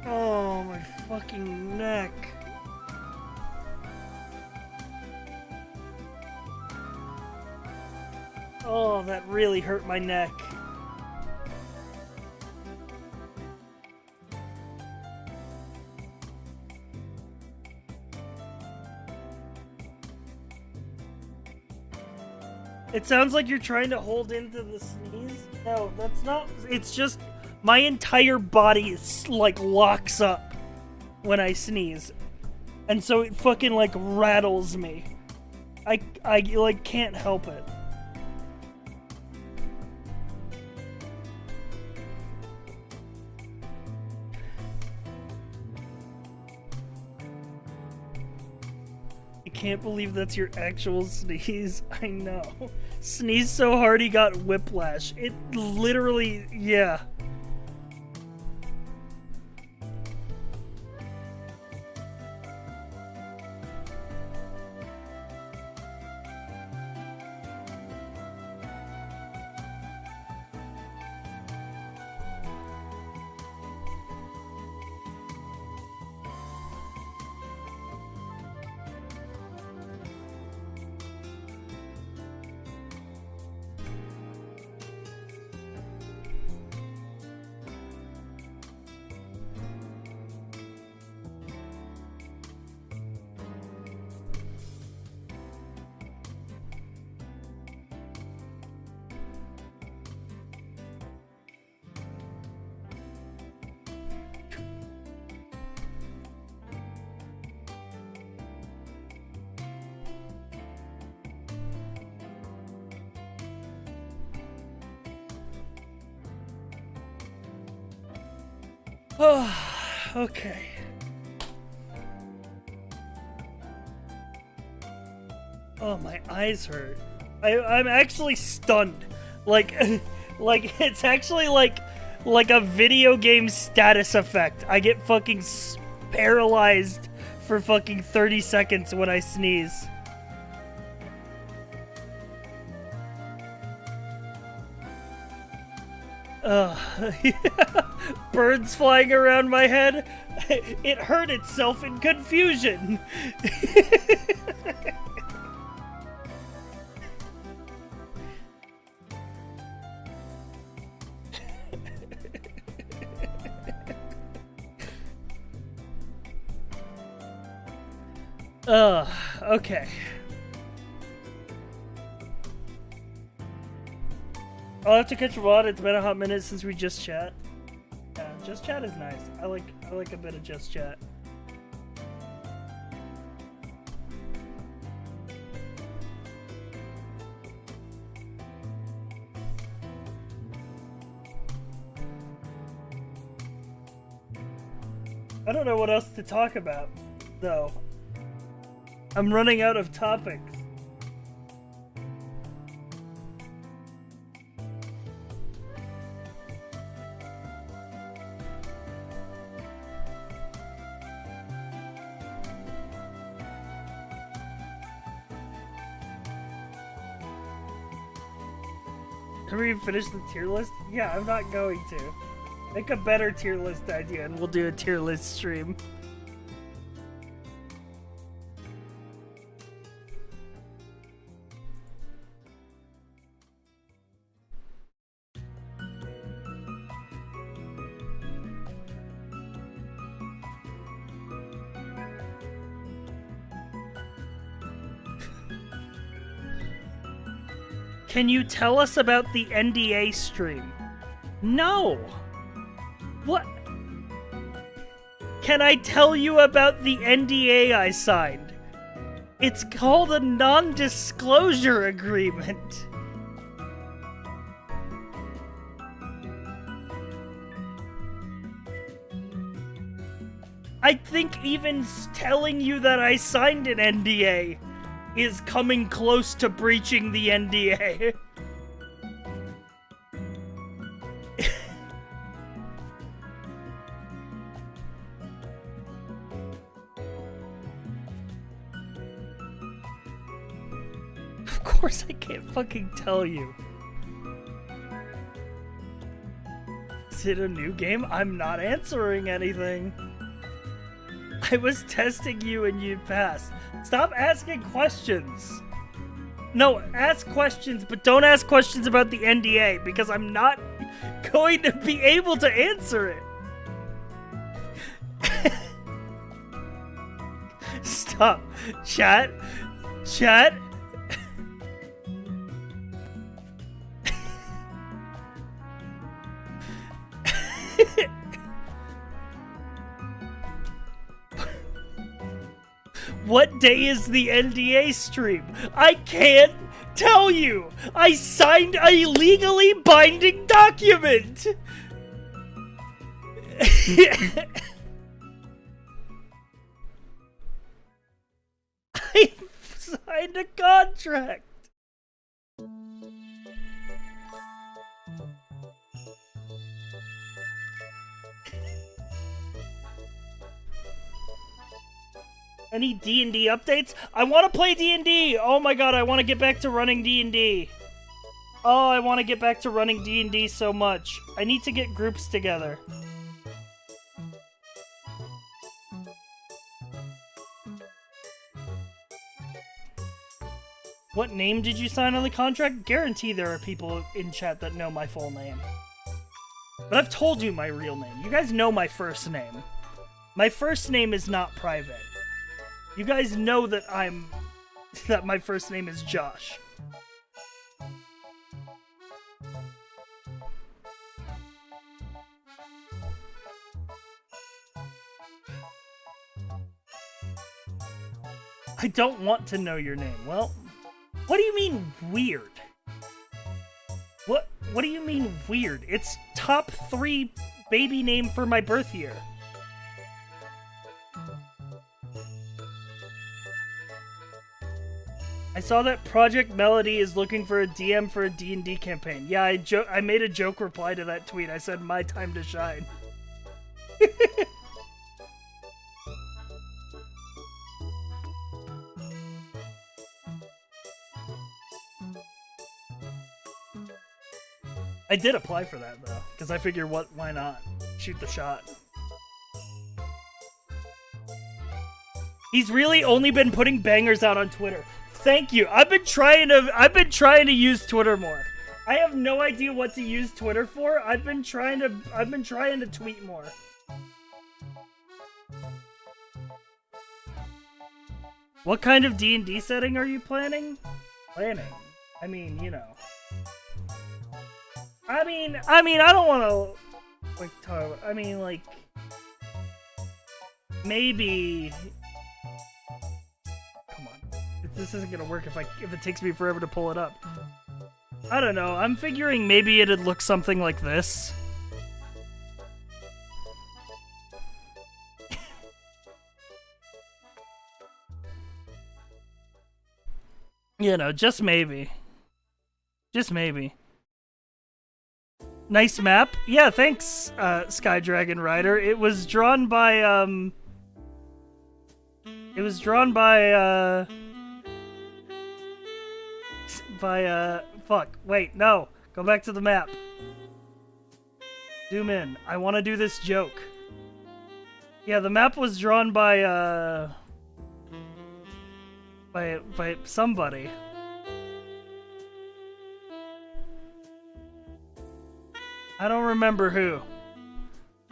[SPEAKER 1] Oh, my fucking neck. Oh, that really hurt my neck. It sounds like you're trying to hold into the sneeze. No, that's not. It's just my entire body is, like, locks up when I sneeze. And so it fucking, like, rattles me. I like, can't help it. I can't believe that's your actual sneeze. I know. Sneezed so hard he got whiplash. It literally, yeah. Oh, okay. Oh, my eyes hurt. I'm actually stunned. Like, like it's actually like a video game status effect. I get fucking paralyzed for fucking 30 seconds when I sneeze. Birds flying around my head. It hurt itself in confusion. Okay. I'll have to catch a lot. It's been a hot minute since we just chat. Yeah, just chat is nice. I like a bit of just chat. I don't know what else to talk about, though. I'm running out of topics. Have we finished the tier list? Yeah, I'm not going to. Make a better tier list idea and we'll do a tier list stream. Can you tell us about the NDA stream? No! What? Can I tell you about the NDA I signed? It's called a non-disclosure agreement. I think even telling you that I signed an NDA is coming close to breaching the NDA. Of course I can't fucking tell you. Is it a new game? I'm not answering anything. I was testing you and you passed. Stop asking questions. No, ask questions, but don't ask questions about the NDA because I'm not going to be able to answer it. Stop. Chat. Chat. What day is the NDA stream? I can't tell you! I signed a legally binding document! I signed a contract! Any D&D updates? I want to play D&D! Oh my god, I want to get back to running D&D. Oh, I want to get back to running D&D so much. I need to get groups together. What name did you sign on the contract? Guarantee there are people in chat that know my full name. But I've told you my real name. You guys know my first name. My first name is not private. You guys know that that my first name is Josh. I don't want to know your name. Well, what do you mean weird? What do you mean weird? It's top 3 baby name for my birth year. I saw that Project Melody is looking for a DM for a D&D campaign. Yeah, I made a joke reply to that tweet. I said, my time to shine. I did apply for that though, because I figure why not? Shoot the shot. He's really only been putting bangers out on Twitter. Thank you. I've been trying to use Twitter more. I have no idea what to use Twitter for. I've been trying to tweet more. What kind of D&D setting are you planning? I mean, you know. I mean, I don't want to like talk. I mean, like maybe. Come on, this isn't gonna work if it takes me forever to pull it up. I don't know. I'm figuring maybe it'd look something like this. You know, just maybe. Just maybe. Nice map. Yeah, thanks, Sky Dragon Rider. It was drawn by, fuck. Wait, no. Go back to the map. Zoom in. I want to do this joke. Yeah, the map was drawn by somebody. I don't remember who.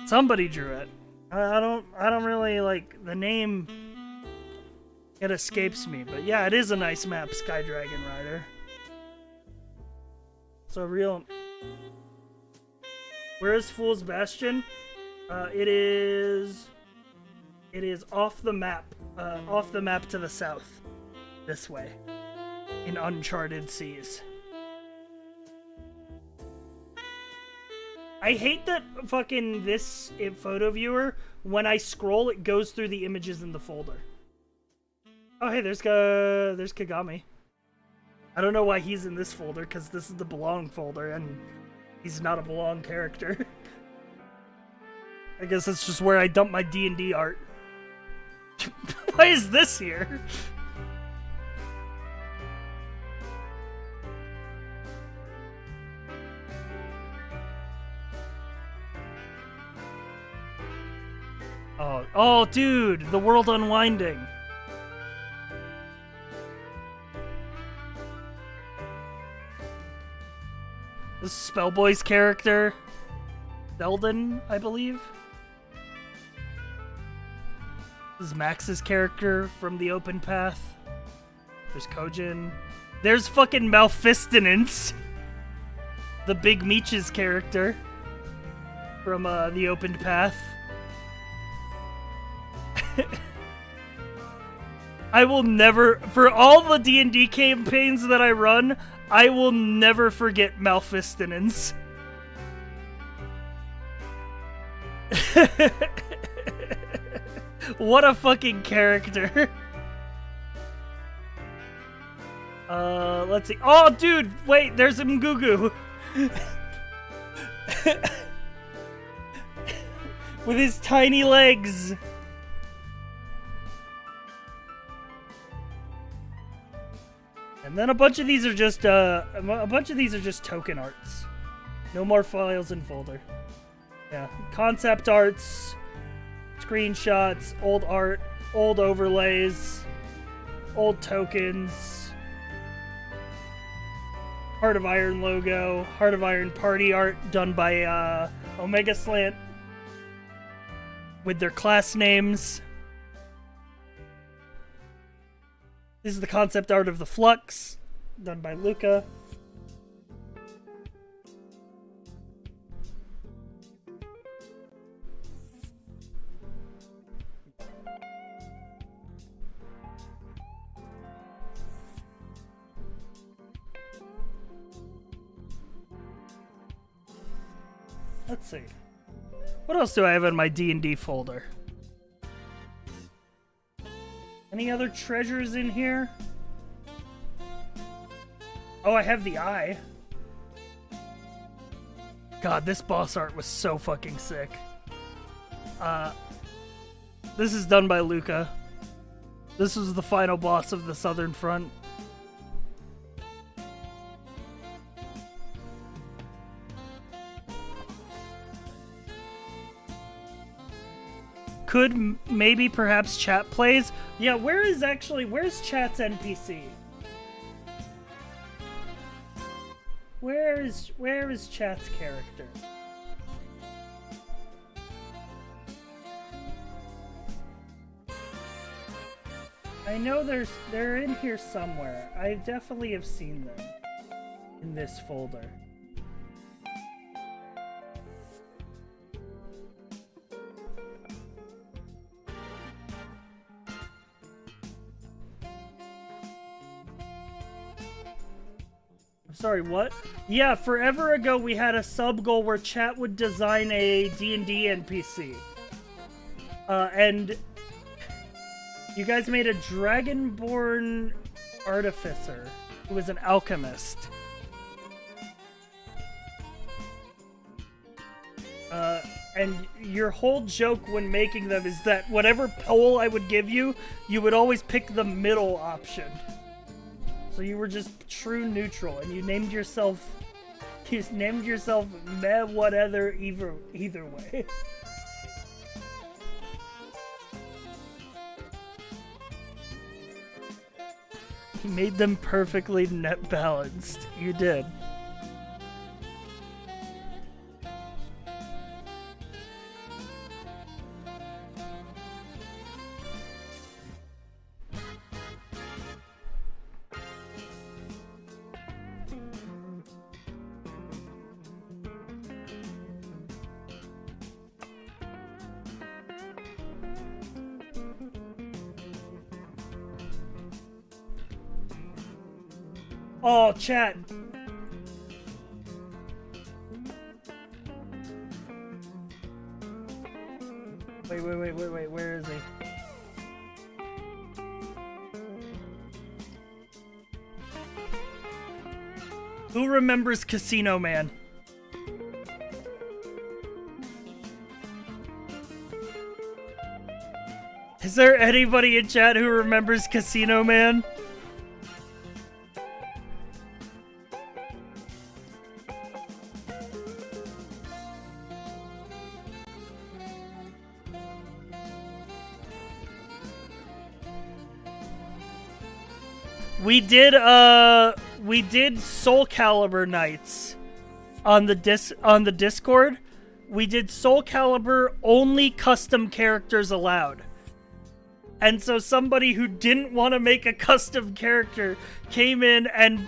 [SPEAKER 1] Somebody drew it. I don't really like the name. It escapes me, but yeah, it is a nice map, Sky Dragon Rider. So real. Where is Fool's Bastion? It is off the map. Off the map to the south. This way. In uncharted seas. I hate that fucking this photo viewer, when I scroll, it goes through the images in the folder. Oh, hey, there's Kagami. I don't know why he's in this folder, because this is the belong folder, and he's not a belong character. I guess that's just where I dump my D&D art. Why is this here? Oh, dude, the world unwinding. This is Spellboy's character, Belden, I believe. This is Max's character from the Open Path. There's Kojin. There's fucking Malfistinance, the Big Meech's character from the Open Path. I will never, for all the D&D campaigns that I run, I will never forget Malfistinance. What a fucking character. Let's see. Oh, dude, wait, there's Mgugu. With his tiny legs. And then a bunch of these are just token arts. No more files in folder. Yeah, concept arts, screenshots, old art, old overlays, old tokens, Heart of Iron logo, Heart of Iron party art done by Omega Slant with their class names. This is the concept art of the Flux, done by Luca. Let's see. What else do I have in my D&D folder? Any other treasures in here? Oh, I have the eye. God, this boss art was so fucking sick. This is done by Luca. This was the final boss of the Southern Front. could maybe perhaps chat plays. Yeah, where's chat's NPC? Where is chat's character? I know they're in here somewhere. I definitely have seen them in this folder. Sorry, what? Yeah, forever ago we had a sub goal where chat would design a D&D NPC. And you guys made a dragonborn artificer who was an alchemist. And your whole joke when making them is that whatever poll I would give you, you would always pick the middle option. So you were just true neutral, and you named yourself meh whatever either way. You made them perfectly net balanced. You did. Oh, chat. Wait, where is he? Who remembers Casino Man? Is there anybody in chat who remembers Casino Man? We did Soul Calibur nights on the Discord. We did Soul Calibur, only custom characters allowed. And so somebody who didn't want to make a custom character came in and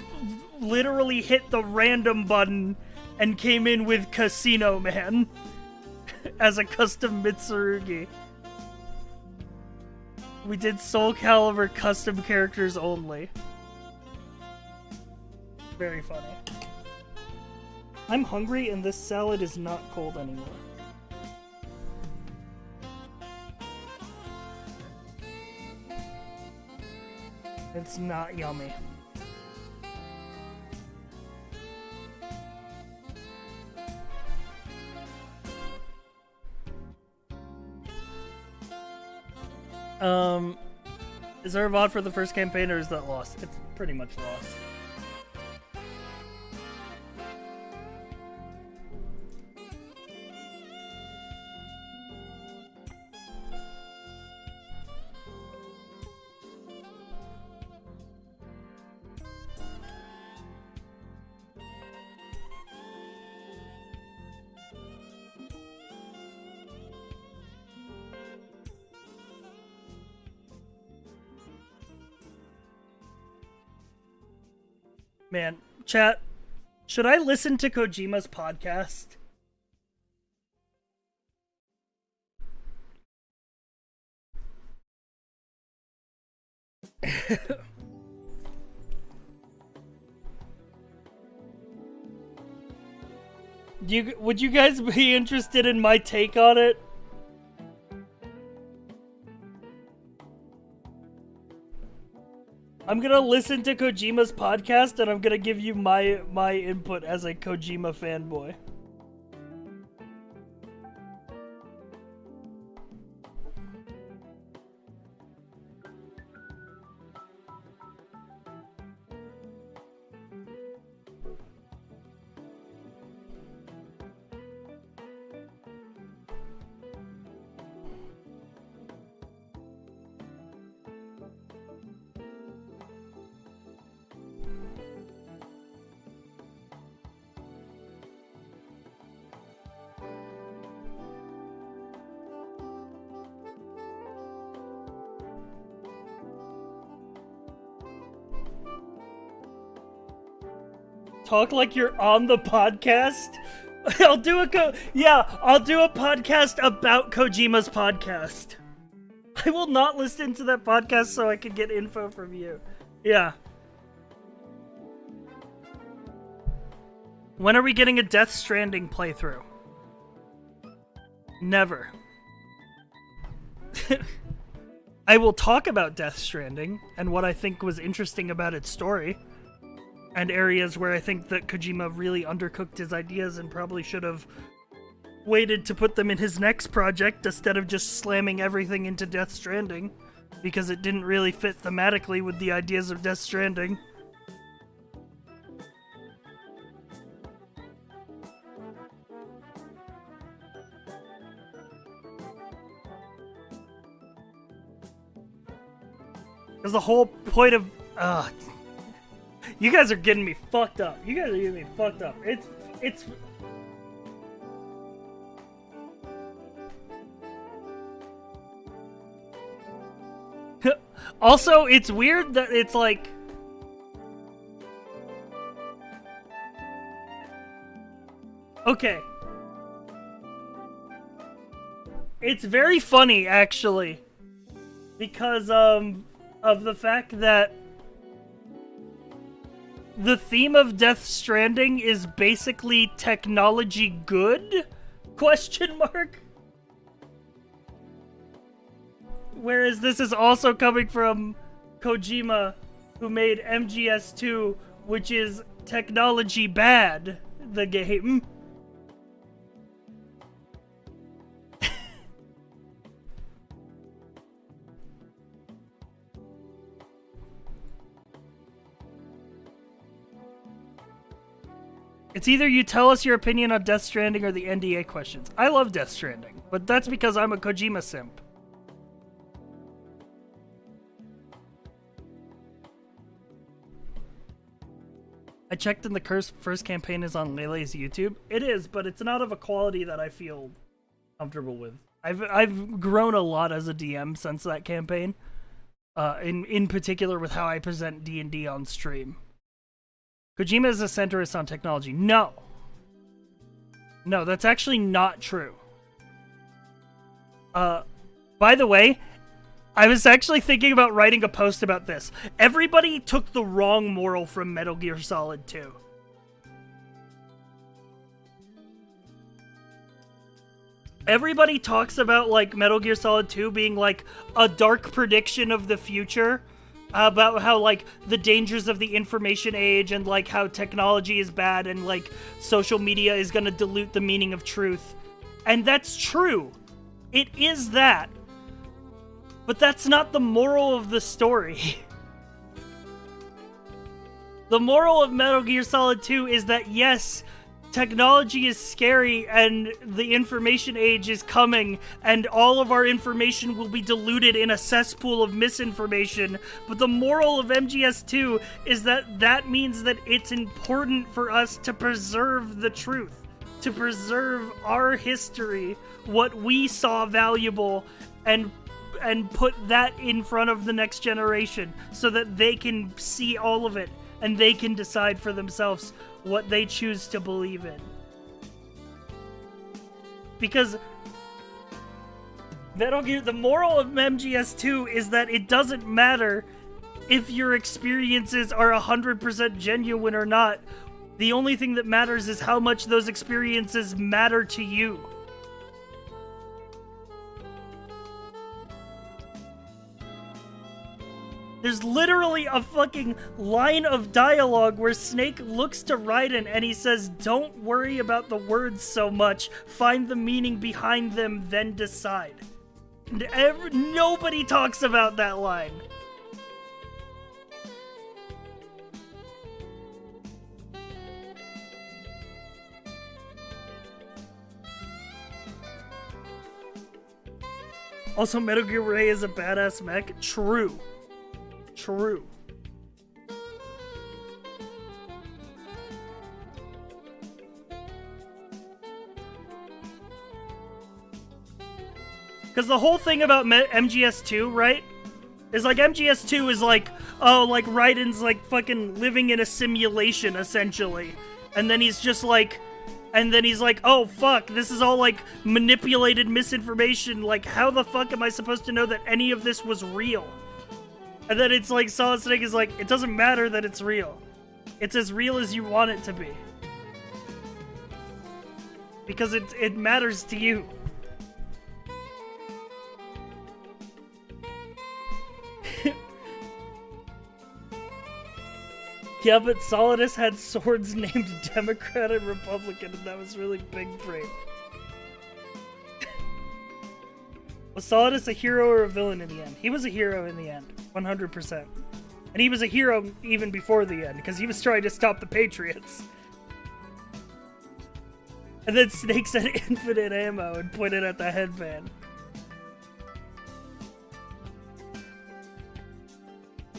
[SPEAKER 1] literally hit the random button and came in with Casino Man as a custom Mitsurugi. We did Soul Calibur custom characters only. Very funny. I'm hungry and this salad is not cold anymore. It's not yummy. Is there a VOD for the first campaign, or is that lost? It's pretty much lost. Man, chat, should I listen to Kojima's podcast? Would you guys be interested in my take on it? I'm gonna listen to Kojima's podcast and I'm gonna give you my input as a Kojima fanboy. Talk like you're on the podcast? I'll do a podcast about Kojima's podcast. I will not listen to that podcast so I can get info from you. Yeah. When are we getting a Death Stranding playthrough? Never. I will talk about Death Stranding and what I think was interesting about its story, and areas where I think that Kojima really undercooked his ideas and probably should have waited to put them in his next project instead of just slamming everything into Death Stranding, because it didn't really fit thematically with the ideas of Death Stranding. Because the whole point of... you guys are getting me fucked up. It's... Also, it's weird that it's like... Okay. It's very funny, actually. Because, of the fact that the theme of Death Stranding is basically technology good? Question mark? Whereas this is also coming from Kojima, who made MGS2, which is technology bad, the game. It's either you tell us your opinion on Death Stranding or the NDA questions. I love Death Stranding, but that's because I'm a Kojima simp. I checked and the first campaign is on Lele's YouTube. It is, but it's not of a quality that I feel comfortable with. I've grown a lot as a DM since that campaign. In particular with how I present D&D on stream. Kojima is a centrist on technology. No. No, that's actually not true. By the way, I was actually thinking about writing a post about this. Everybody took the wrong moral from Metal Gear Solid 2. Everybody talks about, like, Metal Gear Solid 2 being, like, a dark prediction of the future. About how, like, the dangers of the information age and, like, how technology is bad and, like, social media is gonna dilute the meaning of truth. And that's true. It is that. But that's not the moral of the story. The moral of Metal Gear Solid 2 is that, yes, technology is scary and the information age is coming and all of our information will be diluted in a cesspool of misinformation. But the moral of MGS2 is that that means that it's important for us to preserve the truth, to preserve our history, what we saw valuable, and put that in front of the next generation so that they can see all of it and they can decide for themselves what they choose to believe in. Because Metal Gear, the moral of MGS2 is that it doesn't matter if your experiences are 100% genuine or not. The only thing that matters is how much those experiences matter to you. There's literally a fucking line of dialogue where Snake looks to Raiden and he says, "Don't worry about the words so much. Find the meaning behind them, then decide." And nobody talks about that line. Also, Metal Gear Ray is a badass mech. True. True. Because the whole thing about MGS2, right, It's like MGS2 is like, oh, like Raiden's like fucking living in a simulation essentially. And then he's just like, oh fuck, this is all like manipulated misinformation. Like, how the fuck am I supposed to know that any of this was real? And then it's like Solid Snake is like, it doesn't matter that it's real. It's as real as you want it to be. Because it matters to you. Yeah, but Solidus had swords named Democrat and Republican, and that was really big brain. Was Solidus a hero or a villain in the end? He was a hero in the end, 100%. And he was a hero even before the end, because he was trying to stop the Patriots. And then Snake said infinite ammo and pointed at the headband.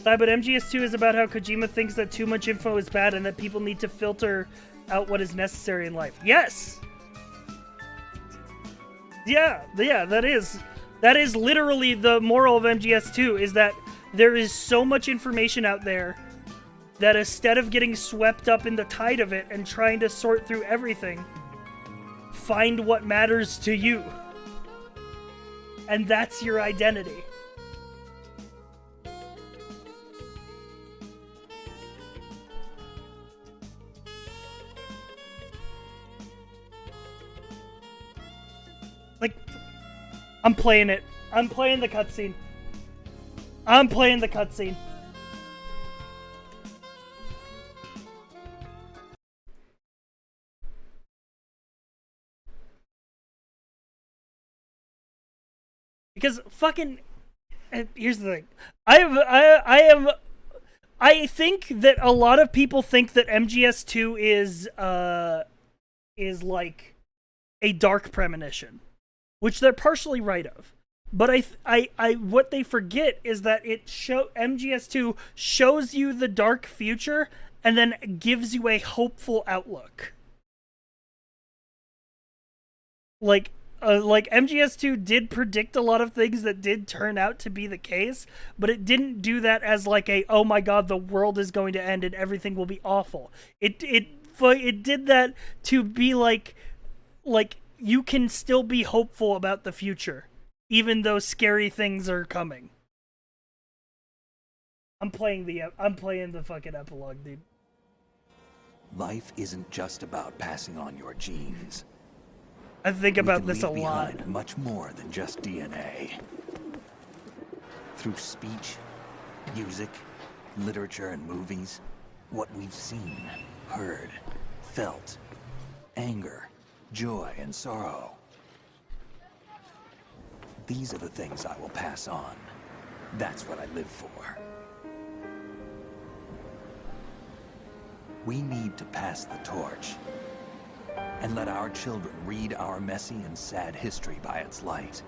[SPEAKER 1] But MGS2 is about how Kojima thinks that too much info is bad and that people need to filter out what is necessary in life. Yes! Yeah, that is literally the moral of MGS2, is that there is so much information out there that instead of getting swept up in the tide of it and trying to sort through everything, find what matters to you. And that's your identity. Like, I'm playing it. I'm playing the cutscene. I'm playing the cutscene. Because fucking, here's the thing. I think that a lot of people think that MGS2 is like a dark premonition, which they're partially right of. But what they forget is that MGS2 shows you the dark future and then gives you a hopeful outlook. Like MGS2 did predict a lot of things that did turn out to be the case, but it didn't do that as like a, oh my god, the world is going to end and everything will be awful. It did that to be like you can still be hopeful about the future, even though scary things are coming. I'm playing the fucking epilogue, dude.
[SPEAKER 5] Life isn't just about passing on your genes.
[SPEAKER 1] I think about this a lot.
[SPEAKER 5] Behind much more than just DNA. Through speech, music, literature, and movies, what we've seen, heard, felt, anger, joy, and sorrow. These are the things I will pass on. That's what I live for. We need to pass the torch and let our children read our messy and sad history by its light.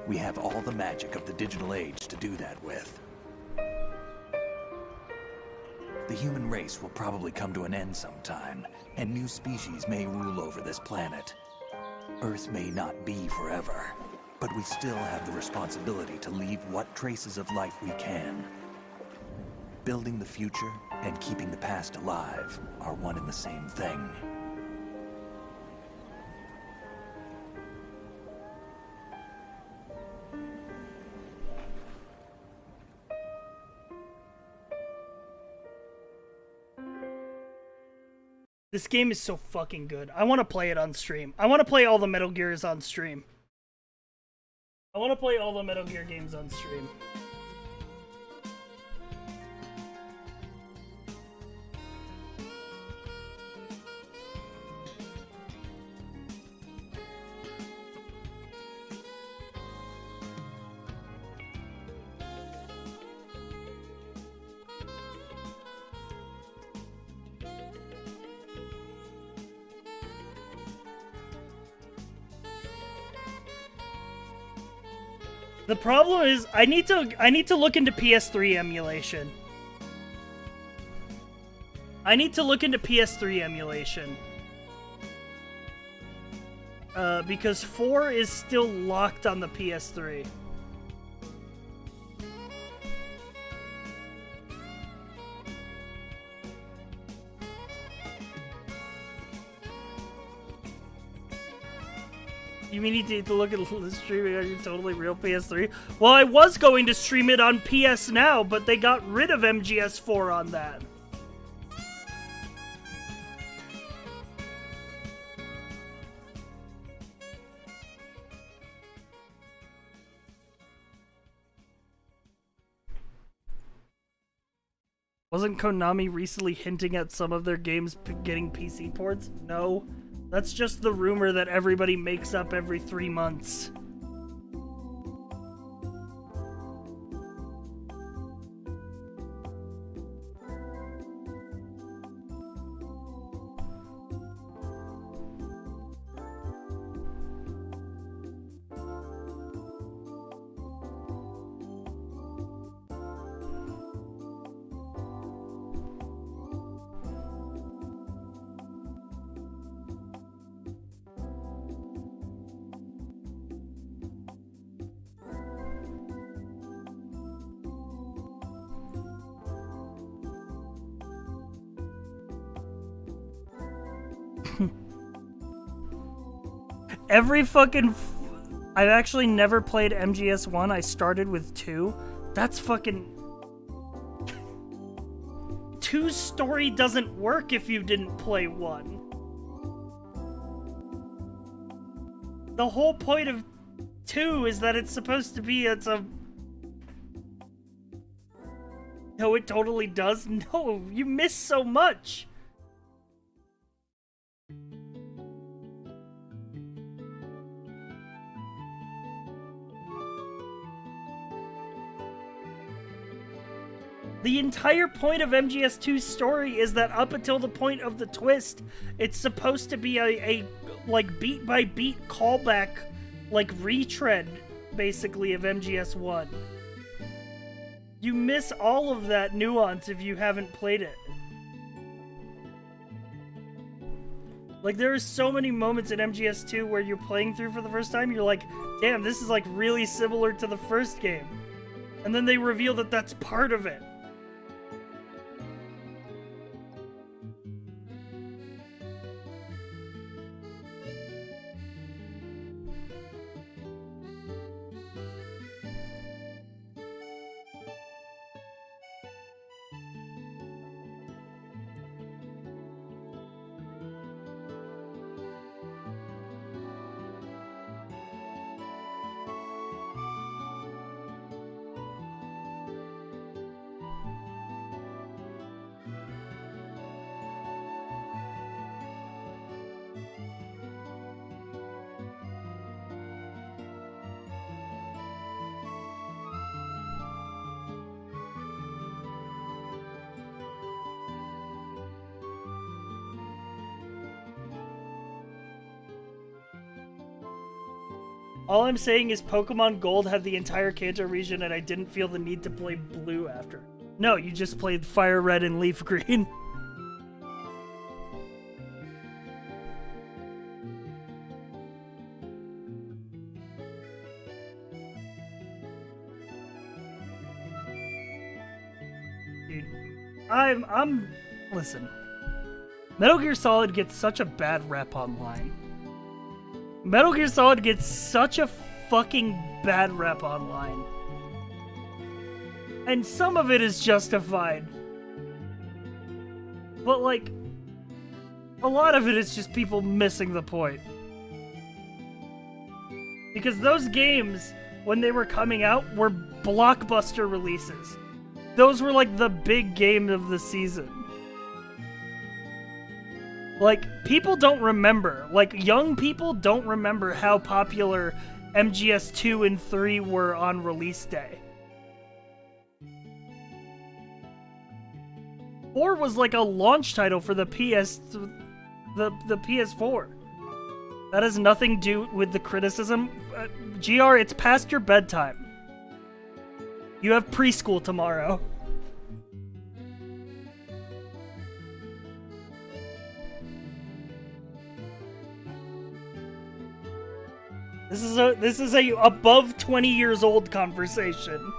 [SPEAKER 5] We have all the magic of the digital age to do that with. The human race will probably come to an end sometime, and new species may rule over this planet. Earth may not be forever, but we still have the responsibility to leave what traces of life we can. Building the future and keeping the past alive are one and the same thing.
[SPEAKER 1] This game is so fucking good. I want to play it on stream. I want to play all the Metal Gears on stream. I want to play all the Metal Gear games on stream. The problem is I need to look into PS3 emulation. I need to look into PS3 emulation. Because 4 is still locked on the PS3. You mean you need to look at the streaming on your totally real PS3? Well, I was going to stream it on PS Now, but they got rid of MGS4 on that. Wasn't Konami recently hinting at some of their games getting PC ports? No. That's just the rumor that everybody makes up every 3 months. Every fucking... I've actually never played MGS1. I started with 2. That's fucking... 2's story doesn't work if you didn't play 1. The whole point of 2 is that it's supposed to be... No, it totally does. No, you miss so much. The entire point of MGS2's story is that up until the point of the twist, it's supposed to be a like beat-by-beat callback, like retread, basically, of MGS1. You miss all of that nuance if you haven't played it. Like, there are so many moments in MGS2 where you're playing through for the first time, you're like, damn, this is like really similar to the first game. And then they reveal that that's part of it. All I'm saying is Pokemon Gold had the entire Kanto region and I didn't feel the need to play Blue after. No, you just played Fire Red and Leaf Green. Dude, listen. Metal Gear Solid gets such a bad rep online. Metal Gear Solid gets such a fucking bad rep online. And some of it is justified. But, like, a lot of it is just people missing the point. Because those games, when they were coming out, were blockbuster releases. Those were, like, the big game of the season. Like, people don't remember. Like, young people don't remember how popular MGS2 and 3 were on release day. 4 was like a launch title for the the PS4. That has nothing to do with the criticism. GR, it's past your bedtime. You have preschool tomorrow. This is a above 20 years old conversation.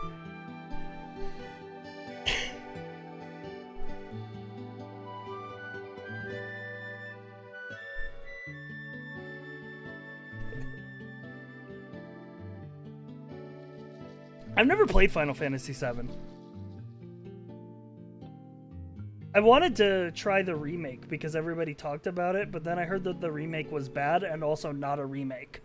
[SPEAKER 1] I've never played Final Fantasy VII. I wanted to try the remake because everybody talked about it, but then I heard that the remake was bad and also not a remake.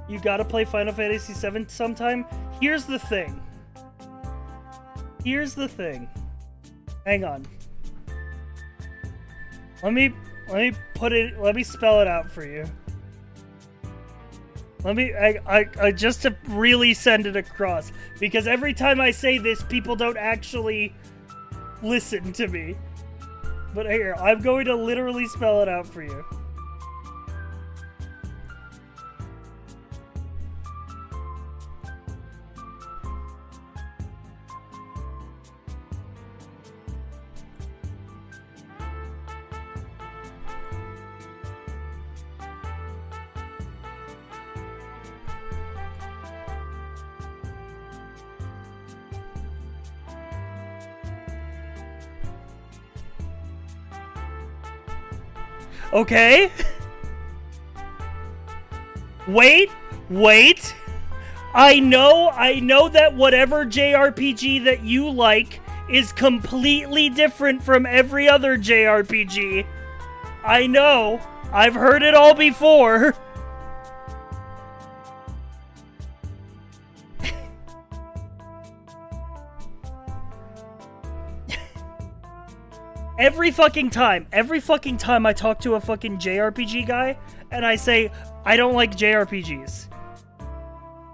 [SPEAKER 1] You gotta play Final Fantasy VII sometime. Here's the thing. Hang on. Let me spell it out for you. I just to really send it across, because every time I say this, people don't actually listen to me. But here, I'm going to literally spell it out for you. Okay? Wait. I know that whatever JRPG that you like is completely different from every other JRPG. I know. I've heard it all before. Every fucking time I talk to a fucking JRPG guy and I say, I don't like JRPGs.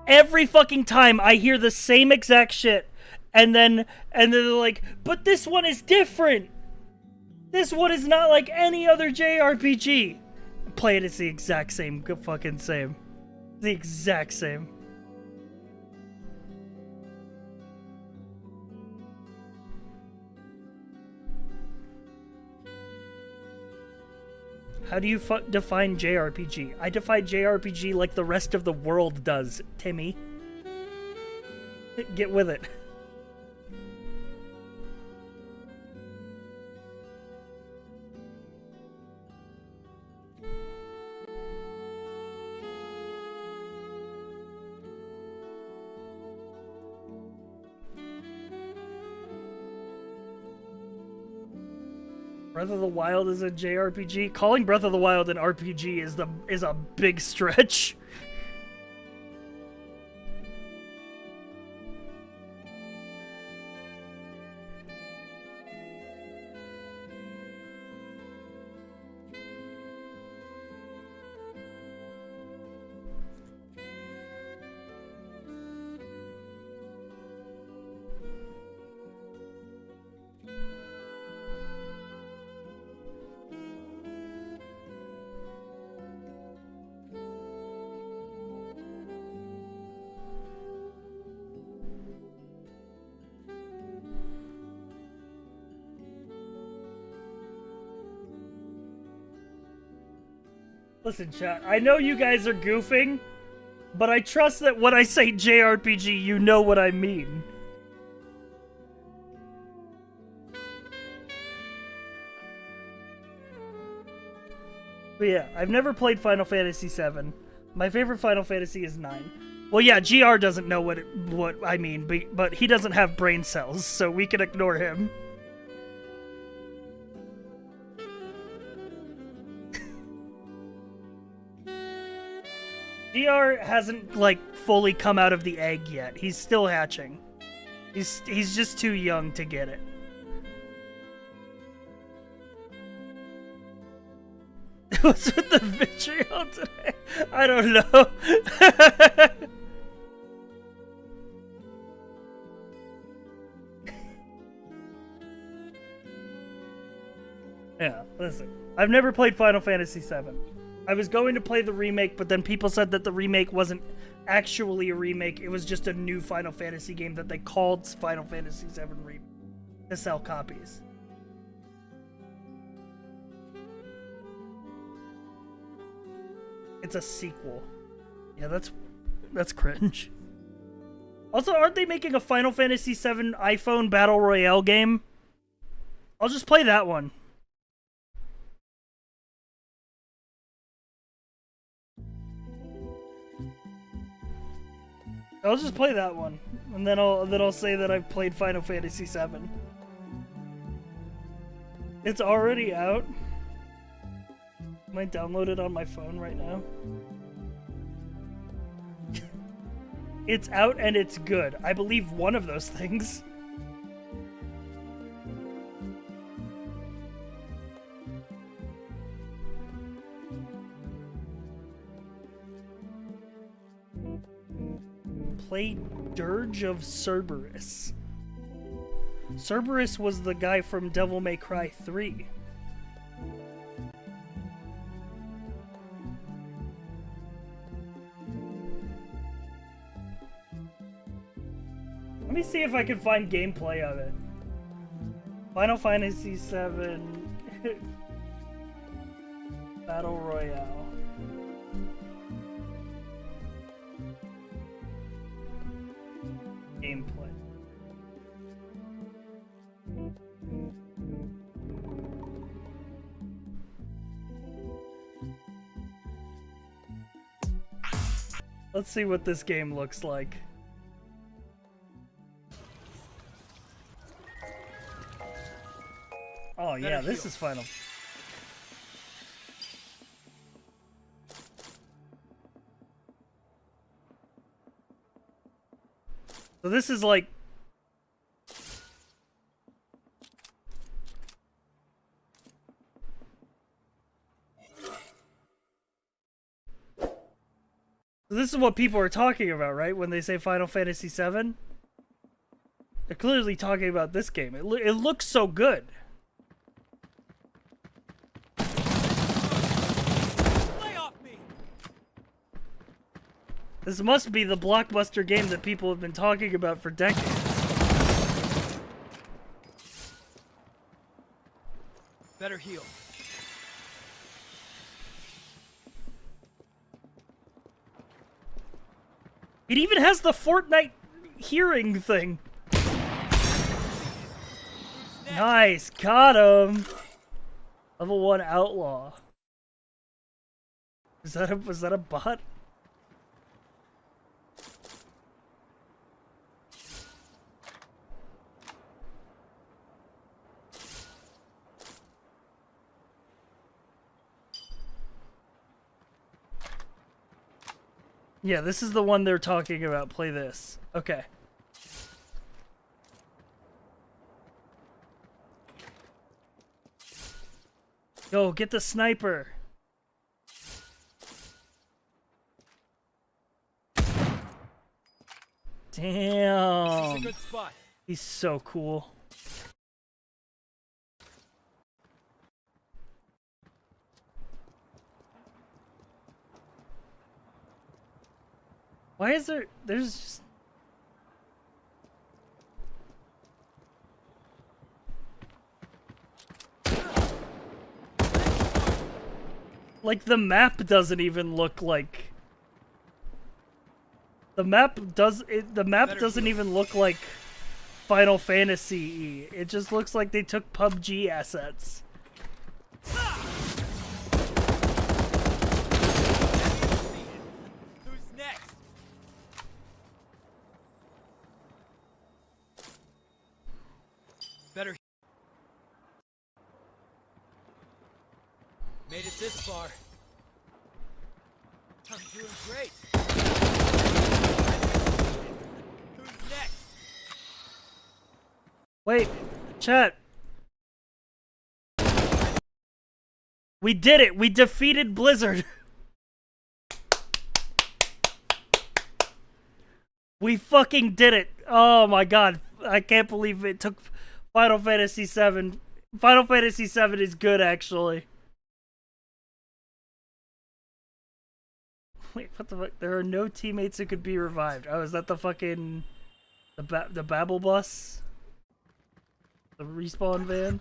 [SPEAKER 1] Every fucking time I hear the same exact shit, and then they're like, but this one is different. This one is not like any other JRPG. Play it, it's the exact same fucking same. The exact same. How do you define JRPG? I define JRPG like the rest of the world does, Timmy. Get with it. Breath of the Wild is a JRPG. Calling Breath of the Wild an RPG is a big stretch. Listen, chat, I know you guys are goofing, but I trust that when I say JRPG, you know what I mean. But yeah, I've never played Final Fantasy VII. My favorite Final Fantasy is 9. Well, yeah, GR doesn't know what I mean, but he doesn't have brain cells, so we can ignore him. GR hasn't, like, fully come out of the egg yet. He's still hatching. He's just too young to get it. What's with the vitriol today? I don't know. Yeah, listen. I've never played Final Fantasy VII. I was going to play the remake, but then people said that the remake wasn't actually a remake. It was just a new Final Fantasy game that they called Final Fantasy VII Remake to sell copies. It's a sequel. Yeah, that's cringe. Also, aren't they making a Final Fantasy VII iPhone Battle Royale game? I'll just play that one. I'll just play that one, and then I'll say that I've played Final Fantasy VII. It's already out. I might download it on my phone right now. It's out and it's good. I believe one of those things. Play Dirge of Cerberus. Cerberus was the guy from Devil May Cry 3. Let me see if I can find gameplay of it. Final Fantasy VII Battle Royale. Gameplay. Let's see what this game looks like. Oh yeah, this is Final. So this is like this is what people are talking about, right? When they say Final Fantasy VII, they're clearly talking about this game. It looks so good. This must be the blockbuster game that people have been talking about for decades.
[SPEAKER 6] Better heal.
[SPEAKER 1] It even has the Fortnite hearing thing. Nice, got him. Level 1 outlaw. Was that a bot? Yeah, this is the one they're talking about. Play this. Okay. Go, get the sniper. Damn.
[SPEAKER 6] This is a good spot.
[SPEAKER 1] He's so cool. Why is there's just... Like, the map doesn't even look like... The map doesn't even look like Final Fantasy. It just looks like they took PUBG assets.
[SPEAKER 6] Better. Made it this far. I'm doing great. Who's next?
[SPEAKER 1] Wait, chat. We did it. We defeated Blizzard. We fucking did it. Oh my god. I can't believe it took Final Fantasy VII. Final Fantasy VII is good, actually. Wait, what the fuck? There are no teammates who could be revived. Oh, is that the fucking the Babel bus? The respawn van?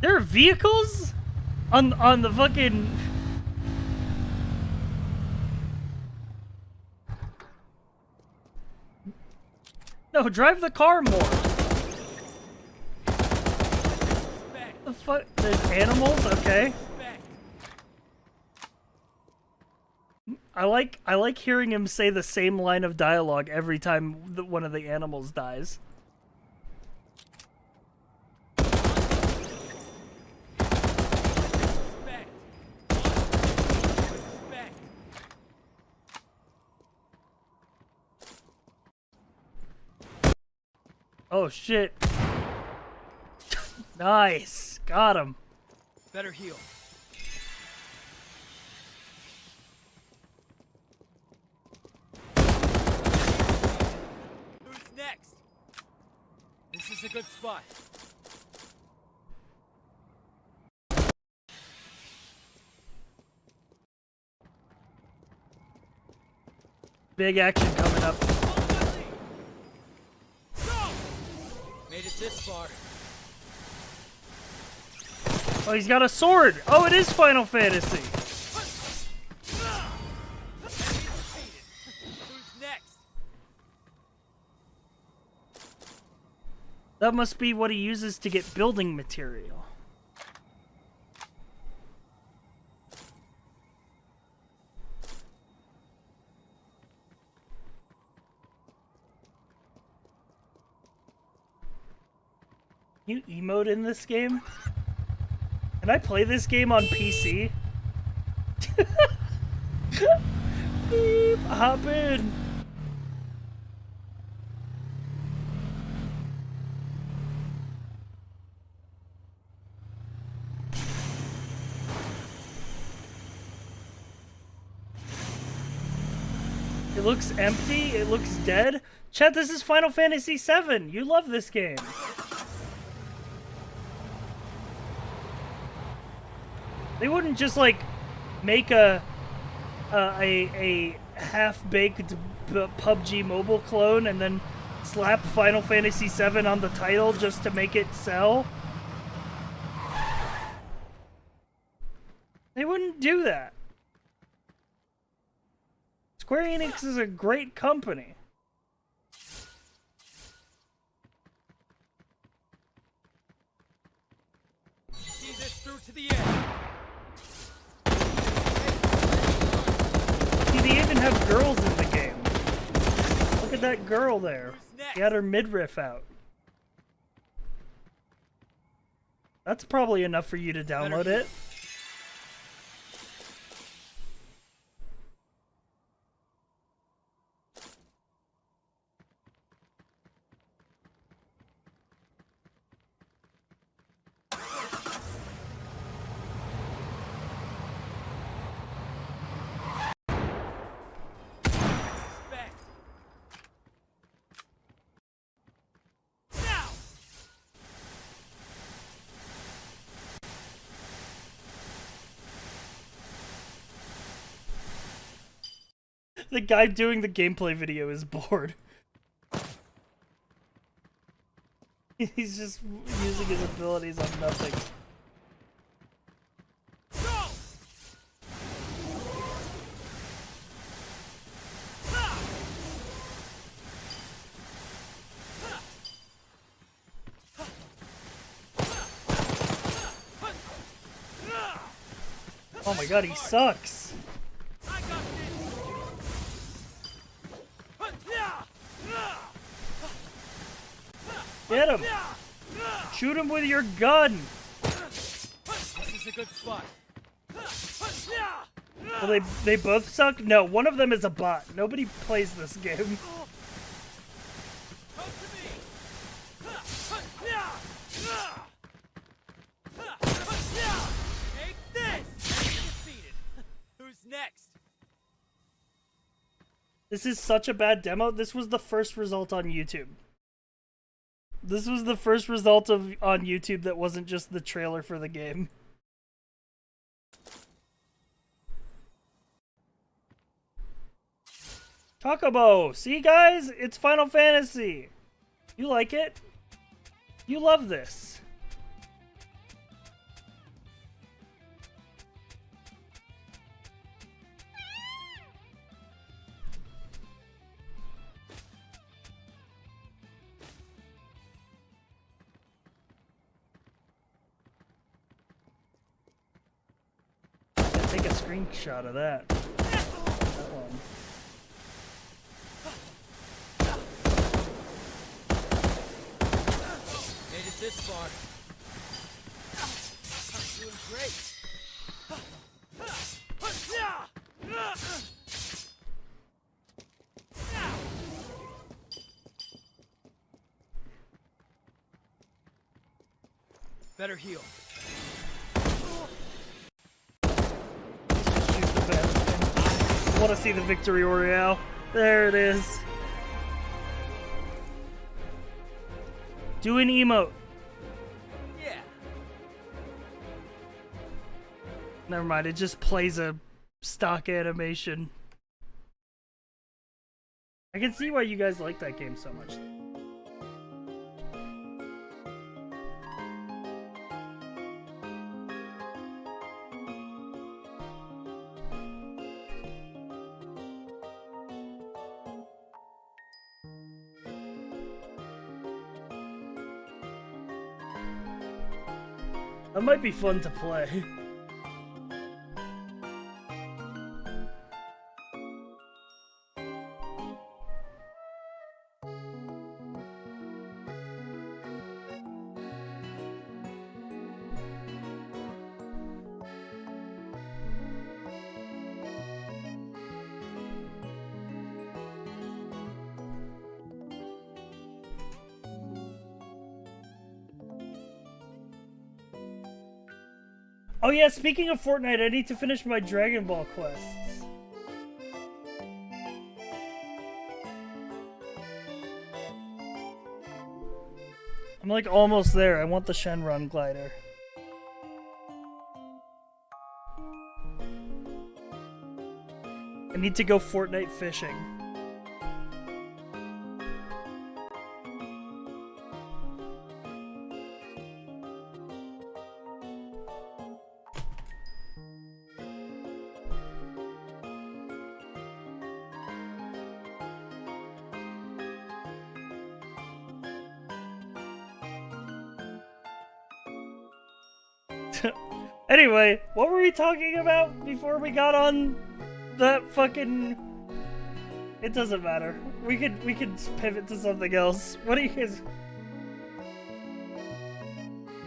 [SPEAKER 1] There are vehicles on the fucking. No, drive the car more. The fuck? There's animals? Okay. I like hearing him say the same line of dialogue every time one of the animals dies. Oh shit. Nice. Got him.
[SPEAKER 6] Better heal. Who's next? This is a good spot.
[SPEAKER 1] Big action coming up.
[SPEAKER 6] Made it this far.
[SPEAKER 1] Oh, he's got a sword. Oh, it is Final Fantasy.
[SPEAKER 6] Who's next?
[SPEAKER 1] That must be what he uses to get building material. You emote in this game? Can I play this game on PC? Beep, hop in. It looks empty. It looks dead. Chat, this is Final Fantasy VII. You love this game. They wouldn't just like make a half-baked PUBG mobile clone and then slap Final Fantasy VII on the title just to make it sell. They wouldn't do that. Square Enix is a great company.
[SPEAKER 6] See this through to the end.
[SPEAKER 1] They even have girls in the game. Look at that girl there. She had her midriff out. That's probably enough for you to download it. The guy doing the gameplay video is bored. He's just using his abilities on nothing. Oh my god, he sucks. Get him! Shoot him with your gun!
[SPEAKER 6] This is a good spot.
[SPEAKER 1] Well, they both suck? No, one of them is a bot. Nobody plays this game.
[SPEAKER 6] Come to me. Take this. Enemy defeated. Who's next?
[SPEAKER 1] This is such a bad demo. This was the first result on YouTube. This was the first result on YouTube that wasn't just the trailer for the game. Chocobo! See, guys? It's Final Fantasy! You like it? You love this. Take a screenshot of that. That one.
[SPEAKER 6] Made it this far. I'm doing great. Better heal.
[SPEAKER 1] Shoot the best. I want to see the victory royale. There it is. Do an emote.
[SPEAKER 6] Yeah.
[SPEAKER 1] Never mind, it just plays a stock animation. I can see why you guys like that game so much. That might be fun to play. Oh yeah, speaking of Fortnite, I need to finish my Dragon Ball quests. I'm like almost there. I want the Shenron glider. I need to go Fortnite fishing. Anyway, what were we talking about before we got on that fucking... It doesn't matter. We could pivot to something else. What do you guys...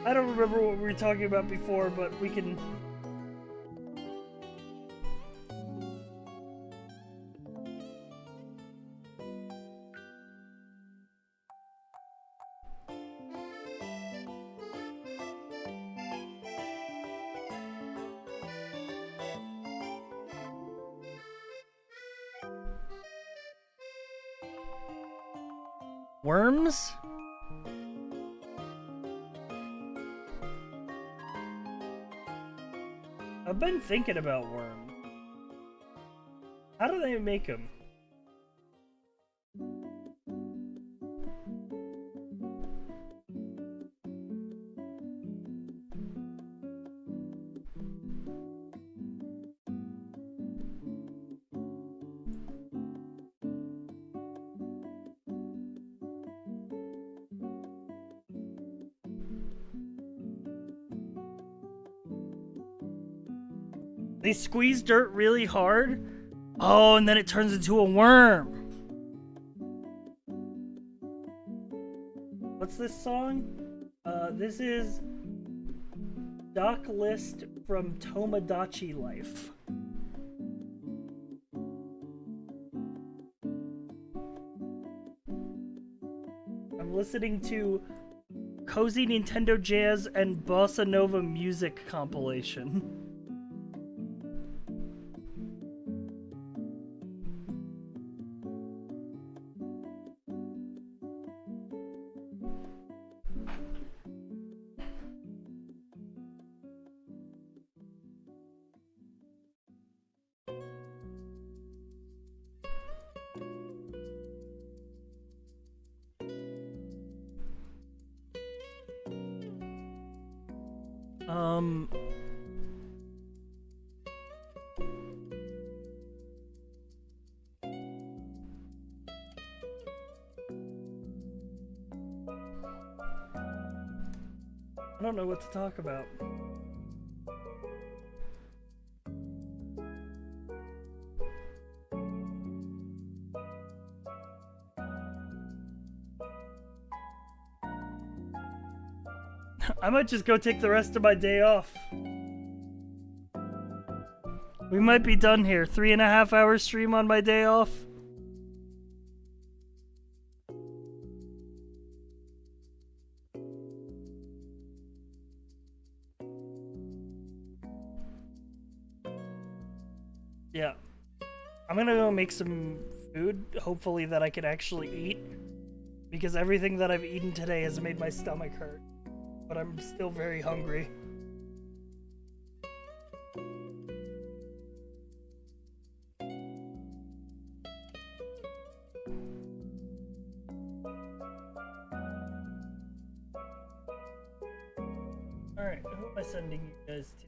[SPEAKER 1] I don't remember what we were talking about before, but we can... Worms? I've been thinking about worms. How do they make them? They squeeze dirt really hard. Oh, and then it turns into a worm. What's this song? This is Doc List from Tomodachi Life. I'm listening to Cozy Nintendo Jazz and Bossa Nova Music compilation. I don't know what to talk about. I might just go take the rest of my day off. We might be done here. 3.5 hour stream on my day off. Yeah. I'm gonna go make some food, hopefully that I can actually eat. Because everything that I've eaten today has made my stomach hurt. But I'm still very hungry. Alright, who am I sending you guys to?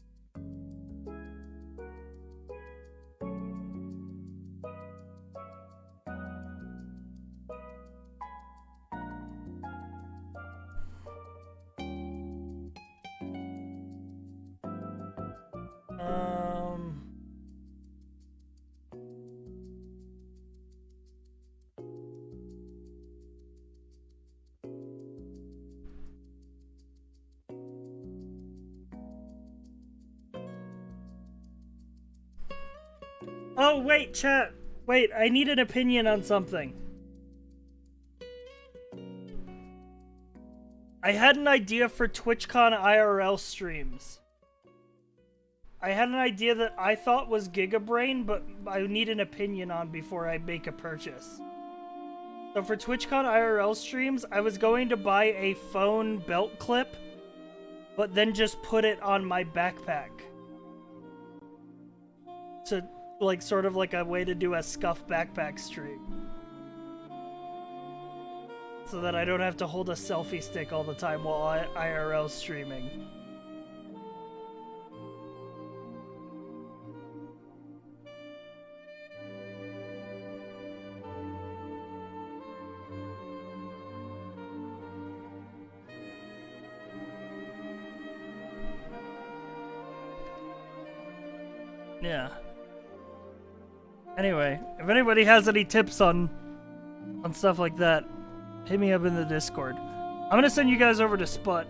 [SPEAKER 1] Oh, wait, chat. Wait, I need an opinion on something. I had an idea for TwitchCon IRL streams. I had an idea that I thought was Gigabrain, but I need an opinion on before I make a purchase. So for TwitchCon IRL streams, I was going to buy a phone belt clip, but then just put it on my backpack. So, like, sort of like a way to do a scuff backpack stream. So that I don't have to hold a selfie stick all the time while IRL streaming. Yeah. Anyway, if anybody has any tips on stuff like that, hit me up in the Discord. I'm gonna send you guys over to Sput.